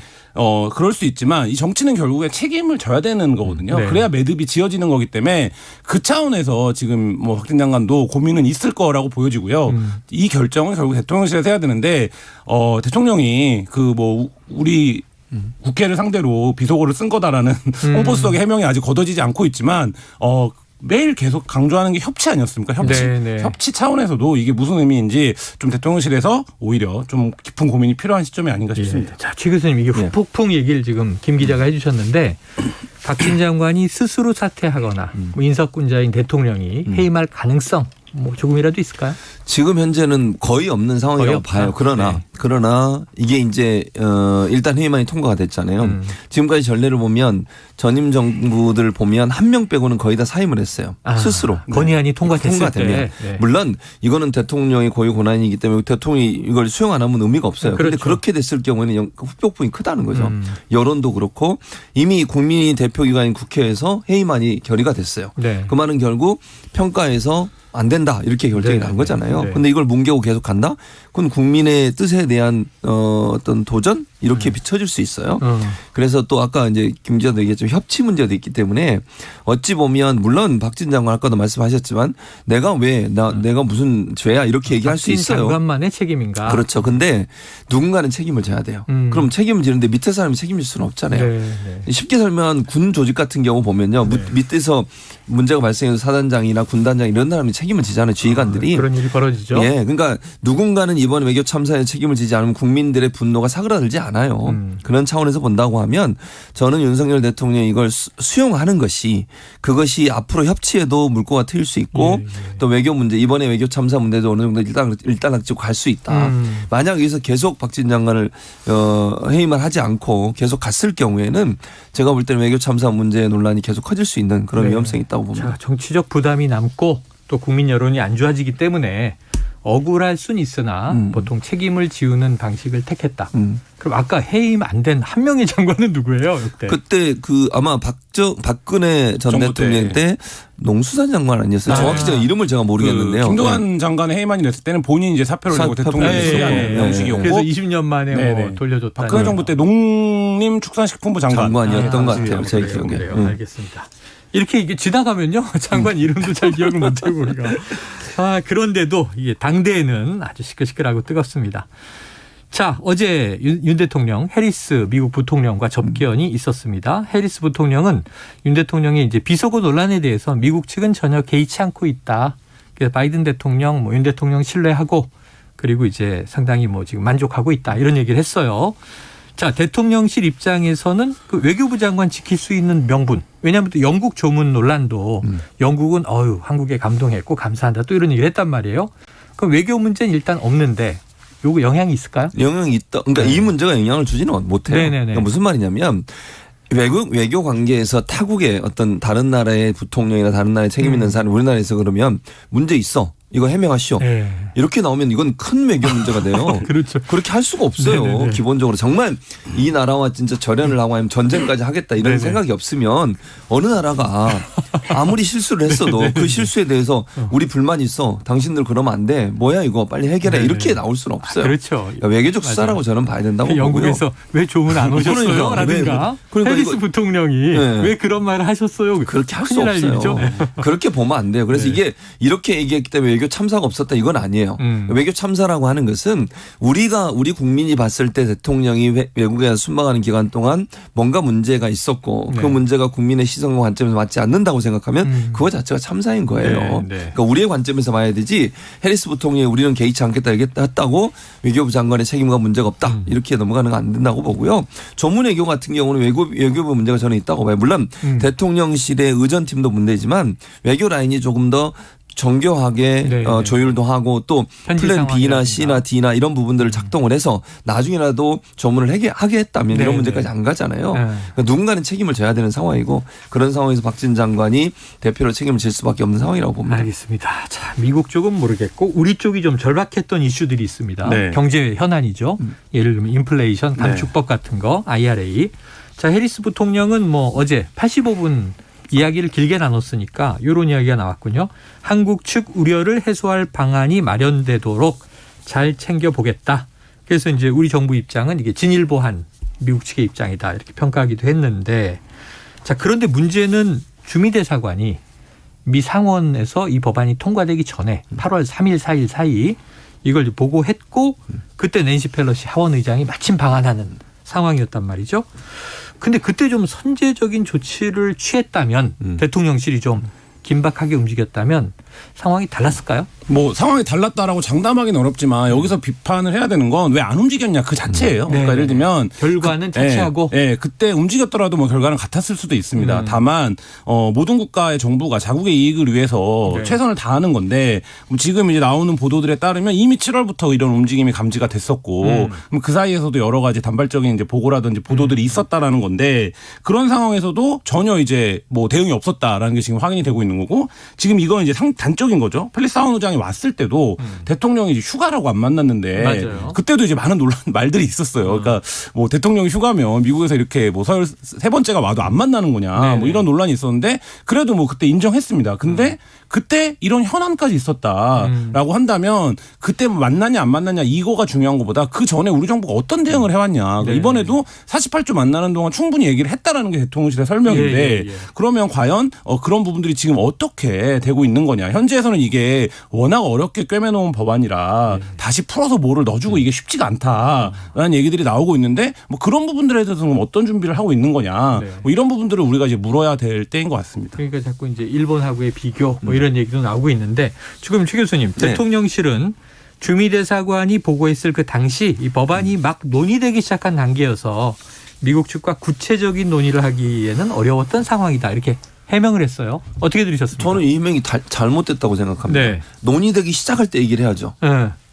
그럴 수 있지만 이 정치는 결국에 책임을 져야 되는 거거든요. 네. 그래야 매듭이 지어지는 거기 때문에 그 차원에서 지금 뭐 박진 장관도 고민은 있을 거라고 보여지고요. 이 결정은 결국 대통령실에서 해야 되는데 대통령이 그 뭐 우리 국회를 상대로 비속어를 쓴 거다라는 홍보수석의 해명이 아직 거둬지지 않고 있지만 매일 계속 강조하는 게 협치 아니었습니까? 협치 차원에서도 이게 무슨 의미인지 좀 대통령실에서 오히려 좀 깊은 고민이 필요한 시점이 아닌가 싶습니다. 자, 최 교수님 이게 후폭풍 얘기를 지금 김 기자가 해주셨는데 박진 장관이 스스로 사퇴하거나 뭐 인사권자인 대통령이 해임할 가능성 뭐 조금이라도 있을까요? 지금 현재는 거의 없는 상황이라고 봐요. 그러나 이게 이제 일단 해임안이 통과가 됐잖아요. 지금까지 전례를 보면 전임 정부들 보면 한 명 빼고는 거의 다 사임을 했어요. 스스로. 건의안이 통과됐을 때. 물론 이거는 대통령의 고유 권한이기 때문에 대통령이 이걸 수용 안 하면 의미가 없어요. 그런데 그렇게 됐을 경우에는 후폭풍이 크다는 거죠. 여론도 그렇고 이미 국민이 대표기관인 국회에서 해임안이 결의가 됐어요. 그 말은 결국 평가에서 안 된다 이렇게 결정이 난 거잖아요. 그런데 이걸 뭉개고 계속 간다? 그건 국민의 뜻에 대한 어떤 도전 이렇게 비춰질 수 있어요. 그래서 또 아까 이제 김 기자도 얘기했지만 협치 문제도 있기 때문에 어찌 보면 물론 박진 장관 아까도 말씀하셨지만 내가 무슨 죄야 이렇게 얘기할 수 있어요. 박진 장관만의 책임인가? 그렇죠. 근데 누군가는 책임을 져야 돼요. 그럼 책임을 지는데 밑에 사람이 책임질 수는 없잖아요. 쉽게 설명한 군 조직 같은 경우 보면요. 밑에서 문제가 발생해서 사단장이나 군단장 이런 사람이 책임을 지잖아요. 지휘관들이. 그런 일이 벌어지죠. 예, 그러니까 누군가는 이번 외교 참사에 책임을 지지 않으면 국민들의 분노가 사그라들지 않아요. 그런 차원에서 본다고 하면 저는 윤석열 대통령이 이걸 수용하는 것이 그것이 앞으로 협치에도 물꼬가 트일 수 있고 또 외교 문제 이번에 외교 참사 문제도 어느 정도 일단락지고 갈 수 있다. 만약 여기서 계속 박진 장관을 해임을 하지 않고 계속 갔을 경우에는 제가 볼 때는 외교 참사 문제 논란이 계속 커질 수 있는 그런 위험성이 있다고 봅니다. 자, 정치적 부담이 남고 또 국민 여론이 안 좋아지기 때문에 억울할 수는 있으나 보통 책임을 지우는 방식을 택했다. 그럼 아까 해임 안 된 한 명의 장관은 누구예요? 그때 그 아마 박근혜 전 대통령 때 농수산 장관 아니었어요? 정확히 제가 이름을 제가 모르겠는데요. 김동완 장관의 해임안이 됐을 때는 본인이 이제 사표를 내고 대통령이 수리하는 형식이었고 그래서 20년 만에 뭐 돌려줬다. 박근혜 정부 때 농림축산식품부 장관이었던 것 같아요. 제 기억에. 알겠습니다. 이렇게 이게 지나가면요 장관 이름도 잘 기억을 못하고 우리가. 그런데도 이게 당대에는 아주 시끌시끌하고 뜨겁습니다. 자, 어제 윤 대통령 해리스 미국 부통령과 접견이 있었습니다. 해리스 부통령은 윤 대통령의 이제 비속어 논란에 대해서 미국 측은 전혀 개의치 않고 있다. 그래서 바이든 대통령, 윤 대통령 신뢰하고 그리고 이제 상당히 지금 만족하고 있다. 이런 얘기를 했어요. 자, 대통령실 입장에서는 그 외교부 장관 지킬 수 있는 명분. 왜냐하면 또 영국 조문 논란도 영국은 한국에 감동했고 감사한다 또 이런 얘기를 했단 말이에요. 그럼 외교 문제는 일단 없는데 요거 영향이 있을까요? 영향이 있다. 그러니까 이 문제가 영향을 주지는 못해요. 그러니까 무슨 말이냐면 외교 관계에서 타국의 어떤 다른 나라의 부통령이나 다른 나라에 책임 있는 사람 우리나라에서 그러면 문제 있어. 이거 해명하시오. 이렇게 나오면 이건 큰 외교 문제가 돼요. 그렇죠. 그렇게 할 수가 없어요. 네네네. 기본적으로 정말 이 나라와 진짜 절연을 하고 하면 전쟁까지 하겠다 이런 네네. 생각이 없으면 어느 나라가 아무리 실수를 했어도 그 실수에 대해서 우리 불만 있어. 당신들 그러면 안 돼. 뭐야 이거 빨리 해결해. 네네. 이렇게 나올 수는 없어요. 그렇죠. 그러니까 외교적 수사라고 저는 봐야 된다고 보고요. 영국에서 왜 조문 안 오셨어요? 그러니까, 라든가 그러니까 해리스 이거- 부통령이 네. 왜 그런 말을 하셨어요? 그렇게 할 수 큰일 날 없어요. 일이죠. 네. 그렇게 보면 안 돼요. 그래서 이게 이렇게 얘기했기 때문에 외교 참사가 없었다 이건 아니에요. 외교 참사라고 하는 것은 우리 국민이 봤을 때 대통령이 외국에 순방하는 기간 동안 뭔가 문제가 있었고 그 문제가 국민의 시선과 관점에서 맞지 않는다고 생각하면 그거 자체가 참사인 거예요. 그러니까 우리의 관점에서 봐야 되지 해리스 부통령이 우리는 개의치 않겠다 했다고 외교부 장관의 책임과 문제가 없다 이렇게 넘어가는 건 안 된다고 보고요. 조문 외교 같은 경우는 외교부 문제가 저는 있다고 봐요. 물론 대통령실의 의전팀도 문제지만 외교 라인이 조금 더 정교하게 조율도 하고 또 플랜 B나 C나 D나 이런 부분들을 작동을 해서 나중에라도 조문을 하게 했다면 이런 문제까지 안 가잖아요. 그러니까 누군가는 책임을 져야 되는 상황이고 그런 상황에서 박진 장관이 대표로 책임을 질 수밖에 없는 상황이라고 봅니다. 알겠습니다. 자, 미국 쪽은 모르겠고 우리 쪽이 좀 절박했던 이슈들이 있습니다. 네. 경제 현안이죠. 예를 들면 인플레이션 감축법 같은 거 IRA. 자, 해리스 부통령은 뭐 어제 85분 이야기를 길게 나눴으니까 이런 이야기가 나왔군요. 한국 측 우려를 해소할 방안이 마련되도록 잘 챙겨보겠다. 그래서 이제 우리 정부 입장은 이게 진일보한 미국 측의 입장이다 이렇게 평가하기도 했는데 자 그런데 문제는 주미대사관이 미 상원에서 이 법안이 통과되기 전에 8월 3일 4일 사이 이걸 보고했고 그때 낸시 펠로시 하원 의장이 마침 방한하는 상황이었단 말이죠. 근데 그때 좀 선제적인 조치를 취했다면 대통령실이 좀 긴박하게 움직였다면 상황이 달랐을까요? 뭐 상황이 달랐다라고 장담하기는 어렵지만 여기서 비판을 해야 되는 건 왜 안 움직였냐 그 자체예요. 그러니까 예를 들면 결과는 차치하고 그때 움직였더라도 뭐 결과는 같았을 수도 있습니다. 다만 모든 국가의 정부가 자국의 이익을 위해서 최선을 다하는 건데 지금 이제 나오는 보도들에 따르면 이미 7월부터 이런 움직임이 감지가 됐었고 그럼 그 사이에서도 여러 가지 단발적인 이제 보고라든지 보도들이 있었다라는 건데 그런 상황에서도 전혀 이제 뭐 대응이 없었다라는 게 지금 확인이 되고 있는 거고 지금 이건 이제 단적인 거죠. 펠리스 하원 의장이 왔을 때도 대통령이 이제 휴가라고 안 만났는데 맞아요. 그때도 이제 많은 말들이 있었어요. 그러니까 뭐 대통령이 휴가면 미국에서 이렇게 뭐 서열 세 번째가 와도 안 만나는 거냐 뭐 이런 논란이 있었는데 그래도 뭐 그때 인정했습니다. 근데 그때 이런 현안까지 있었다라고 한다면 그때 만나냐 안 만나냐 이거가 중요한 것보다 그 전에 우리 정부가 어떤 대응을 해왔냐. 그러니까 이번에도 48주 만나는 동안 충분히 얘기를 했다라는 게 대통령실의 설명인데 그러면 과연 그런 부분들이 지금 어떻게 되고 있는 거냐. 현재에서는 이게 워낙 어렵게 꿰매놓은 법안이라 다시 풀어서 뭐를 넣어주고 이게 쉽지가 않다라는 얘기들이 나오고 있는데 뭐 그런 부분들에 대해서는 어떤 준비를 하고 있는 거냐. 뭐 이런 부분들을 우리가 이제 물어야 될 때인 것 같습니다. 그러니까 자꾸 이제 일본하고의 비교 뭐 이런 얘기도 나오고 있는데 지금 최 교수님 대통령실은 주미대사관이 보고했을 그 당시 이 법안이 막 논의되기 시작한 단계여서 미국 측과 구체적인 논의를 하기에는 어려웠던 상황이다 이렇게 해명을 했어요. 어떻게 들으셨습니까? 저는 이 해명이 잘못됐다고 생각합니다. 논의되기 시작할 때 얘기를 해야죠.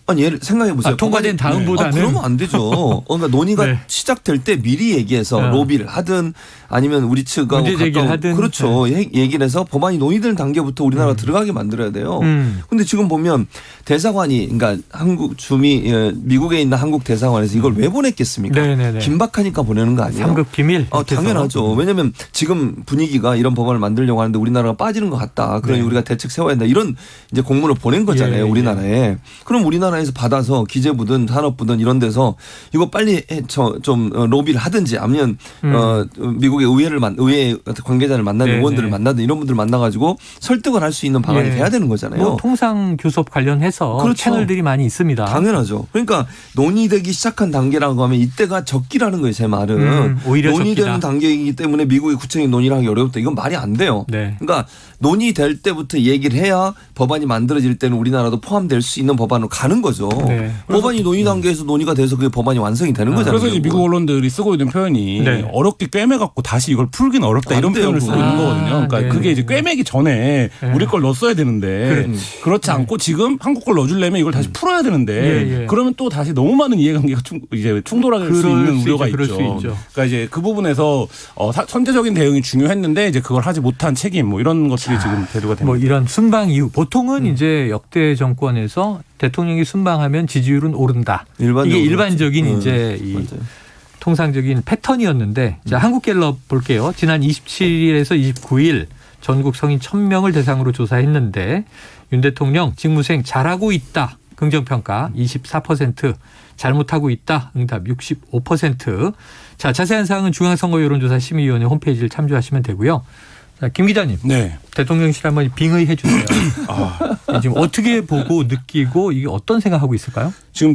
아니 예를 생각해 보세요. 통과된 다음보다는 그러면 안 되죠. 그러니까 논의가 시작될 때 미리 얘기해서 로비를 하든 아니면 우리 측하고 문제 제기를 하든 그렇죠. 얘기를 해서 법안이 논의되는 단계부터 우리나라가 들어가게 만들어야 돼요. 근데 지금 보면 대사관이 그러니까 미국에 있는 한국 대사관에서 이걸 왜 보냈겠습니까? 긴박하니까 보내는 거 아니에요? 3급 비밀. 당연하죠. 왜냐하면 지금 분위기가 이런 법안을 만들려고 하는데 우리나라가 빠지는 것 같다. 그러니 우리가 대책 세워야 한다. 이런 이제 공문을 보낸 거잖아요. 우리나라에. 그럼 우리나라에서 받아서 기재부든 산업부든 이런 데서 이거 빨리 좀 로비를 하든지 아니면 미국의 의회 관계자를 만나는 의원들을 만나든 이런 분들을 만나가지고 설득을 할 수 있는 방안이 돼야 되는 거잖아요. 뭐 통상 교섭 관련해서 채널들이 많이 있습니다. 당연하죠. 그러니까 논의되기 시작한 단계라고 하면 이때가 적기라는 거예요. 제 말은. 오히려 논의되는 적기다. 단계이기 때문에 미국이 구체적인 논의를 하기 어렵다. 이건 말이 안 돼요. 그러니까 논의될 때부터 얘기를 해야 법안이 만들어질 때는 우리나라도 포함될 수 있는 법안으로 가는 거죠. 법안이 논의 단계에서 논의가 돼서 그게 법안이 완성이 되는 거잖아요. 그래서 이제 미국 언론들이 쓰고 있는 표현이 어렵게 꿰매갖고 다시 이걸 풀긴 어렵다 이런 표현을 쓰고 있는 거거든요. 그러니까 그게 이제 꿰매기 전에 우리 걸 넣었어야 되는데 그렇지 않고 지금 한국 걸 넣어주려면 이걸 다시 풀어야 되는데 그러면 또 다시 너무 많은 이해관계가 이제 충돌할 수 있는 우려가 있죠. 그러니까 이제 그 부분에서 선제적인 대응이 중요했는데 이제 그걸 하지 못한 책임 뭐 이런 것들이 지금 대두가 됩니다. 뭐 이런 순방 이후 보통은 이제 역대 정권에서 대통령이 순방하면 지지율은 오른다. 이게 일반적인 이제 이 통상적인 패턴이었는데 자, 한국갤럽 볼게요. 지난 27일에서 29일 전국 성인 1,000명을 대상으로 조사했는데 윤 대통령 직무수행 잘하고 있다. 긍정평가 24%, 잘못하고 있다. 응답 65%. 자, 자세한 사항은 중앙선거 여론조사 심의위원회 홈페이지를 참조하시면 되고요. 자, 김 기자님. 네. 대통령실 한번 빙의해 주세요. 지금 어떻게 보고 느끼고 이게 어떤 생각하고 있을까요? 지금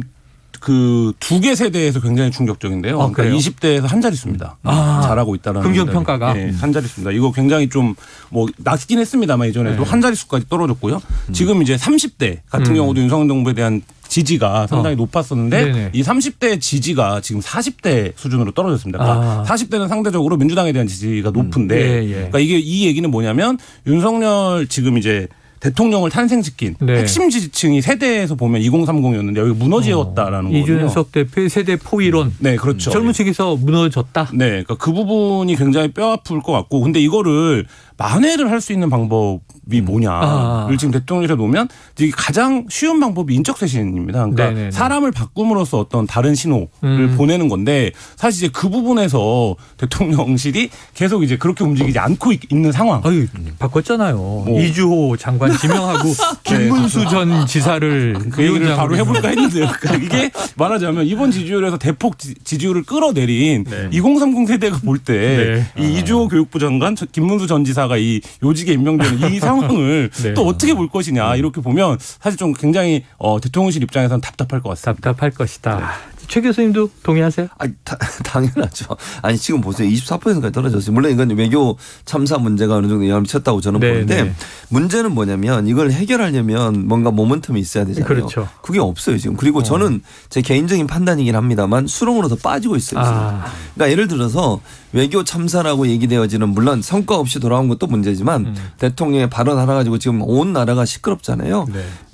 그 두 개 세대에서 굉장히 충격적인데요. 그러니까 20대에서 한 자릿수입니다. 잘하고 있다라는. 긍정평가가. 네, 한 자릿수입니다. 이거 굉장히 좀 뭐 낮긴 했습니다만 이전에도 한 자릿수까지 떨어졌고요. 지금 이제 30대 같은 경우도 윤석열 정부에 대한 지지가 상당히 높았었는데 네네. 이 30대 지지가 지금 40대 수준으로 떨어졌습니다. 그러니까 40대는 상대적으로 민주당에 대한 지지가 높은데 그러니까 이게 이 얘기는 뭐냐면 윤석열 지금 이제 대통령을 탄생시킨 핵심 지지층이 세대에서 보면 2030이었는데 여기 무너지었다라는 거거든요. 이준석 대표의 세대 포위론. 네, 그렇죠. 젊은 층에서 무너졌다. 네, 그러니까 그 부분이 굉장히 뼈아플 것 같고, 근데 이거를 만회를 할 수 있는 방법이 뭐냐를 지금 대통령실에 놓으면 이게 가장 쉬운 방법이 인적쇄신입니다. 그러니까 네네네. 사람을 바꿈으로써 어떤 다른 신호를 보내는 건데 사실 이제 그 부분에서 대통령실이 계속 이제 그렇게 움직이지 않고 있는 상황. 아유, 바꿨잖아요. 이주호 장관 지명하고 김문수 전 지사를 그 얘기를 바로 해볼까 했는데요. 그러니까 이게 말하자면 이번 지지율에서 대폭 지지율을 끌어내린 2030 세대가 볼 때 이 이주호 교육부 장관, 김문수 전 지사가 이 요직에 임명되는 이 상황을 또 어떻게 볼 것이냐 이렇게 보면 사실 좀 굉장히 대통령실 입장에서는 답답할 것 같습니다. 답답할 것이다. 최 교수님도 동의하세요? 당연하죠. 아니 지금 보세요. 24%까지 떨어졌어요. 물론 이건 외교 참사 문제가 어느 정도 영향을 미쳤다고 저는 보는데 문제는 뭐냐면 이걸 해결하려면 뭔가 모멘텀이 있어야 되잖아요. 그렇죠. 그게 없어요 지금. 그리고 저는 제 개인적인 판단이긴 합니다만 수렁으로 더 빠지고 있어요. 그러니까 예를 들어서 외교 참사라고 얘기되어지는 물론 성과 없이 돌아온 것도 문제지만 대통령의 발언 하나 가지고 지금 온 나라가 시끄럽잖아요.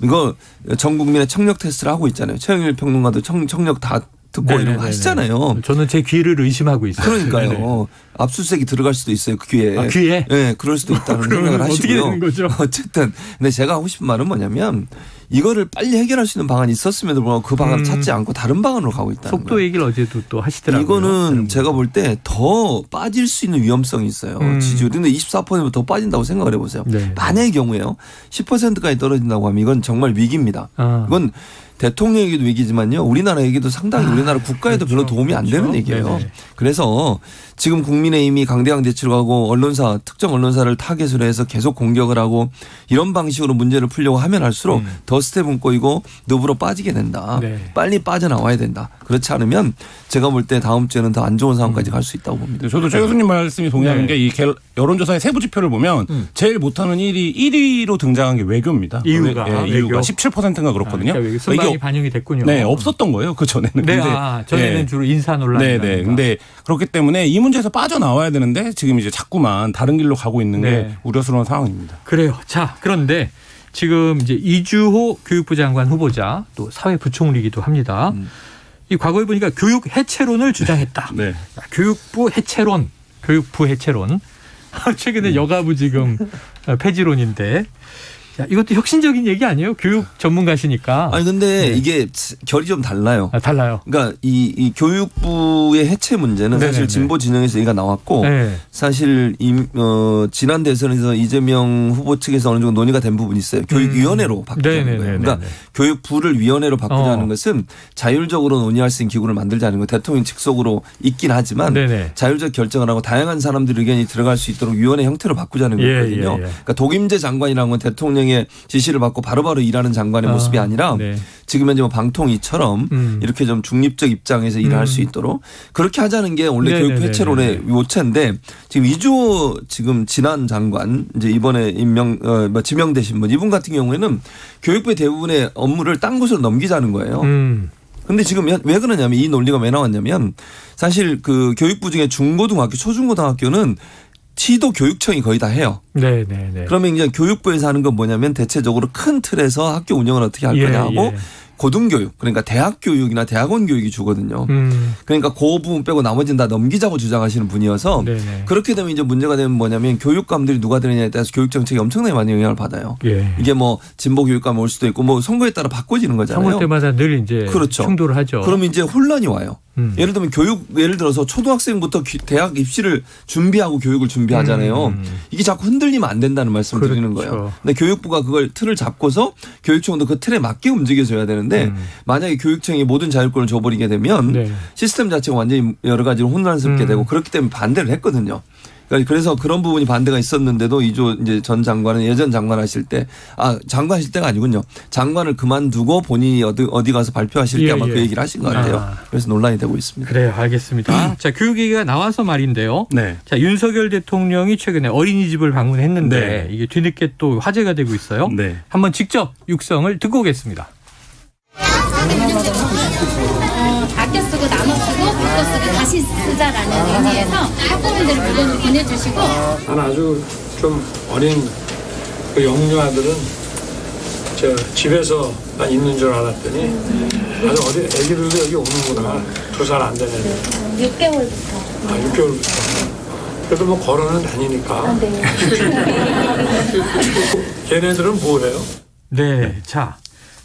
이거 전 국민의 청력 테스트를 하고 있잖아요. 최영일 평론가도 청력 다 듣고 이런 거 하시잖아요. 저는 제 귀를 의심하고 있어요. 그러니까요. 압수수색이 들어갈 수도 있어요. 그 귀에. 귀에? 네, 그럴 수도 있다는 생각을 하시고요. 어떻게 되는 거죠? 어쨌든 근데 제가 하고 싶은 말은 뭐냐면 이거를 빨리 해결할 수 있는 방안이 있었음에도 불구하고 그 방안을 찾지 않고 다른 방안으로 가고 있다는 속도 거예요. 얘기를 어제도 또 하시더라고요. 이거는 제가 볼 때 더 빠질 수 있는 위험성이 있어요. 지지율이. 근데 24%면 더 빠진다고 생각을 해보세요. 만약의 경우에요. 10%까지 떨어진다고 하면 이건 정말 위기입니다. 이건 대통령에게도 위기지만요. 우리나라에게도 상당히 우리나라 국가에도 별로 도움이 안 되는 얘기예요. 그래서 지금 국민의힘이 강대강 대치로 가고 언론사 특정 언론사를 타겟으로 해서 계속 공격을 하고 이런 방식으로 문제를 풀려고 하면 할수록 더 스텝은 꼬이고 늪으로 빠지게 된다. 빨리 빠져나와야 된다. 그렇지 않으면 제가 볼 때 다음 주에는 더 안 좋은 상황까지 갈 수 있다고 봅니다. 저도 최 교수님 말씀이 동의하는 게 이 여론조사의 세부 지표를 보면 제일 못하는 1위로 등장한 게 외교입니다. 이유가 17%인가 그렇거든요. 그러니까 순방이 반영이 됐군요. 네, 없었던 거예요. 그 전에는. 네, 전에는 주로 인사 논란이. 네. 근데 그렇기 때문에 이 문제에서 빠져나와야 되는데 지금 이제 자꾸만 다른 길로 가고 있는 게 우려스러운 상황입니다. 그래요. 자, 그런데 지금 이제 이주호 교육부 장관 후보자 또 사회부총리이기도 합니다. 이 과거에 보니까 교육 해체론을 주장했다. 교육부 해체론. 최근에 여가부 지금 폐지론인데. 자, 이것도 혁신적인 얘기 아니에요? 교육 전문가시니까. 아니 근데 이게 결이 좀 달라요. 달라요. 그러니까 이 교육부의 해체 문제는 사실 진보 진영에서 얘기가 나왔고 사실 지난 대선에서 이재명 후보 측에서 어느 정도 논의가 된 부분이 있어요. 교육위원회로 바꾸자는 거예요. 그러니까 교육부를 위원회로 바꾸자는 것은 자율적으로 논의할 수 있는 기구를 만들자는 거예요. 대통령 직속으로 있긴 하지만 자율적 결정을 하고 다양한 사람들 의견이 들어갈 수 있도록 위원회 형태로 바꾸자는 거거든요. 그러니까 독임제 장관이라는 건 대통령의 지시를 받고 바로바로 일하는 장관의 모습이 아니라 지금 현재 방통위처럼 이렇게 좀 중립적 입장에서 일을 할 수 있도록 그렇게 하자는 게 원래 교육 해체론의 요체인데 지금 이주호 지금 지난 장관 이제 이번에 지명되신 분 이분 같은 경우에는 교육부의 대부분의 업무를 딴 곳으로 넘기자는 거예요. 근데 지금 왜 그러냐면 이 논리가 왜 나왔냐면 사실 그 교육부 중에 중고등학교, 초중고등학교는 시도 교육청이 거의 다 해요. 그러면 이제 교육부에서 하는 건 뭐냐면 대체적으로 큰 틀에서 학교 운영을 어떻게 할 거냐 하고 고등교육 그러니까 대학 교육이나 대학원 교육이 주거든요. 그러니까 그 부분 빼고 나머지는 다 넘기자고 주장하시는 분이어서 네네. 그렇게 되면 이제 문제가 되면 뭐냐면 교육감들이 누가 되느냐에 따라서 교육 정책이 엄청나게 많이 영향을 받아요. 예. 이게 뭐 진보 교육감 올 수도 있고 뭐 선거에 따라 바꿔지는 거잖아요. 선거 때마다 늘 이제 그렇죠. 충돌을 하죠. 그러면 이제 혼란이 와요. 예를 들면 예를 들어서 초등학생부터 대학 입시를 준비하고 교육을 준비하잖아요. 이게 자꾸 흔들리면 안 된다는 말씀을 드리는 거예요. 근데 교육부가 그걸 틀을 잡고서 교육청도 그 틀에 맞게 움직여줘야 되는데 만약에 교육청이 모든 자율권을 줘버리게 되면 시스템 자체가 완전히 여러 가지로 혼란스럽게 되고 그렇기 때문에 반대를 했거든요. 그래서 그런 부분이 반대가 있었는데도 이조 이제 전 장관은 예전 장관 하실 때 장관 하실 때가 아니군요. 장관을 그만두고 본인이 어디 가서 발표하실 때 아마 그 얘기를 하신 것 같아요. 그래서 논란이 되고 있습니다. 그래요. 알겠습니다. 자, 교육 얘기가 나와서 말인데요. 네. 자, 윤석열 대통령이 최근에 어린이집을 방문했는데 이게 뒤늦게 또 화제가 되고 있어요. 네. 한번 직접 육성을 듣고 오겠습니다. 아껴 쓰고 나눠 쓰고 바꿔 쓰고 다시 쓰자라는 의미에서 학부모님들 물건을 보내주시고 난 아주 좀 어린 그 영유아들은 저 집에서만 있는 줄 알았더니 아주 어린 애기들도 여기 오는구나. 2살 안 되는 6개월부터 6개월부터 그래도 뭐 걸어는 다니니까 걔네들은 뭐해요? 네. 자,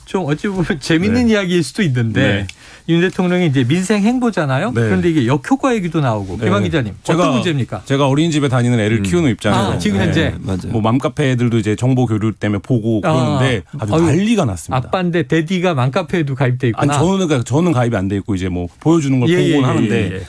좀 어찌 보면 재밌는 이야기일 수도 있는데 윤 대통령이 이제 민생 행보잖아요. 그런데 이게 역효과 얘기도 나오고. 김한 기자님, 어떤 문제입니까? 제가 어린이집에 다니는 애를 키우는 입장에서 지금 현재 맞아요. 뭐 맘카페 애들도 이제 정보 교류 때문에 보고 그러는데 아주 난리가 났습니다. 아빠인데 데디가 맘카페에도 가입돼 있구나. 아니 저는 가입이 안 돼 있고 이제 뭐 보여주는 걸 보곤 하는데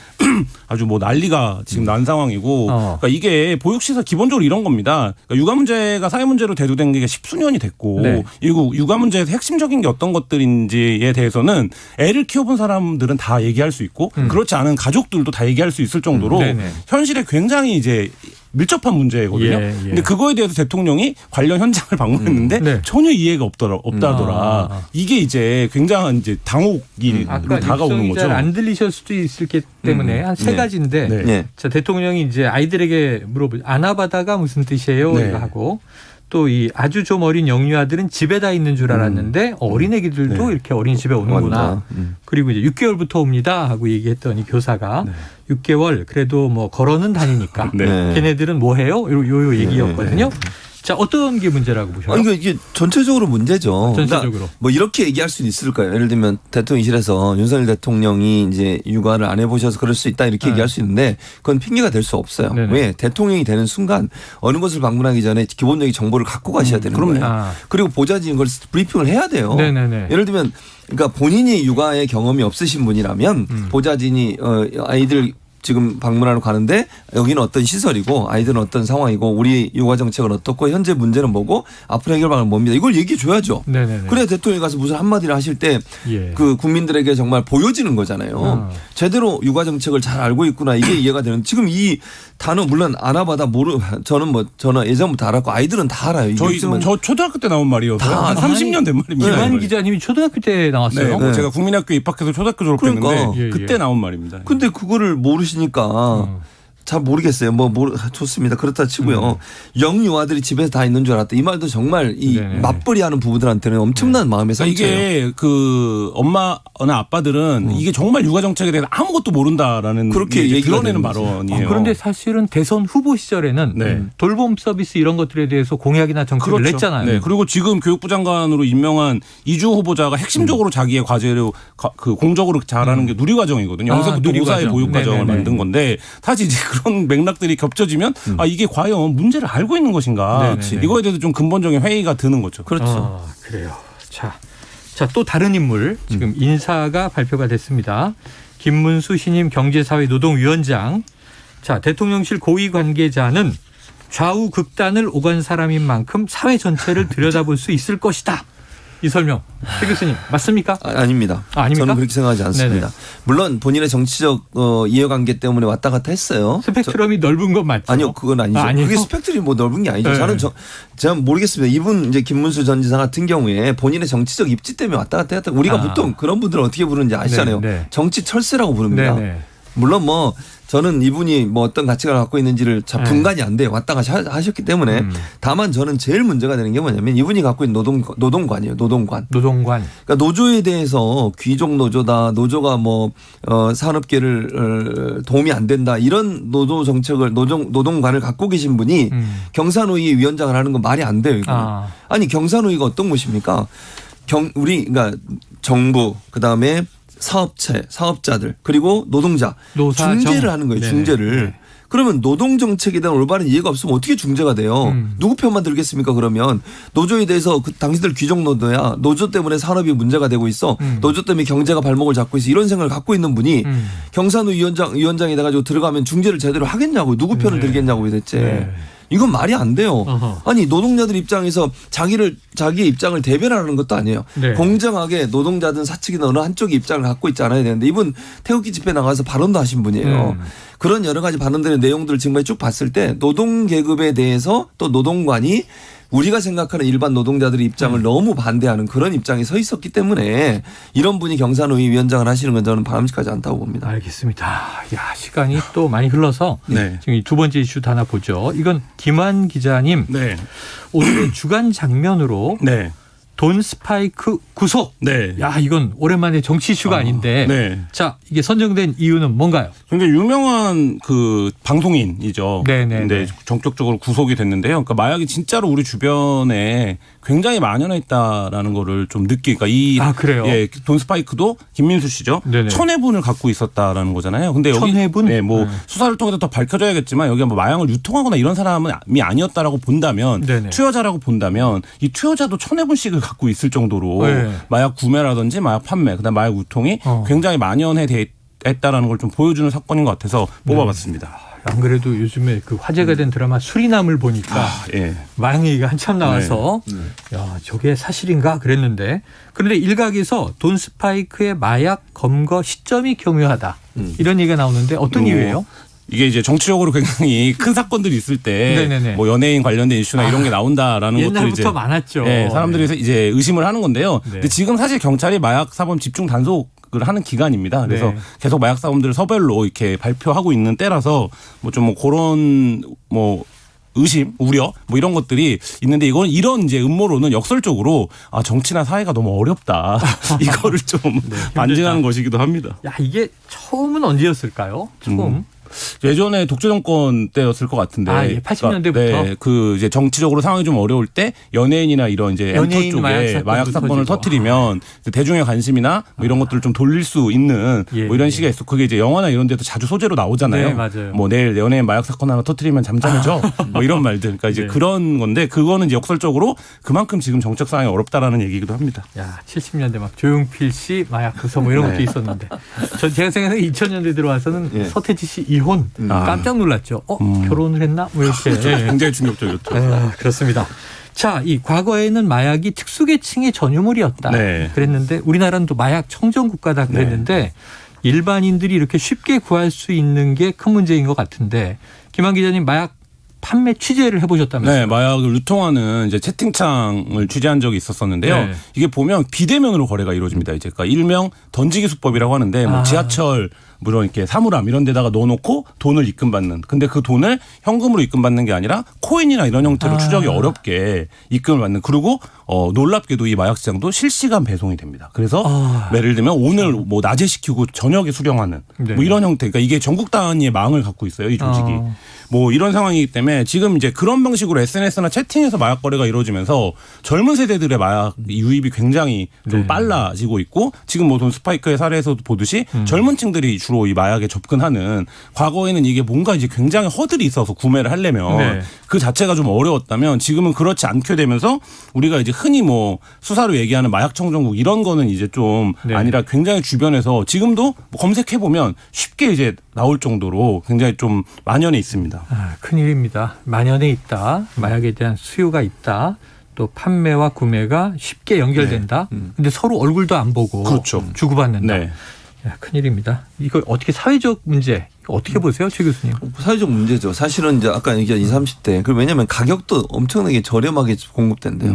아주 뭐 난리가 지금 난 상황이고 그러니까 이게 보육시설 기본적으로 이런 겁니다. 그러니까 육아 문제가 사회 문제로 대두된 게 10수년이 됐고 그리고 육아 문제에서 핵심적인 게 어떤 것들인지에 대해서는 애를 키워본 사람들은 다 얘기할 수 있고 그렇지 않은 가족들도 다 얘기할 수 있을 정도로 현실에 굉장히 이제 밀접한 문제거든요. 근데 그거에 대해서 대통령이 관련 현장을 방문했는데 전혀 이해가 없다더라. 이게 이제 굉장한 이제 당혹이 다가오는 거죠. 잘 안 들리실 수도 있을 게 때문에 한 세 가지인데 자, 대통령이 이제 아이들에게 물어보죠. 아나바다가 무슨 뜻이에요? 이거 하고 또 이 아주 좀 어린 영유아들은 집에다 있는 줄 알았는데 어린 애기들도 이렇게 어린이집에 오는구나. 그리고 이제 6개월부터 옵니다 하고 얘기했더니 교사가 6개월 그래도 뭐 걸어는 다니니까 걔네들은 뭐 해요? 요 얘기였거든요. 자, 어떤 게 문제라고 보셔요? 이게 전체적으로 문제죠. 전체적으로. 그러니까 뭐 이렇게 얘기할 수는 있을까요? 예를 들면 대통령실에서 윤석열 대통령이 이제 육아를 안 해보셔서 그럴 수 있다 이렇게 얘기할 수 있는데 그건 핑계가 될 수 없어요. 왜? 대통령이 되는 순간 어느 곳을 방문하기 전에 기본적인 정보를 갖고 가셔야 되는 거예요. 그리고 보좌진인 걸 브리핑을 해야 돼요. 예를 들면 그러니까 본인이 육아의 경험이 없으신 분이라면 보좌진이 아이들 지금 방문하러 가는데 여기는 어떤 시설이고 아이들은 어떤 상황이고 우리 육아 정책은 어떻고 현재 문제는 뭐고 앞으로 해결 방안은 뭡니다. 이걸 얘기해 줘야죠. 그래야 대통령이 가서 무슨 한마디를 하실 때 그 국민들에게 정말 보여지는 거잖아요. 제대로 육아 정책을 잘 알고 있구나 이게 이해가 되는. 지금 이 단어 물론 아나바다 저는 예전부터 알았고 아이들은 다 알아요. 저 초등학교 때 나온 말이어서 한 30년 된 말입니다. 김한 기자님이 초등학교 때 나왔어요. 제가 국민학교 입학해서 초등학교 졸업했는데 그때 나온 말입니다. 근데 그거를 모르시니까 잘 모르겠어요. 좋습니다. 그렇다 치고요. 영유아들이 집에서 다 있는 줄 알았다. 이 말도 정말 이 맞벌이하는 부부들한테는 엄청난 마음의 상처예요. 이게 그 엄마나 아빠들은 이게 정말 육아 정책에 대해서 아무것도 모른다라는 그렇게 드러내는 발언이에요. 그런데 사실은 대선 후보 시절에는 돌봄 서비스 이런 것들에 대해서 공약이나 정책을 냈잖아요. 그리고 지금 교육부 장관으로 임명한 이주 후보자가 핵심적으로 자기의 과제로 그 공적으로 잘하는 게 누리과정이거든요. 영세부터 5사의 보육과정을 만든 건데 사실 이제 그런 맥락들이 겹쳐지면 이게 과연 문제를 알고 있는 것인가 이거에 대해서 좀 근본적인 회의가 드는 거죠. 그렇죠. 그래요. 자, 또 다른 인물 지금 인사가 발표가 됐습니다. 김문수 신임 경제사회노동위원장. 자, 대통령실 고위 관계자는 좌우 극단을 오간 사람인 만큼 사회 전체를 들여다볼 수 있을 것이다. 이 설명. 최 교수님 맞습니까? 아닙니다. 아닙니까? 저는 그렇게 생각하지 않습니다. 물론 본인의 정치적 이해관계 때문에 왔다 갔다 했어요. 스펙트럼이 넓은 건 맞죠? 아니요. 그건 아니죠. 그게 스펙트럼이 넓은 게 아니죠. 제가 모르겠습니다. 이분 이제 김문수 전 지사 같은 경우에 본인의 정치적 입지 때문에 왔다 갔다 했다. 우리가 보통 그런 분들은 어떻게 부르는지 아시잖아요. 정치 철새라고 부릅니다. 물론 저는 이분이 뭐 어떤 가치관을 갖고 있는지를 잘 분간이 안 돼요. 왔다 가시 하셨기 때문에. 다만 저는 제일 문제가 되는 게 뭐냐면 이분이 갖고 있는 노동관이에요. 노동관. 그러니까 노조에 대해서 귀족 노조다. 노조가 뭐 산업계를 도움이 안 된다. 이런 노조 정책을 노동관을 갖고 계신 분이 경산노위 위원장을 하는 건 말이 안 돼요. 아니 경산노위가 어떤 곳입니까? 그러니까 정부 그다음에 사업체, 사업자들 그리고 노동자 중재를 하는 거예요. 중재를. 그러면 노동정책에 대한 올바른 이해가 없으면 어떻게 중재가 돼요? 누구 편만 들겠습니까? 그러면 노조에 대해서 당신들 귀족노조야. 노조 때문에 산업이 문제가 되고 있어. 노조 때문에 경제가 발목을 잡고 있어. 이런 생각을 갖고 있는 분이 경산노 위원장이 돼가지고 들어가면 중재를 제대로 하겠냐고요. 누구 편을 들겠냐고요 대체. 이건 말이 안 돼요. 아니 노동자들 입장에서 자기의 입장을 대변하는 것도 아니에요. 공정하게 노동자든 사측이든 어느 한쪽의 입장을 갖고 있지 않아야 되는데 이분 태극기 집회 나가서 발언도 하신 분이에요. 그런 여러 가지 발언들의 내용들을 지금까지 쭉 봤을 때 노동계급에 대해서 또 노동관이 우리가 생각하는 일반 노동자들의 입장을 너무 반대하는 그런 입장에 서 있었기 때문에 이런 분이 경산노위 위원장을 하시는 건 저는 바람직하지 않다고 봅니다. 알겠습니다. 야, 시간이 또 많이 흘러서 지금 두 번째 이슈도 하나 보죠. 이건 김환 기자님 오늘의 주간 장면으로 돈 스파이크 구속. 야, 이건 오랜만에 정치 이슈가 아닌데. 자, 이게 선정된 이유는 뭔가요? 굉장히 유명한 그 방송인이죠. 근데 전격적으로 구속이 됐는데요. 그러니까 마약이 진짜로 우리 주변에 굉장히 만연해 있다라는 거를 좀 느끼니까 그래요? 예, 돈 스파이크도 김민수 씨죠. 1000회분을 갖고 있었다라는 거잖아요. 근데 여기 1000회분? 네, 뭐 수사를 통해서 더 밝혀져야겠지만 여기가 뭐 마약을 유통하거나 이런 사람이 아니었다라고 본다면 투여자라고 본다면 이 투여자도 1000회분씩을 갖고 있을 정도로 마약 구매라든지 마약 판매, 그다음 마약 유통이 굉장히 만연해 있다라는 걸 좀 보여주는 사건인 것 같아서 뽑아봤습니다. 안 그래도 요즘에 그 화제가 된 드라마 수리남을 보니까 마약 얘기가 한참 나와서 야, 저게 사실인가 그랬는데 그런데 일각에서 돈 스파이크의 마약 검거 시점이 교묘하다 이런 얘기가 나오는데 어떤 이유예요? 이게 이제 정치적으로 굉장히 큰 사건들이 있을 때 뭐 연예인 관련된 이슈나 이런 게 나온다라는 것들 이제 옛날부터 많았죠. 사람들이 이제 의심을 하는 건데요. 근데 지금 사실 경찰이 마약 사범 집중 단속을 하는 기간입니다. 그래서 계속 마약 사범들을 서별로 이렇게 발표하고 있는 때라서 뭐 좀 그런 뭐 의심, 우려 뭐 이런 것들이 있는데 이건 이런 이제 음모론은 역설적으로 정치나 사회가 너무 어렵다. 이거를 좀 반증하는 것이기도 합니다. 야, 이게 처음은 언제였을까요? 처음. 예전에 독재 정권 때였을 것 같은데. 80년대부터. 그러니까 그 이제 정치적으로 상황이 좀 어려울 때 연예인이나 이런 이제 엔터 쪽에 마약 사건을 터뜨리면 대중의 관심이나 뭐 이런 것들을 좀 돌릴 수 있는 뭐 이런 시기가 있어. 그게 이제 영화나 이런 데도 자주 소재로 나오잖아요. 맞아요. 뭐 내일 연예인 마약 사건 하나 터뜨리면 잠잠해져. 뭐 이런 말들. 그러니까 이제 그런 건데 그거는 이제 역설적으로 그만큼 지금 정책 상황이 어렵다라는 얘기기도 합니다. 야, 70년대 막 조용필 씨 마약 구속 뭐 이런 것도 있었는데. 제가 생각하는 2000년대 들어와서는 서태지 씨 이혼 깜짝 놀랐죠. 결혼을 했나? 뭐 이렇게. 굉장히 충격적이었죠. 그렇습니다. 자, 이 과거에는 마약이 특수계층의 전유물이었다. 그랬는데 우리나라는 또 마약 청정 국가다 그랬는데 일반인들이 이렇게 쉽게 구할 수 있는 게 큰 문제인 것 같은데 김한 기자님 마약 판매 취재를 해보셨다면서요? 네, 마약을 유통하는 이제 채팅창을 취재한 적이 있었었는데요. 이게 보면 비대면으로 거래가 이루어집니다. 이제 그러니까 일명 던지기 수법이라고 하는데 뭐 지하철 물론 이렇게 사물함 이런 데다가 넣어놓고 돈을 입금받는. 근데 그 돈을 현금으로 입금받는 게 아니라 코인이나 이런 형태로 추적이 어렵게 입금을 받는. 그리고 놀랍게도 이 마약 시장도 실시간 배송이 됩니다. 그래서 예를 들면 오늘 뭐 낮에 시키고 저녁에 수령하는 뭐 이런 형태. 그러니까 이게 전국 단위의 망을 갖고 있어요. 이 조직이. 뭐 이런 상황이기 때문에 지금 이제 그런 방식으로 SNS나 채팅에서 마약 거래가 이루어지면서 젊은 세대들의 마약 유입이 굉장히 좀 빨라지고 있고 지금 뭐 돈 스파이크의 사례에서도 보듯이 젊은 층들이 주로 이 마약에 접근하는 과거에는 이게 뭔가 이제 굉장히 허들이 있어서 구매를 하려면 그 자체가 좀 어려웠다면 지금은 그렇지 않게 되면서 우리가 이제 흔히 뭐 수사로 얘기하는 마약 청정국 이런 거는 이제 좀 아니라 굉장히 주변에서 지금도 검색해 보면 쉽게 이제 나올 정도로 굉장히 좀 만연해 있습니다. 큰일입니다. 만연해 있다. 마약에 대한 수요가 있다. 또 판매와 구매가 쉽게 연결된다. 근데 서로 얼굴도 안 보고 주고받는다. 야, 큰일입니다. 이거 어떻게 사회적 문제 어떻게 보세요, 최 교수님? 사회적 문제죠. 사실은 이제 아까 얘기한 20, 30대. 그리고 왜냐하면 가격도 엄청나게 저렴하게 공급된대요.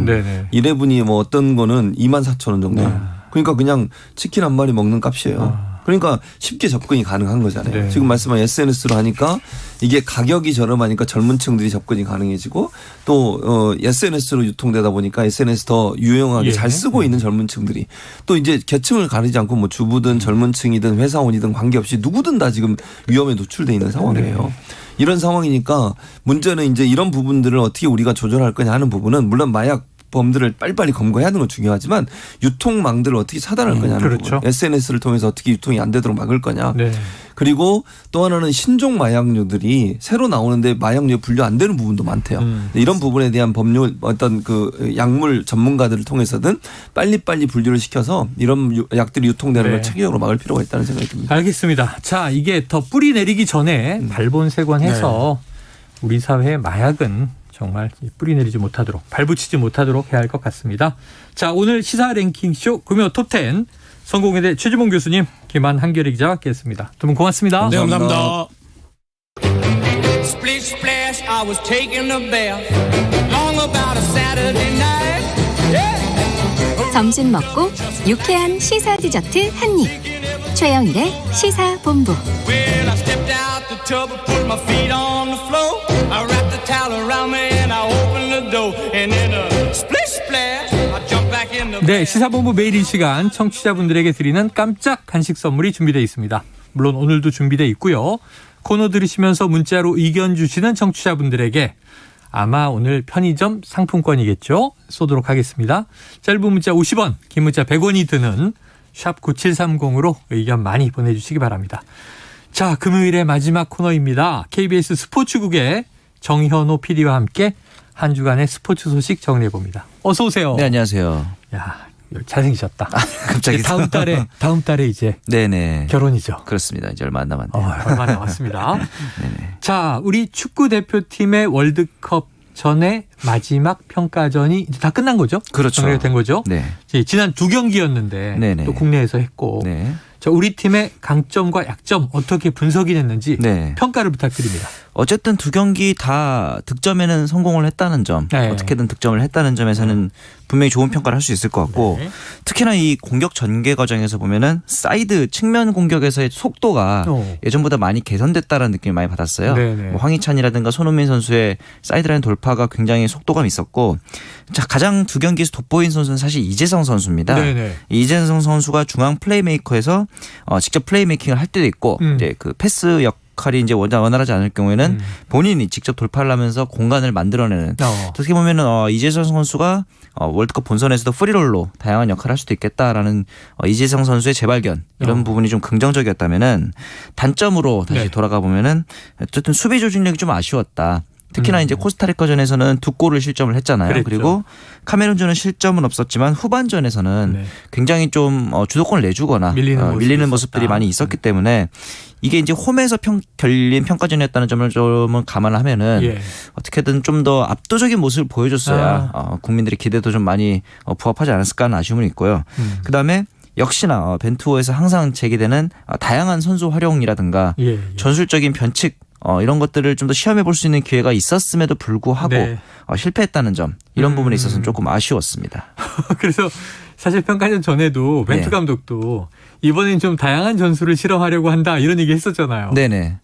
1회분이 뭐 어떤 거는 24,000원 정도. 그러니까 그냥 치킨 한 마리 먹는 값이에요. 그러니까 쉽게 접근이 가능한 거잖아요. 네. 지금 말씀한 SNS로 하니까 이게 가격이 저렴하니까 젊은 층들이 접근이 가능해지고 또 SNS로 유통되다 보니까 SNS 더 유용하게 예. 잘 쓰고 있는 젊은 층들이 또 이제 계층을 가리지 않고 뭐 주부든 젊은 층이든 회사원이든 관계없이 누구든 다 지금 위험에 노출돼 있는 상황이에요. 네. 이런 상황이니까 문제는 이제 이런 부분들을 어떻게 우리가 조절할 거냐 하는 부분은 물론 마약 범들을 빨리빨리 검거해야 하는 건 중요하지만 유통망들을 어떻게 차단할 거냐는 그렇죠. 부분. SNS를 통해서 어떻게 유통이 안 되도록 막을 거냐. 네. 그리고 또 하나는 신종 마약류들이 새로 나오는데 마약류에 분류 안 되는 부분도 많대요. 이런 부분에 대한 법률 어떤 그 약물 전문가들을 통해서든 빨리빨리 분류를 시켜서 이런 약들이 유통되는 네. 걸 체계적으로 막을 필요가 있다는 생각이 듭니다. 알겠습니다. 자, 이게 더 뿌리 내리기 전에 발본색원해서 우리 사회의 마약은 정말 뿌리 내리지 못하도록 발붙이지 못하도록 해야 할 것 같습니다. 자, 오늘 시사 랭킹쇼 금요 톱10 성공회대 최주봉 교수님, 김한 한겨레 기자와 함께했습니다. 두 분 고맙습니다. 네, 감사합니다. Splish splash, I was taking a bath. Long about a Saturday night. Yeah. 점심 먹고 유쾌한 시사 디저트 한 입. 최영일의 시사본부. Well, I stepped out the tub and put my feet on the floor. I wrapped the towel around me and I opened the door. And in a splish splash, I jumped back in the 네, 시사본부 매일 이 시간 청취자분들에게 드리는 깜짝 간식 선물이 준비되어 있습니다. 물론 오늘도 준비되어 있고요. 코너 들으시면서 문자로 의견 주시는 청취자분들에게 아마 오늘 편의점 상품권이겠죠? 쏘도록 하겠습니다. 짧은 문자 50원, 긴 문자 100원이 드는 샵 9730으로 의견 많이 보내주시기 바랍니다. 자, 금요일의 마지막 코너입니다. KBS 스포츠국의 정현호 PD와 함께 한 주간의 스포츠 소식 정리해봅니다. 어서 오세요. 네, 안녕하세요. 야, 잘생기셨다. 갑자기 다음 달에 이제 네네. 결혼이죠. 그렇습니다. 이제 얼마 안 남았네요. 얼마 남았습니다. 자, 우리 축구 대표팀의 월드컵 전에 마지막 평가전이 이제 다 끝난 거죠? 그렇죠. 정리가 된 거죠? 네. 지난 2경기였는데 네네. 또 국내에서 했고 네. 자, 우리 팀의 강점과 약점 어떻게 분석이 됐는지 네. 평가를 부탁드립니다. 어쨌든 두 경기 다 득점에는 성공을 했다는 점, 네. 어떻게든 득점을 했다는 점에서는 분명히 좋은 평가를 할 수 있을 것 같고 네. 특히나 이 공격 전개 과정에서 보면은 사이드 측면 공격에서의 속도가 예전보다 많이 개선됐다는 느낌을 많이 받았어요. 네네. 뭐 황희찬이라든가 손흥민 선수의 사이드라인 돌파가 굉장히 속도감이 있었고 자, 가장 두 경기에서 돋보인 선수는 사실 이재성 선수입니다. 네네. 이재성 선수가 중앙 플레이메이커에서 직접 플레이메이킹을 할 때도 있고 이제 그 패스 역할이 이제 원활하지 않을 경우에는 본인이 직접 돌파를 하면서 공간을 만들어내는 어떻게 보면은 이재성 선수가 월드컵 본선에서도 프리롤로 다양한 역할을 할 수도 있겠다라는 이재성 선수의 재발견 이런 부분이 좀 긍정적이었다면은 단점으로 다시 돌아가 보면은 어쨌든 수비 조직력이 좀 아쉬웠다. 특히나 이제 코스타리카전에서는 2골을 실점을 했잖아요. 그랬죠. 그리고 카메룬전은 실점은 없었지만 후반전에서는 굉장히 좀 주도권을 내주거나 밀리는 모습들이 많이 있었기 때문에 이게 이제 홈에서 결린 평가전이었다는 점을 좀 감안을 하면은 어떻게든 좀 더 압도적인 모습을 보여줬어야 국민들의 기대도 좀 많이 부합하지 않았을까 하는 아쉬움은 있고요. 그다음에 역시나 벤투호에서 항상 제기되는 다양한 선수 활용이라든가 전술적인 변칙 이런 것들을 좀 더 시험해 볼 수 있는 기회가 있었음에도 불구하고 실패했다는 점 이런 부분에 있어서는 조금 아쉬웠습니다. 그래서 사실 평가전 전에도 벤투 감독도 이번엔 좀 다양한 전술을 실험하려고 한다 이런 얘기 했었잖아요. 네네.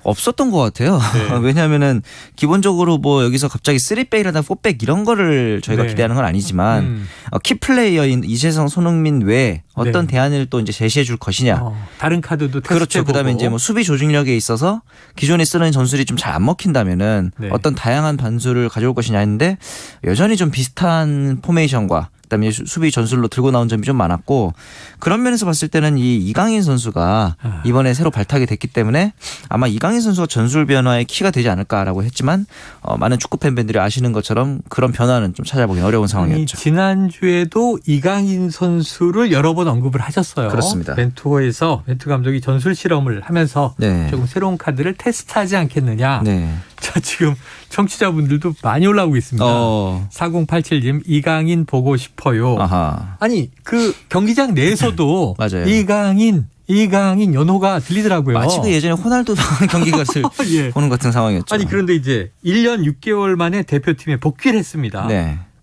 없었던 것 같아요. 왜냐하면은 기본적으로 뭐 여기서 갑자기 3백이라든가 4백 이런 거를 저희가 기대하는 건 아니지만 키플레이어인 이재성, 손흥민 외에 어떤 대안을 또 이제 제시해 줄 것이냐. 다른 카드도 테스트해보고. 그렇죠. 그다음에 이제 뭐 수비 조직력에 있어서 기존에 쓰는 전술이 좀 잘 안 먹힌다면은 어떤 다양한 반수를 가져올 것이냐 했는데 여전히 좀 비슷한 포메이션과 그다음에 수비 전술로 들고 나온 점이 좀 많았고 그런 면에서 봤을 때는 이 이강인 선수가 이번에 새로 발탁이 됐기 때문에 아마 이강인 선수가 전술 변화의 키가 되지 않을까라고 했지만 많은 축구 팬분들이 아시는 것처럼 그런 변화는 좀 찾아보기 어려운 상황이었죠. 지난주에도 이강인 선수를 여러 번 언급을 하셨어요. 그렇습니다. 벤투호에서 벤투 감독이 전술 실험을 하면서 조금 새로운 카드를 테스트하지 않겠느냐. 자, 지금 청취자분들도 많이 올라오고 있습니다. 4087님 이강인 보고 싶어요. 아니 그 경기장 내에서도 맞아요. 이강인 연호가 들리더라고요. 마치 그 예전에 호날두 당한 경기 같은 보는 같은 상황이었죠. 아니 그런데 이제 1년 6개월 만에 대표팀에 복귀를 했습니다.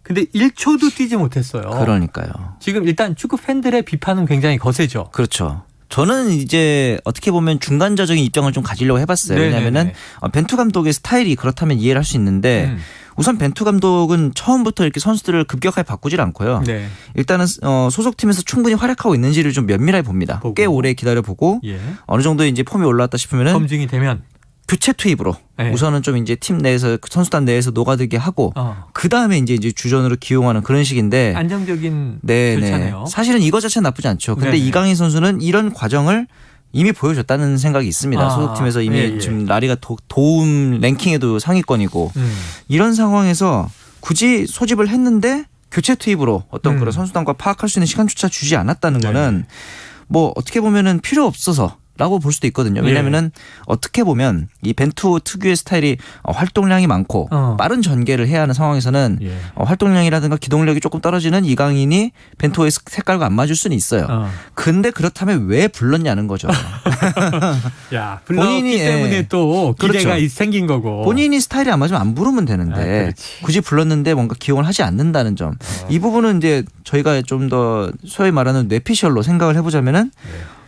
근데 1초도 뛰지 못했어요. 그러니까요. 지금 일단 축구 팬들의 비판은 굉장히 거세죠. 그렇죠. 저는 이제 어떻게 보면 중간자적인 입장을 좀 가지려고 해봤어요. 네네네. 왜냐하면은 벤투 감독의 스타일이 그렇다면 이해를 할 수 있는데 우선 벤투 감독은 처음부터 이렇게 선수들을 급격하게 바꾸질 않고요. 네. 일단은 소속팀에서 충분히 활약하고 있는지를 좀 면밀하게 봅니다. 꽤 오래 기다려보고 예. 어느 정도 이제 폼이 올라왔다 싶으면은 검증이 되면 교체 투입으로 네. 우선은 좀 이제 팀 내에서 선수단 내에서 녹아들게 하고 그 다음에 이제 주전으로 기용하는 그런 식인데 안정적인 네네. 절차네요. 사실은 이거 자체는 나쁘지 않죠. 근데 네네. 이강인 선수는 이런 과정을 이미 보여줬다는 생각이 있습니다. 소속팀에서 이미 예. 지금 라리가 도움 랭킹에도 상위권이고 이런 상황에서 굳이 소집을 했는데 교체 투입으로 어떤 그런 선수단과 파악할 수 있는 시간조차 주지 않았다는 거는 뭐 어떻게 보면은 필요 없어서 라고 볼 수도 있거든요. 왜냐하면은 어떻게 보면 이 벤투 특유의 스타일이 활동량이 많고 빠른 전개를 해야 하는 상황에서는 활동량이라든가 기동력이 조금 떨어지는 이강인이 벤투의 색깔과 안 맞을 수는 있어요. 근데 그렇다면 왜 불렀냐는 거죠. 야, 불렀기 때문에 또 기대가 그렇죠. 생긴 거고. 본인이 스타일이 안 맞으면 안 부르면 되는데 굳이 불렀는데 뭔가 기용을 하지 않는다는 점. 이 부분은 이제 저희가 좀 더 소위 말하는 뇌피셜로 생각을 해보자면은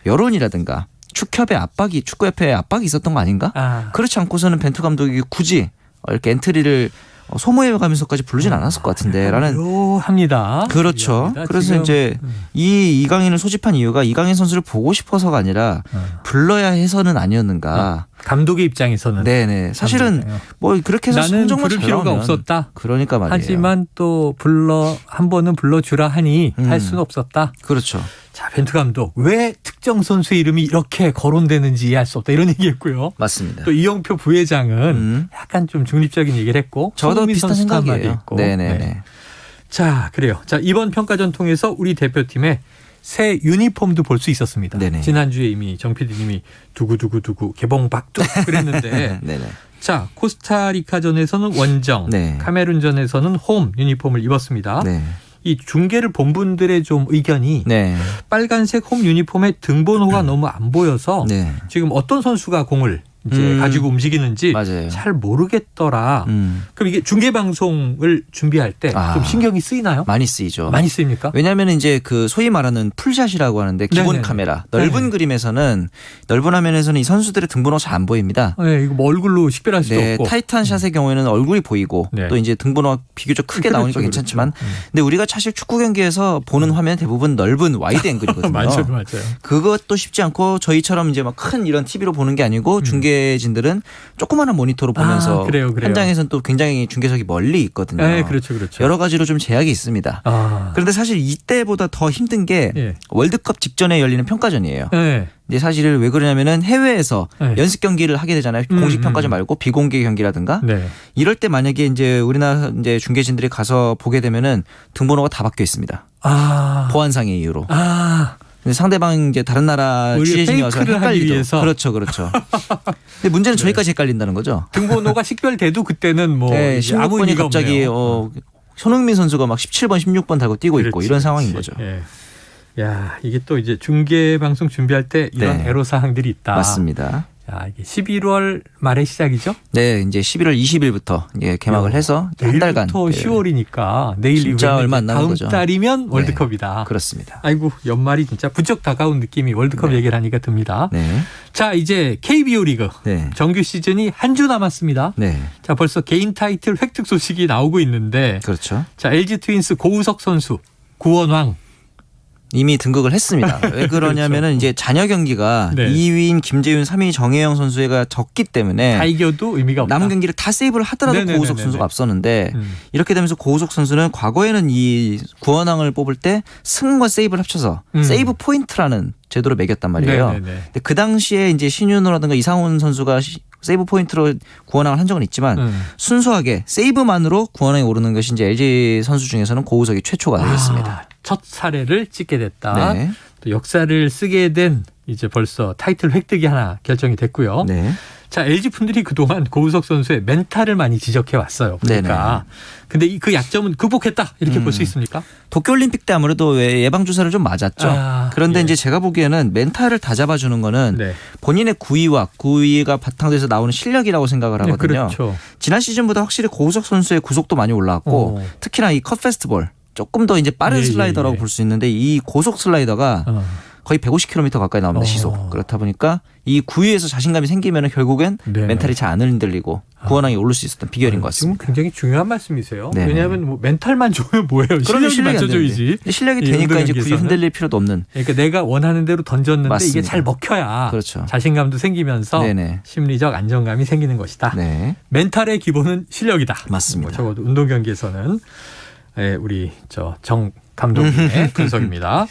여론이라든가 축협의 압박이 축구협회의 압박이 있었던 거 아닌가? 그렇지 않고서는 벤투 감독이 굳이 이렇게 엔트리를 소모해가면서까지 부르진 않았을 것 같은데라는 합니다. 그렇죠. 그래서 지금 이제 이 이강인을 소집한 이유가 이강인 선수를 보고 싶어서가 아니라 불러야 해서는 아니었는가. 감독의 입장에서는. 네네. 사실은 뭐 그렇게 해서 나는 성적만 부를 잘 필요가 나오면 없었다. 그러니까 말이에요. 하지만 또 한 번은 불러주라 하니 할 수는 없었다. 그렇죠. 자, 벤투 감독 왜 특정 선수의 이름이 이렇게 거론되는지 이해할 수 없다 이런 얘기했고요. 맞습니다. 또 이영표 부회장은 약간 좀 중립적인 얘기를 했고 저도 비슷한 생각이에요. 있고. 네네네. 네. 자, 그래요. 자, 이번 평가전 통해서 우리 대표팀의 새 유니폼도 볼 수 있었습니다. 네네. 지난주에 이미 정 PD님이 두구두구두구 개봉박두 그랬는데 네네. 자, 코스타리카전에서는 원정, 카메룬전에서는 홈 유니폼을 입었습니다. 네. 이 중계를 본 분들의 좀 의견이 빨간색 홈 유니폼의 등번호가 너무 안 보여서 지금 어떤 선수가 공을 이제 가지고 움직이는지 잘 모르겠더라. 그럼 이게 중계 방송을 준비할 때 좀 신경이 쓰이나요? 많이 쓰이죠. 많이 쓰입니까? 왜냐하면 이제 그 소위 말하는 풀샷이라고 하는데 기본 네네네. 카메라 넓은 그림에서는 넓은 화면에서는 이 선수들의 등번호가 잘 안 보입니다. 네, 이거 뭐 얼굴로 식별할 수도 없고. 타이트한 샷의 경우에는 얼굴이 보이고 또 이제 등번호가 비교적 크게 나오니까 괜찮지만 근데 우리가 사실 축구 경기에서 보는 화면 대부분 넓은 와이드 앵글이거든요. 맞아요. 그것도 쉽지 않고 저희처럼 이제 막 큰 이런 TV로 보는 게 아니고 중계진들은 조그마한 모니터로 보면서 그래요. 현장에서는 또 굉장히 중계석이 멀리 있거든요. 네, 그렇죠. 여러 가지로 좀 제약이 있습니다. 그런데 사실 이때보다 더 힘든 게 월드컵 직전에 열리는 평가전이에요. 근데 사실 왜 그러냐면은 해외에서 연습 경기를 하게 되잖아요. 공식 평가전 말고 비공개 경기라든가. 이럴 때 만약에 이제 우리나라 이제 중계진들이 가서 보게 되면은 등번호가 다 바뀌어 있습니다. 보안상의 이유로. 근데 상대방 이제 다른 나라 취재진이 와서 헷갈리죠. 그렇죠. 근데 문제는 저희까지 헷갈린다는 거죠. 등번호가 식별돼도 그때는 뭐 아무 16번이 의미가 갑자기 없네요. 손흥민 선수가 막 17번, 16번 달고 뛰고 있고 이런 상황인 거죠. 야, 이게 또 이제 중계 방송 준비할 때 이런 애로 사항들이 있다. 맞습니다. 야, 이게 11월 말의 시작이죠? 네, 이제 11월 20일부터 개막을 해서 한 달간. 내일부터 10월이니까 내일 진짜 얼마 안 남은 다음 거죠. 달이면 월드컵이다. 그렇습니다. 아이고, 연말이 진짜 부쩍 다가온 느낌이 월드컵 얘기를 하니까 듭니다. 네. 자, 이제 KBO 리그 정규 시즌이 한 주 남았습니다. 자, 벌써 개인 타이틀 획득 소식이 나오고 있는데. 그렇죠. 자, LG 트윈스 고우석 선수 구원왕. 이미 등극을 했습니다. 왜 그러냐면은 이제 잔여 경기가 2위인 김재윤, 3위 정혜영 선수가 졌기 때문에 다 이겨도 의미가 없다. 남은 경기를 다 세이브를 하더라도 고우석 선수가 앞섰는데 이렇게 되면서 고우석 선수는 과거에는 이 구원왕을 뽑을 때 승과 세이브를 합쳐서 세이브 포인트라는 제도를 매겼단 말이에요. 근데 그 당시에 이제 신윤호라든가 이상훈 선수가 세이브 포인트로 구원왕을 한 적은 있지만 순수하게 세이브만으로 구원왕에 오르는 것이 이제 LG 선수 중에서는 고우석이 최초가 되겠습니다. 첫 사례를 찍게 됐다. 또 역사를 쓰게 된 이제 벌써 타이틀 획득이 하나 결정이 됐고요. 자, LG 분들이 그동안 고우석 선수의 멘탈을 많이 지적해 왔어요. 그러니까. 근데 그 약점은 극복했다 이렇게 볼 수 있습니까? 도쿄올림픽 때 아무래도 예방 주사를 좀 맞았죠. 그런데 이제 제가 보기에는 멘탈을 다 잡아주는 거는 본인의 구위가 바탕돼서 나오는 실력이라고 생각을 하거든요. 지난 시즌보다 확실히 고우석 선수의 구속도 많이 올라왔고 특히나 이 컷 페스티벌 조금 더 이제 빠른 슬라이더라고 볼 수 있는데 이 고속 슬라이더가 거의 150km 가까이 나옵니다. 시속. 그렇다 보니까 이 구위에서 자신감이 생기면 결국엔 네네. 멘탈이 잘 안 흔들리고 구원왕에 오를 수 있었던 비결인 것 같습니다. 지금 굉장히 중요한 말씀이세요. 네네. 왜냐하면 뭐 멘탈만 좋으면 뭐예요? 실력이 맞춰줘야지. 실력이 되니까 이제 굳이 흔들릴 필요도 없는. 그러니까 내가 원하는 대로 던졌는데 맞습니다. 이게 잘 먹혀야 그렇죠. 자신감도 생기면서 네네. 심리적 안정감이 생기는 것이다. 네. 멘탈의 기본은 실력이다. 맞습니다. 뭐 적어도 운동 경기에서는 우리 정 감독님의 분석입니다.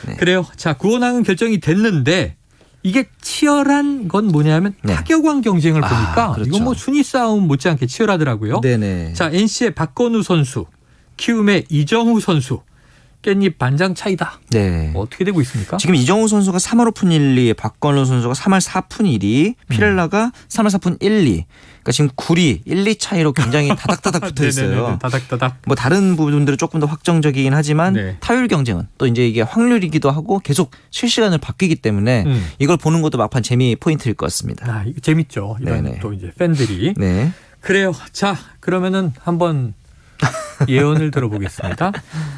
네. 그래요. 자, 구원왕은 결정이 됐는데 이게 치열한 건 뭐냐면 타격왕 경쟁을 보니까 그렇죠. 이건 뭐 순위 싸움 못지않게 치열하더라고요. 네네. 자, NC의 박건우 선수, 키움의 이정우 선수. 깻잎 반장 차이다. 네. 어떻게 되고 있습니까? 지금 이정우 선수가 3할 5푼 1리, 박건우 선수가 3할 4푼 1리, 피렐라가 3할 4푼 1리. 그러니까 지금 9리, 1, 2 차이로 굉장히 다닥다닥 붙어 있어요. 네네네, 다닥다닥. 뭐 다른 부분들은 조금 더 확정적이긴 하지만 네. 타율 경쟁은 또 이제 이게 확률이기도 하고 계속 실시간으로 바뀌기 때문에 이걸 보는 것도 막판 재미 포인트일 것 같습니다. 아, 이거 재밌죠. 이건 네네. 또 이제 팬들이. 네. 그래요. 자, 그러면은 한번 예언을 들어보겠습니다.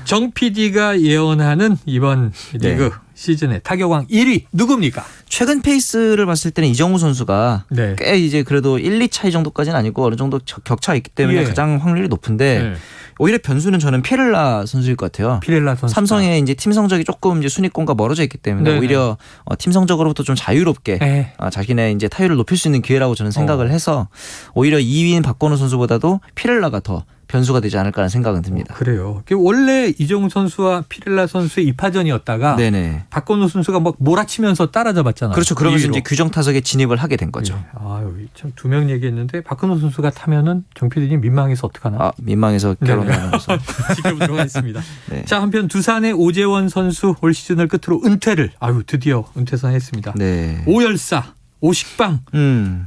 정 PD가 예언하는 이번 리그 시즌의 타격왕 1위 누굽니까? 최근 페이스를 봤을 때는 이정우 선수가 네. 꽤 이제 그래도 1, 2 차이 정도까지는 아니고 어느 정도 격차가 있기 때문에 예. 가장 확률이 높은데 네. 오히려 변수는 저는 피렐라 선수일 것 같아요. 피렐라 선수. 삼성의 이제 팀 성적이 조금 이제 순위권과 멀어져 있기 때문에 네네. 오히려 팀 성적으로부터 좀 자유롭게 네. 자기네 이제 타율을 높일 수 있는 기회라고 저는 생각을 해서 오히려 2위인 박건우 선수보다도 피렐라가 더 변수가 되지 않을까 하는 생각은 듭니다. 그래요. 원래 이정우 선수와 피렐라 선수의 이파전이었다가 네네. 박건우 선수가 막 몰아치면서 따라잡았잖아요. 그렇죠. 그러면서 2위로. 이제 규정 타석에 진입을 하게 된 거죠. 네. 아유, 참 두 명 얘기했는데 박건우 선수가 타면은 정 PD님 민망해서 어떡하나? 민망해서 결혼하는 거죠. 지켜보도록 하겠습니다. 네. 자, 한편 두산의 오재원 선수 올 시즌을 끝으로 은퇴를 드디어 은퇴선했습니다. 네. 오열사, 오식빵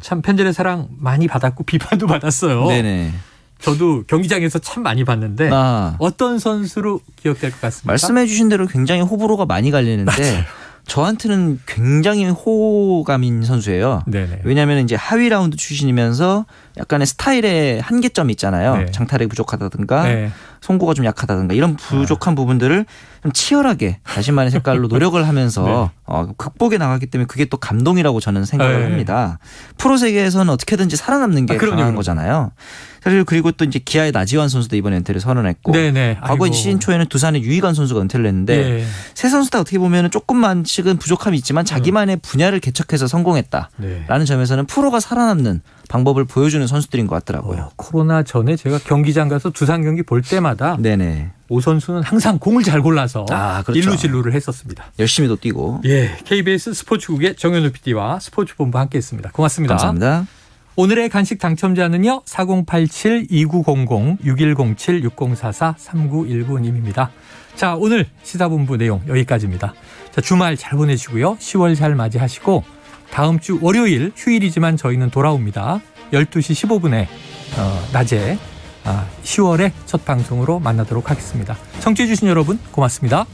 참 팬들의 사랑 많이 받았고 비판도 받았어요. 네네. 저도 경기장에서 참 많이 봤는데 어떤 선수로 기억될 것 같습니까? 말씀해 주신 대로 굉장히 호불호가 많이 갈리는데 맞아요. 저한테는 굉장히 호감인 선수예요. 네네. 왜냐하면 이제 하위 라운드 출신이면서 약간의 스타일의 한계점이 있잖아요. 네. 장타력이 부족하다든가 네. 송구가 좀 약하다든가 이런 부족한 부분들을 좀 치열하게 자신만의 색깔로 노력을 하면서 극복해 나가기 때문에 그게 또 감동이라고 저는 생각을 네. 합니다. 프로 세계에서는 어떻게든 살아남는 게 그럼요, 강한 그럼요. 거잖아요. 사실 그리고 또 이제 기아의 나지완 선수도 이번에 은퇴를 선언했고 네네. 과거 아이고. 시즌 초에는 두산의 유희관 선수가 은퇴를 했는데 네. 세 선수 다 어떻게 보면 조금만씩은 부족함이 있지만 자기만의 분야를 개척해서 성공했다라는 네. 점에서는 프로가 살아남는 방법을 보여주는 선수들인 것 같더라고요. 코로나 전에 제가 경기장 가서 두산 경기 볼 때마다 네네. 오 선수는 항상 공을 잘 골라서 그렇죠. 일루진루를 했었습니다. 열심히도 뛰고. 예, KBS 스포츠국의 정현우 PD와 스포츠본부 함께했습니다. 고맙습니다. 감사합니다. 오늘의 간식 당첨자는요. 4087-2900-6107-6044-3919님입니다. 자, 오늘 시사본부 내용 여기까지입니다. 자, 주말 잘 보내시고요. 10월 잘 맞이하시고 다음 주 월요일 휴일이지만 저희는 돌아옵니다. 12시 15분에 낮에 10월의 첫 방송으로 만나도록 하겠습니다. 청취해 주신 여러분 고맙습니다.